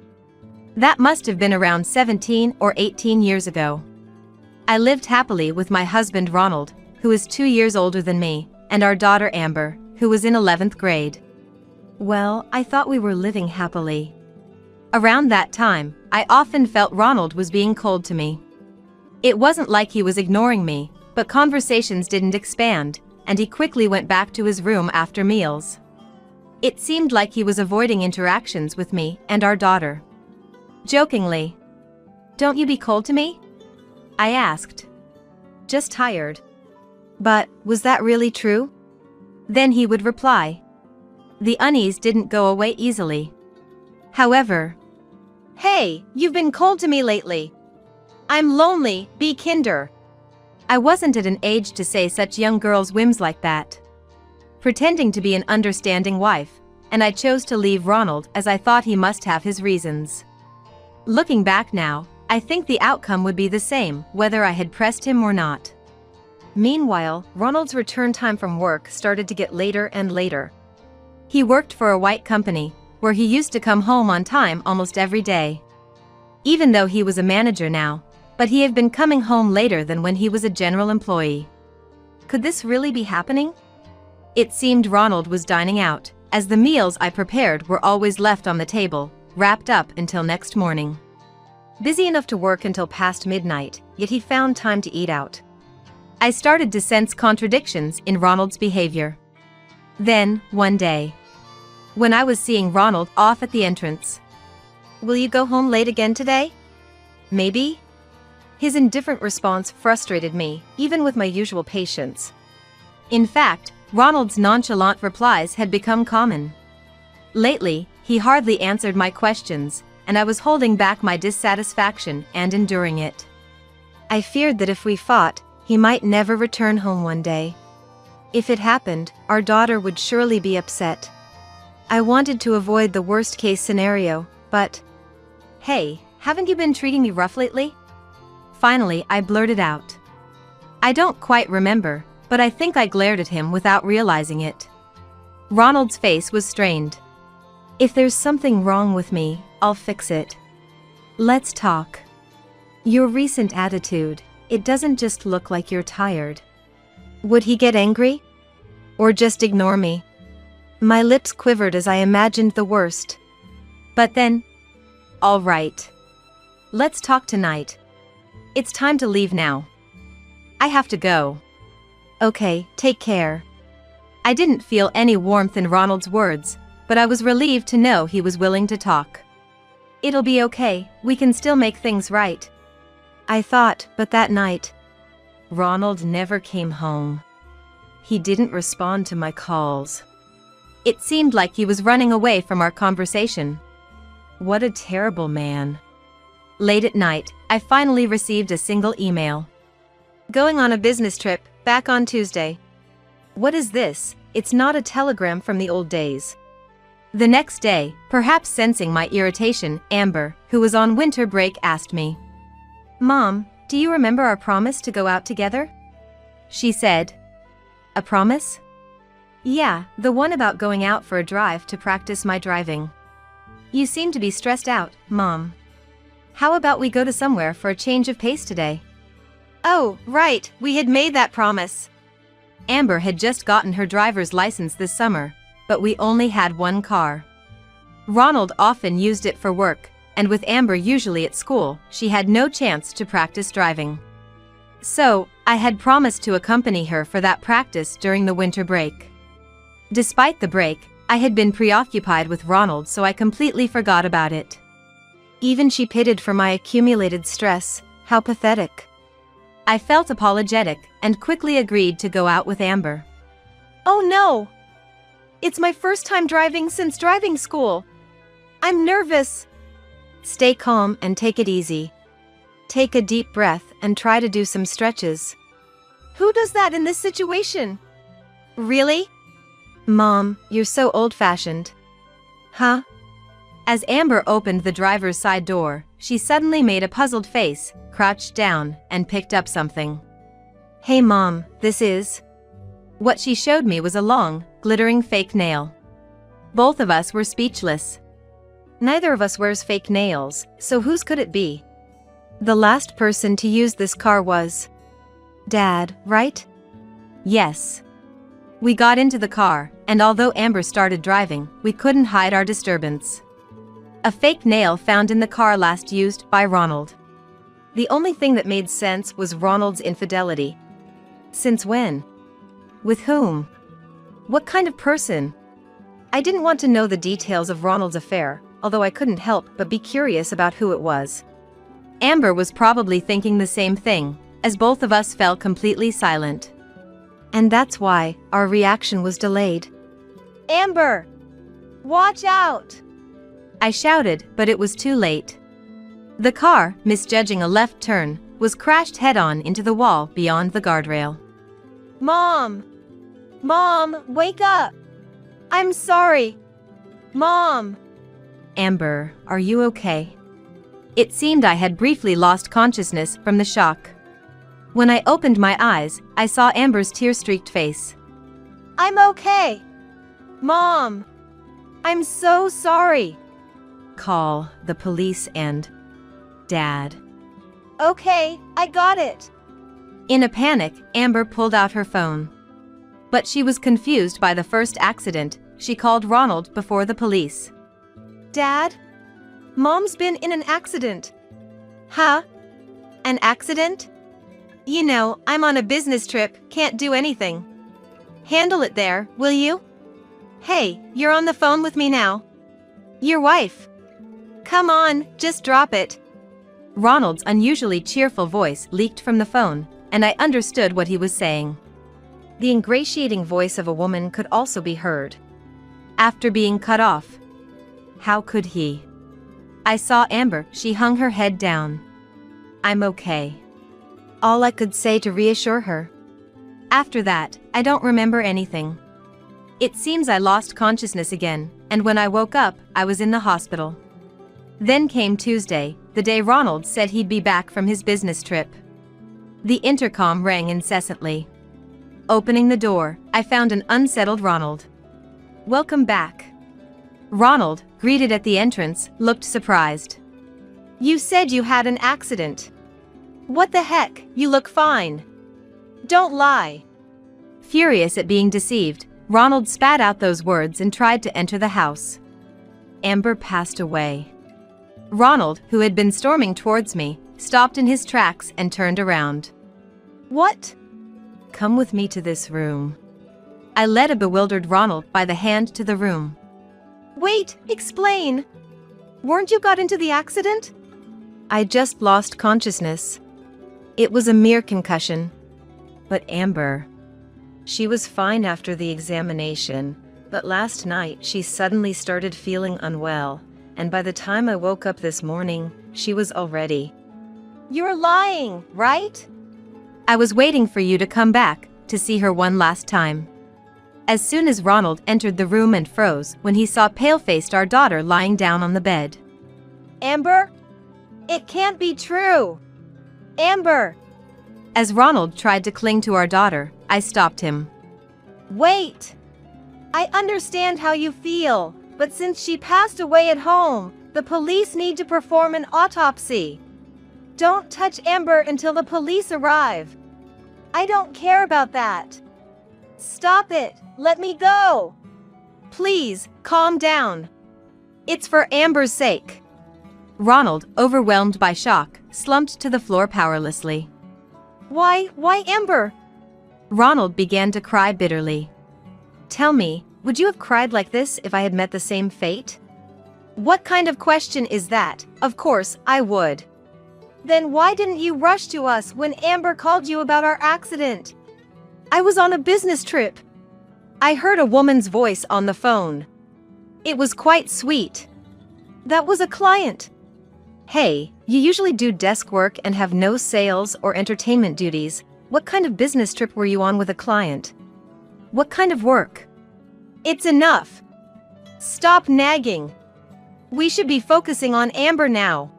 That must have been around 17 or 18 years ago. I lived happily with my husband Ronald, who is 2 years older than me, and our daughter Amber, who was in 11th grade. Well, I thought we were living happily. Around that time, I often felt Ronald was being cold to me. It wasn't like he was ignoring me, but conversations didn't expand, and he quickly went back to his room after meals. It seemed like he was avoiding interactions with me and our daughter. Jokingly, "Don't you be cold to me?" I asked. Just tired. But, was that really true? Then he would reply. The unease didn't go away easily. However, "Hey, you've been cold to me lately. I'm lonely, be kinder." I wasn't at an age to say such young girls' whims like that. Pretending to be an understanding wife, and I chose to leave Ronald as I thought he must have his reasons. Looking back now, I think the outcome would be the same whether I had pressed him or not. Meanwhile, Ronald's return time from work started to get later and later. He worked for a white company, where he used to come home on time almost every day. Even though he was a manager now, but he had been coming home later than when he was a general employee. Could this really be happening? It seemed Ronald was dining out, as the meals I prepared were always left on the table, wrapped up until next morning. Busy enough to work until past midnight, yet he found time to eat out. I started to sense contradictions in Ronald's behavior. Then, one day, when I was seeing Ronald off at the entrance. "Will you go home late again today?" "Maybe?" His indifferent response frustrated me, even with my usual patience. In fact, Ronald's nonchalant replies had become common. Lately, he hardly answered my questions, and I was holding back my dissatisfaction and enduring it. I feared that if we fought, he might never return home one day. If it happened, our daughter would surely be upset. I wanted to avoid the worst-case scenario, but... "Hey, haven't you been treating me rough lately?" Finally, I blurted out. I don't quite remember, but I think I glared at him without realizing it. Ronald's face was strained. "If there's something wrong with me, I'll fix it. Let's talk. Your recent attitude, it doesn't just look like you're tired." Would he get angry? Or just ignore me? My lips quivered as I imagined the worst. But then, "All right. Let's talk tonight. It's time to leave now. I have to go." "Okay, take care." I didn't feel any warmth in Ronald's words, but I was relieved to know he was willing to talk. "It'll be okay, we can still make things right." I thought, but that night, Ronald never came home. He didn't respond to my calls. It seemed like he was running away from our conversation. What a terrible man. Late at night, I finally received a single email. "Going on a business trip, back on Tuesday." What is this? It's not a telegram from the old days. The next day, perhaps sensing my irritation, Amber, who was on winter break, asked me, "Mom, do you remember our promise to go out together?" she said. A promise? Yeah, the one about going out for a drive to practice my driving. You seem to be stressed out, Mom. How about we go to somewhere for a change of pace today? Oh, right, we had made that promise. Amber had just gotten her driver's license this summer, but we only had one car. Ronald often used it for work, and with Amber usually at school, she had no chance to practice driving. So, I had promised to accompany her for that practice during the winter break. Despite the break, I had been preoccupied with Ronald, so I completely forgot about it. Even she pitied for my accumulated stress. How pathetic. I felt apologetic and quickly agreed to go out with Amber. Oh no! It's my first time driving since driving school. I'm nervous. Stay calm and take it easy. Take a deep breath and try to do some stretches. Who does that in this situation? Really? Mom, you're so old-fashioned. Huh? As Amber opened the driver's side door, she suddenly made a puzzled face, crouched down, and picked up something. Hey Mom, this is... What she showed me was a long, glittering fake nail. Both of us were speechless. Neither of us wears fake nails, so whose could it be? The last person to use this car was... Dad, right? Yes. We got into the car, and although Amber started driving, we couldn't hide our disturbance. A fake nail found in the car last used by Ronald. The only thing that made sense was Ronald's infidelity. Since when? With whom? What kind of person? I didn't want to know the details of Ronald's affair, although I couldn't help but be curious about who it was. Amber was probably thinking the same thing, as both of us fell completely silent. And that's why our reaction was delayed. Amber! Watch out! I shouted, but it was too late. The car, misjudging a left turn, was crashed head-on into the wall beyond the guardrail. Mom! Mom, wake up! I'm sorry. Mom! Amber, are you okay? It seemed I had briefly lost consciousness from the shock. When I opened my eyes, I saw Amber's tear-streaked face. I'm okay. Mom! I'm so sorry. Call the police and... Dad. Okay, I got it. In a panic, Amber pulled out her phone. But she was confused by the first accident. She called Ronald before the police. Dad? Mom's been in an accident. Huh? An accident? You know, I'm on a business trip, can't do anything. Handle it there, will you? Hey, you're on the phone with me now. Your wife. Come on, just drop it. Ronald's unusually cheerful voice leaked from the phone, and I understood what he was saying. The ingratiating voice of a woman could also be heard. After being cut off. How could he? I saw Amber, she hung her head down. I'm okay. All I could say to reassure her. After that, I don't remember anything. It seems I lost consciousness again, and when I woke up, I was in the hospital. Then came Tuesday, the day Ronald said he'd be back from his business trip. The intercom rang incessantly. Opening the door, I found an unsettled Ronald. Welcome back. Ronald, greeted at the entrance, looked surprised. You said you had an accident. What the heck, you look fine. Don't lie. Furious at being deceived, Ronald spat out those words and tried to enter the house. Amber passed away. Ronald, who had been storming towards me, stopped in his tracks and turned around. What? Come with me to this room. I led a bewildered Ronald by the hand to the room. Wait, explain. Weren't you got into the accident? I just lost consciousness. It was a mere concussion. But Amber... She was fine after the examination, but last night she suddenly started feeling unwell, and by the time I woke up this morning, she was already... You're lying, right? I was waiting for you to come back, to see her one last time. As soon as Ronald entered the room and froze when he saw pale-faced our daughter lying down on the bed. Amber? It can't be true. Amber! As Ronald tried to cling to our daughter, I stopped him. Wait! I understand how you feel, but since she passed away at home, the police need to perform an autopsy. Don't touch Amber until the police arrive. I don't care about that. Stop it! Let me go! Please, calm down. It's for Amber's sake. Ronald, overwhelmed by shock, slumped to the floor powerlessly. Why Amber? Ronald began to cry bitterly. Tell me, would you have cried like this if I had met the same fate? What kind of question is that? Of course, I would. Then why didn't you rush to us when Amber called you about our accident? I was on a business trip. I heard a woman's voice on the phone. It was quite sweet. That was a client. Hey, you usually do desk work and have no sales or entertainment duties. What kind of business trip were you on with a client? What kind of work? It's enough. Stop nagging. We should be focusing on Amber now.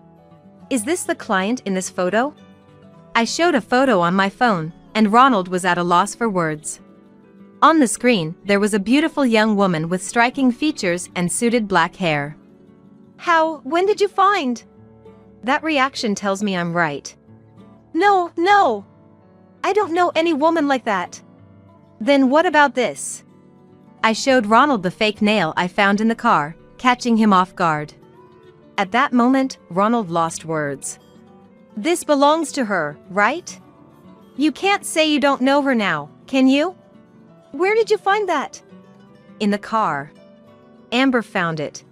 Is this the client in this photo? I showed a photo on my phone, and Ronald was at a loss for words. On the screen, there was a beautiful young woman with striking features and suited black hair. When did you find? That reaction tells me I'm right. No. I don't know any woman like that. Then what about this? I showed Ronald the fake nail I found in the car, catching him off guard. At that moment, Ronald lost words. This belongs to her, right? You can't say you don't know her now, can you? Where did you find that? In the car. Amber found it.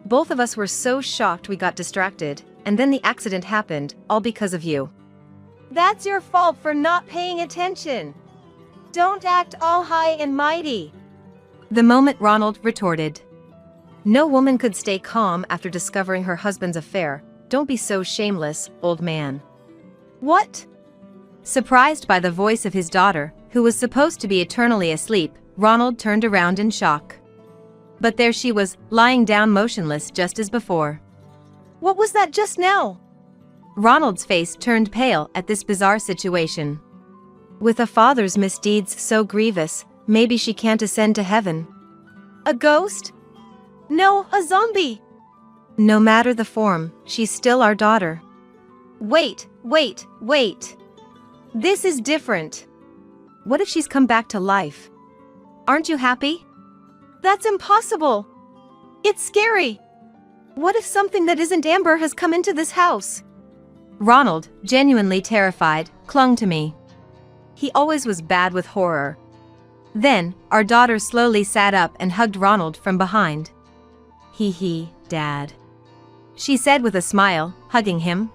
Both of us were so shocked we got distracted, and then the accident happened, all because of you. That's your fault for not paying attention. Don't act all high and mighty. The moment Ronald retorted. No woman could stay calm after discovering her husband's affair. Don't be so shameless, old man. What? Surprised by the voice of his daughter, who was supposed to be eternally asleep, Ronald turned around in shock. But there she was, lying down motionless just as before. What was that just now? Ronald's face turned pale at this bizarre situation. With a father's misdeeds so grievous, maybe she can't ascend to heaven. A ghost? No, a zombie. No matter the form, she's still our daughter. Wait. This is different. What if she's come back to life? Aren't you happy? That's impossible. It's scary. What if something that isn't Amber has come into this house? Ronald, genuinely terrified, clung to me. He always was bad with horror. Then, our daughter slowly sat up and hugged Ronald from behind. Dad. She said with a smile, hugging him.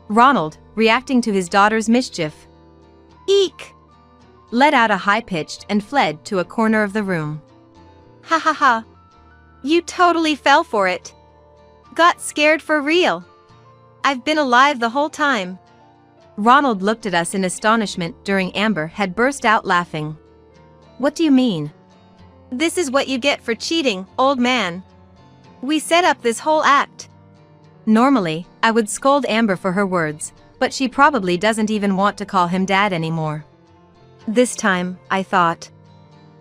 Ronald, reacting to his daughter's mischief. Eek! Let out a high-pitched and fled to a corner of the room. Ha. You totally fell for it. Got scared for real. I've been alive the whole time. Ronald looked at us in astonishment during Amber had burst out laughing. What do you mean? This is what you get for cheating, old man. We set up this whole act. Normally, I would scold Amber for her words, but she probably doesn't even want to call him Dad anymore. This time, I thought.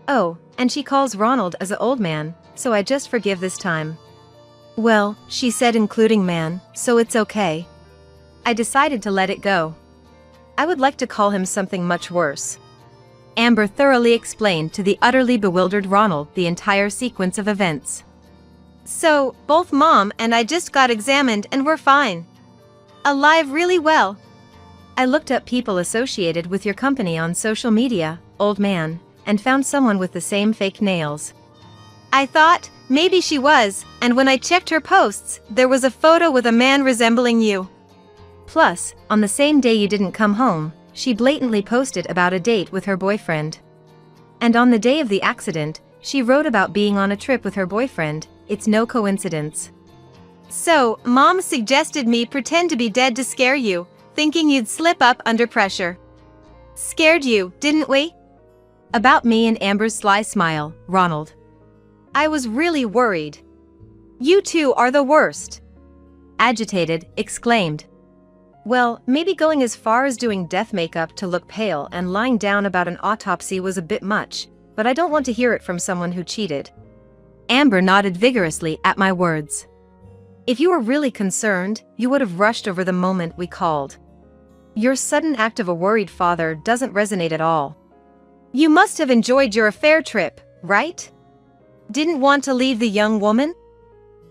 Oh, and she calls Ronald as an old man, so I just forgive this time. Well, she said including man, so it's okay. I decided to let it go. I would like to call him something much worse. Amber thoroughly explained to the utterly bewildered Ronald the entire sequence of events. So, both Mom and I just got examined and we're fine. Alive really well. I looked up people associated with your company on social media, old man, and found someone with the same fake nails. I thought, maybe she was, and when I checked her posts, there was a photo with a man resembling you. Plus, on the same day you didn't come home, she blatantly posted about a date with her boyfriend. And on the day of the accident, she wrote about being on a trip with her boyfriend. It's no coincidence. So, Mom suggested me pretend to be dead to scare you, thinking you'd slip up under pressure. Scared you, didn't we? About me and Amber's sly smile, Ronald. I was really worried. You two are the worst. Agitated, exclaimed. Well, maybe going as far as doing death makeup to look pale and lying down about an autopsy was a bit much, but I don't want to hear it from someone who cheated. Amber nodded vigorously at my words. If you were really concerned, you would have rushed over the moment we called. Your sudden act of a worried father doesn't resonate at all. You must have enjoyed your affair trip, right? Didn't want to leave the young woman?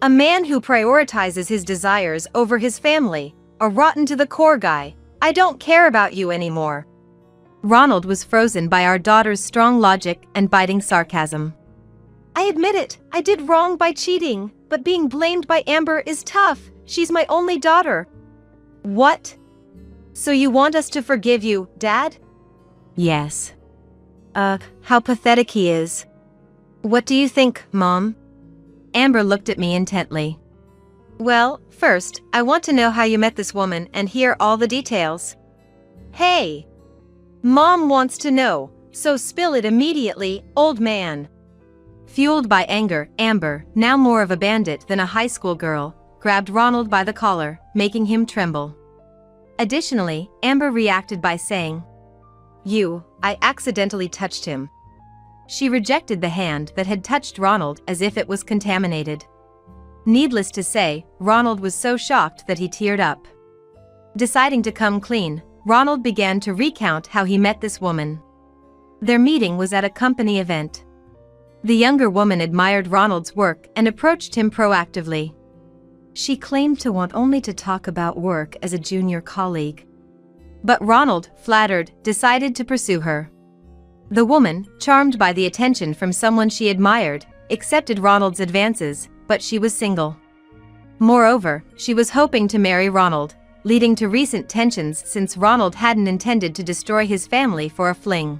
A man who prioritizes his desires over his family, a rotten to the core guy. I don't care about you anymore. Ronald was frozen by our daughter's strong logic and biting sarcasm. I admit it, I did wrong by cheating, but being blamed by Amber is tough. She's my only daughter. What? So you want us to forgive you, Dad? Yes. How pathetic he is. What do you think, Mom? Amber looked at me intently. Well, first, I want to know how you met this woman and hear all the details. Hey! Mom wants to know, so spill it immediately, old man. Fueled by anger, Amber, now more of a bandit than a high school girl, grabbed Ronald by the collar, making him tremble. Additionally, Amber reacted by saying, I accidentally touched him. She rejected the hand that had touched Ronald as if it was contaminated. Needless to say, Ronald was so shocked that he teared up. Deciding to come clean, Ronald began to recount how he met this woman. Their meeting was at a company event. The younger woman admired Ronald's work and approached him proactively. She claimed to want only to talk about work as a junior colleague. But Ronald, flattered, decided to pursue her. The woman, charmed by the attention from someone she admired, accepted Ronald's advances, but she was single. Moreover, she was hoping to marry Ronald, leading to recent tensions since Ronald hadn't intended to destroy his family for a fling.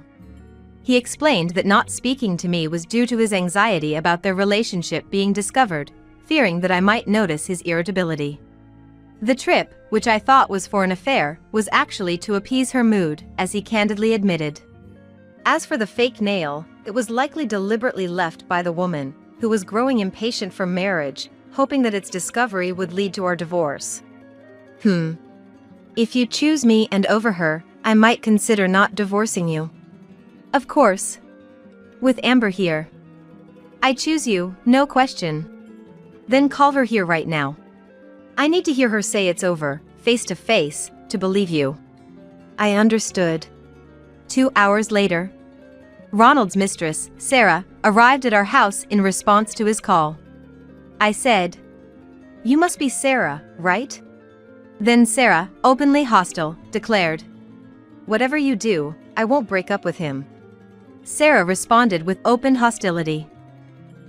He explained that not speaking to me was due to his anxiety about their relationship being discovered, fearing that I might notice his irritability. The trip, which I thought was for an affair, was actually to appease her mood, as he candidly admitted. As for the fake nail, it was likely deliberately left by the woman, who was growing impatient for marriage, hoping that its discovery would lead to our divorce. If you choose me and over her, I might consider not divorcing you. Of course. With Amber here. I choose you, no question. Then call her here right now. I need to hear her say it's over, face to face, to believe you. I understood. 2 hours later, Ronald's mistress, Sarah, arrived at our house in response to his call. I said, "You must be Sarah, right?" Then Sarah, openly hostile, declared, "Whatever you do, I won't break up with him." Sarah responded with open hostility.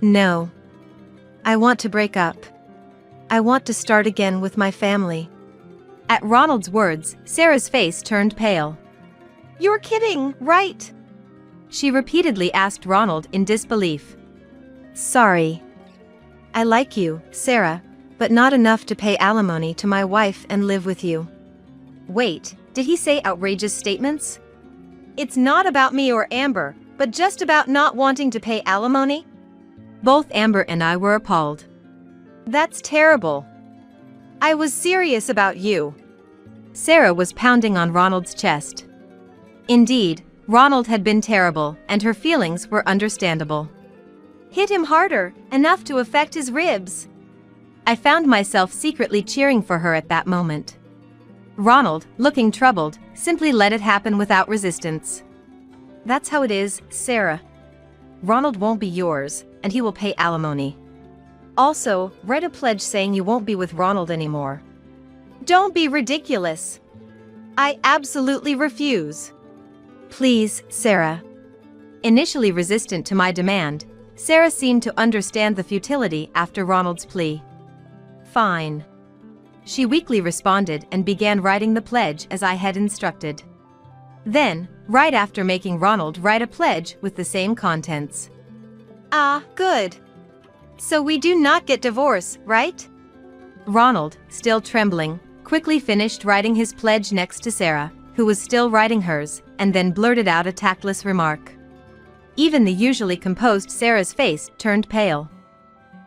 "No. I want to break up. I want to start again with my family." At Ronald's words, Sarah's face turned pale. "You're kidding, right?" She repeatedly asked Ronald in disbelief. "Sorry. I like you, Sarah, but not enough to pay alimony to my wife and live with you." Wait, did he say outrageous statements? It's not about me or Amber, but just about not wanting to pay alimony? Both Amber and I were appalled. That's terrible. I was serious about you. Sarah was pounding on Ronald's chest. Indeed, Ronald had been terrible, and her feelings were understandable. Hit him harder, enough to affect his ribs. I found myself secretly cheering for her at that moment. Ronald, looking troubled, simply let it happen without resistance. That's how it is, Sarah. Ronald won't be yours, and he will pay alimony. Also, write a pledge saying you won't be with Ronald anymore. Don't be ridiculous. I absolutely refuse. Please, Sarah. Initially resistant to my demand, Sarah seemed to understand the futility after Ronald's plea. Fine. She weakly responded and began writing the pledge as I had instructed. Then, right after making Ronald write a pledge with the same contents. Ah, good. So we do not get divorced, right? Ronald, still trembling, quickly finished writing his pledge next to Sarah, who was still writing hers, and then blurted out a tactless remark. Even the usually composed Sarah's face turned pale.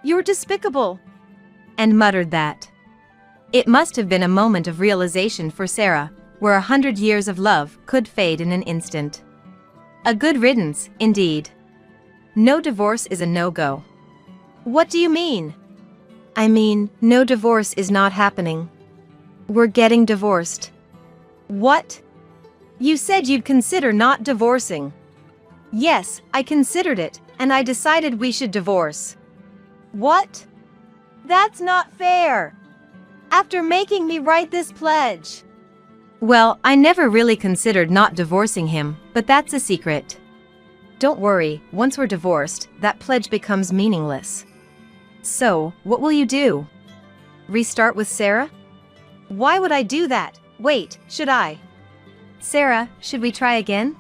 "You're despicable," and muttered that It must have been a moment of realization for Sarah, where 100 years of love could fade in an instant. A good riddance, indeed. No divorce is a no-go. What do you mean? I mean, no divorce is not happening. We're getting divorced. What? You said you'd consider not divorcing. Yes, I considered it, and I decided we should divorce. What? That's not fair. After making me write this pledge. Well, I never really considered not divorcing him, but that's a secret. Don't worry, once we're divorced, that pledge becomes meaningless. So, what will you do? Restart with Sarah? Why would I do that? Wait, should I? Sarah, should we try again?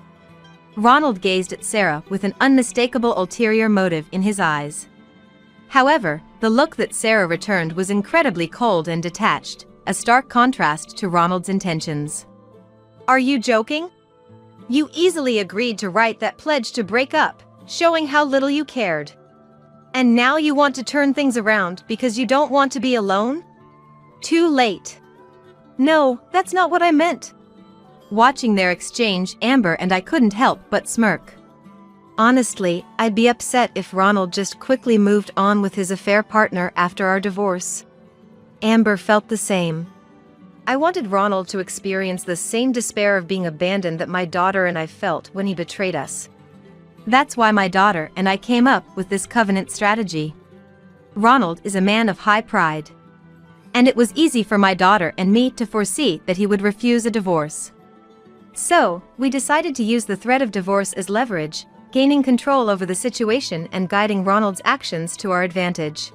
Ronald gazed at Sarah with an unmistakable ulterior motive in his eyes. However, the look that Sarah returned was incredibly cold and detached, a stark contrast to Ronald's intentions. Are you joking? You easily agreed to write that pledge to break up, showing how little you cared. And now you want to turn things around because you don't want to be alone? Too late. No, that's not what I meant. Watching their exchange, Amber and I couldn't help but smirk. Honestly, I'd be upset if Ronald just quickly moved on with his affair partner after our divorce. Amber felt the same. I wanted Ronald to experience the same despair of being abandoned that my daughter and I felt when he betrayed us. That's why my daughter and I came up with this covenant strategy. Ronald is a man of high pride. And it was easy for my daughter and me to foresee that he would refuse a divorce. So, we decided to use the threat of divorce as leverage, gaining control over the situation and guiding Ronald's actions to our advantage.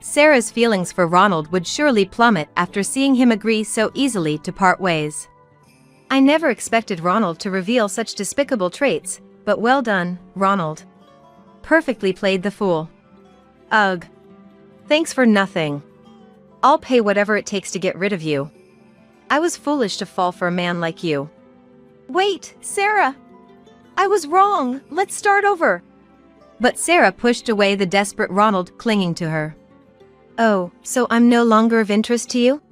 Sarah's feelings for Ronald would surely plummet after seeing him agree so easily to part ways. I never expected Ronald to reveal such despicable traits, but well done, Ronald. Perfectly played the fool. Ugh. Thanks for nothing. I'll pay whatever it takes to get rid of you. I was foolish to fall for a man like you. Wait, Sarah! I was wrong, let's start over. But Sarah pushed away the desperate Ronald clinging to her. Oh, so I'm no longer of interest to you?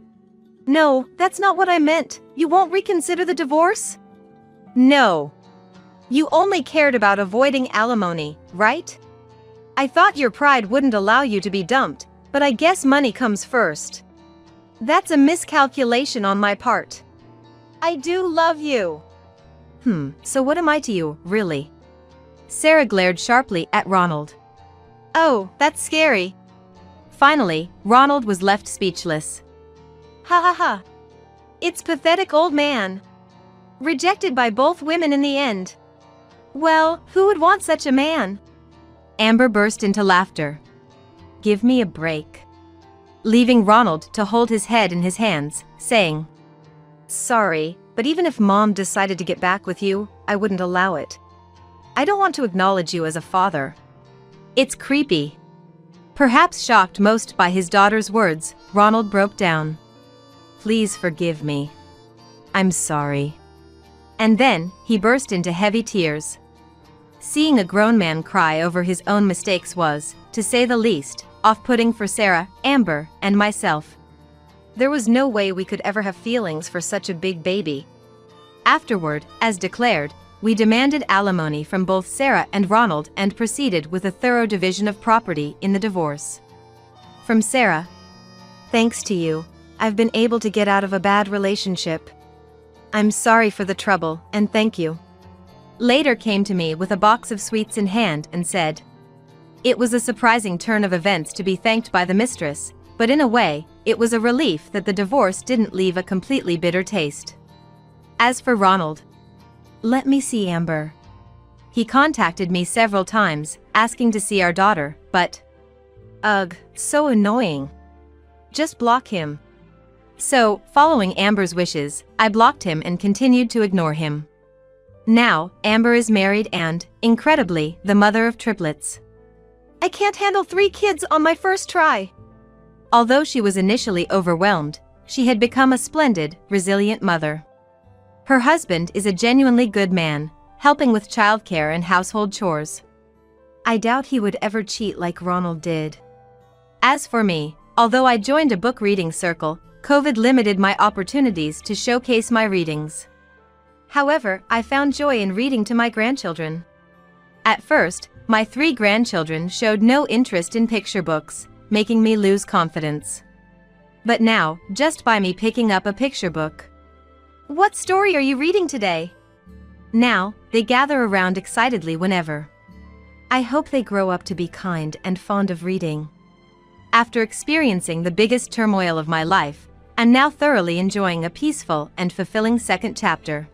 No, that's not what I meant. You won't reconsider the divorce? No. You only cared about avoiding alimony, right? I thought your pride wouldn't allow you to be dumped, but I guess money comes first. That's a miscalculation on my part. I do love you. So what am I to you, really? Sarah glared sharply at Ronald. Oh, that's scary. Finally, Ronald was left speechless. Ha ha ha. It's pathetic, old man. Rejected by both women in the end. Well, who would want such a man? Amber burst into laughter. Give me a break. Leaving Ronald to hold his head in his hands, saying, Sorry, but even if Mom decided to get back with you, I wouldn't allow it. I don't want to acknowledge you as a father. It's creepy. Perhaps shocked most by his daughter's words, Ronald broke down. Please forgive me. I'm sorry. And then, he burst into heavy tears. Seeing a grown man cry over his own mistakes was, to say the least, off-putting for Sarah, Amber, and myself. There was no way we could ever have feelings for such a big baby. Afterward, as declared, we demanded alimony from both Sarah and Ronald and proceeded with a thorough division of property in the divorce. From Sarah, Thanks to you, I've been able to get out of a bad relationship. I'm sorry for the trouble, and thank you. Later came to me with a box of sweets in hand and said, It was a surprising turn of events to be thanked by the mistress, but in a way, it was a relief that the divorce didn't leave a completely bitter taste. As for Ronald, let me see Amber. He contacted me several times, asking to see our daughter, but... Ugh, so annoying. Just block him. So, following Amber's wishes, I blocked him and continued to ignore him. Now, Amber is married and, incredibly, the mother of triplets. I can't handle 3 kids on my first try. Although she was initially overwhelmed, she had become a splendid, resilient mother. Her husband is a genuinely good man, helping with childcare and household chores. I doubt he would ever cheat like Ronald did. As for me, although I joined a book reading circle, COVID limited my opportunities to showcase my readings. However, I found joy in reading to my grandchildren. At first, my 3 grandchildren showed no interest in picture books, making me lose confidence. But now, just by me picking up a picture book. What story are you reading today? Now, they gather around excitedly whenever. I hope they grow up to be kind and fond of reading. After experiencing the biggest turmoil of my life, I'm now thoroughly enjoying a peaceful and fulfilling second chapter.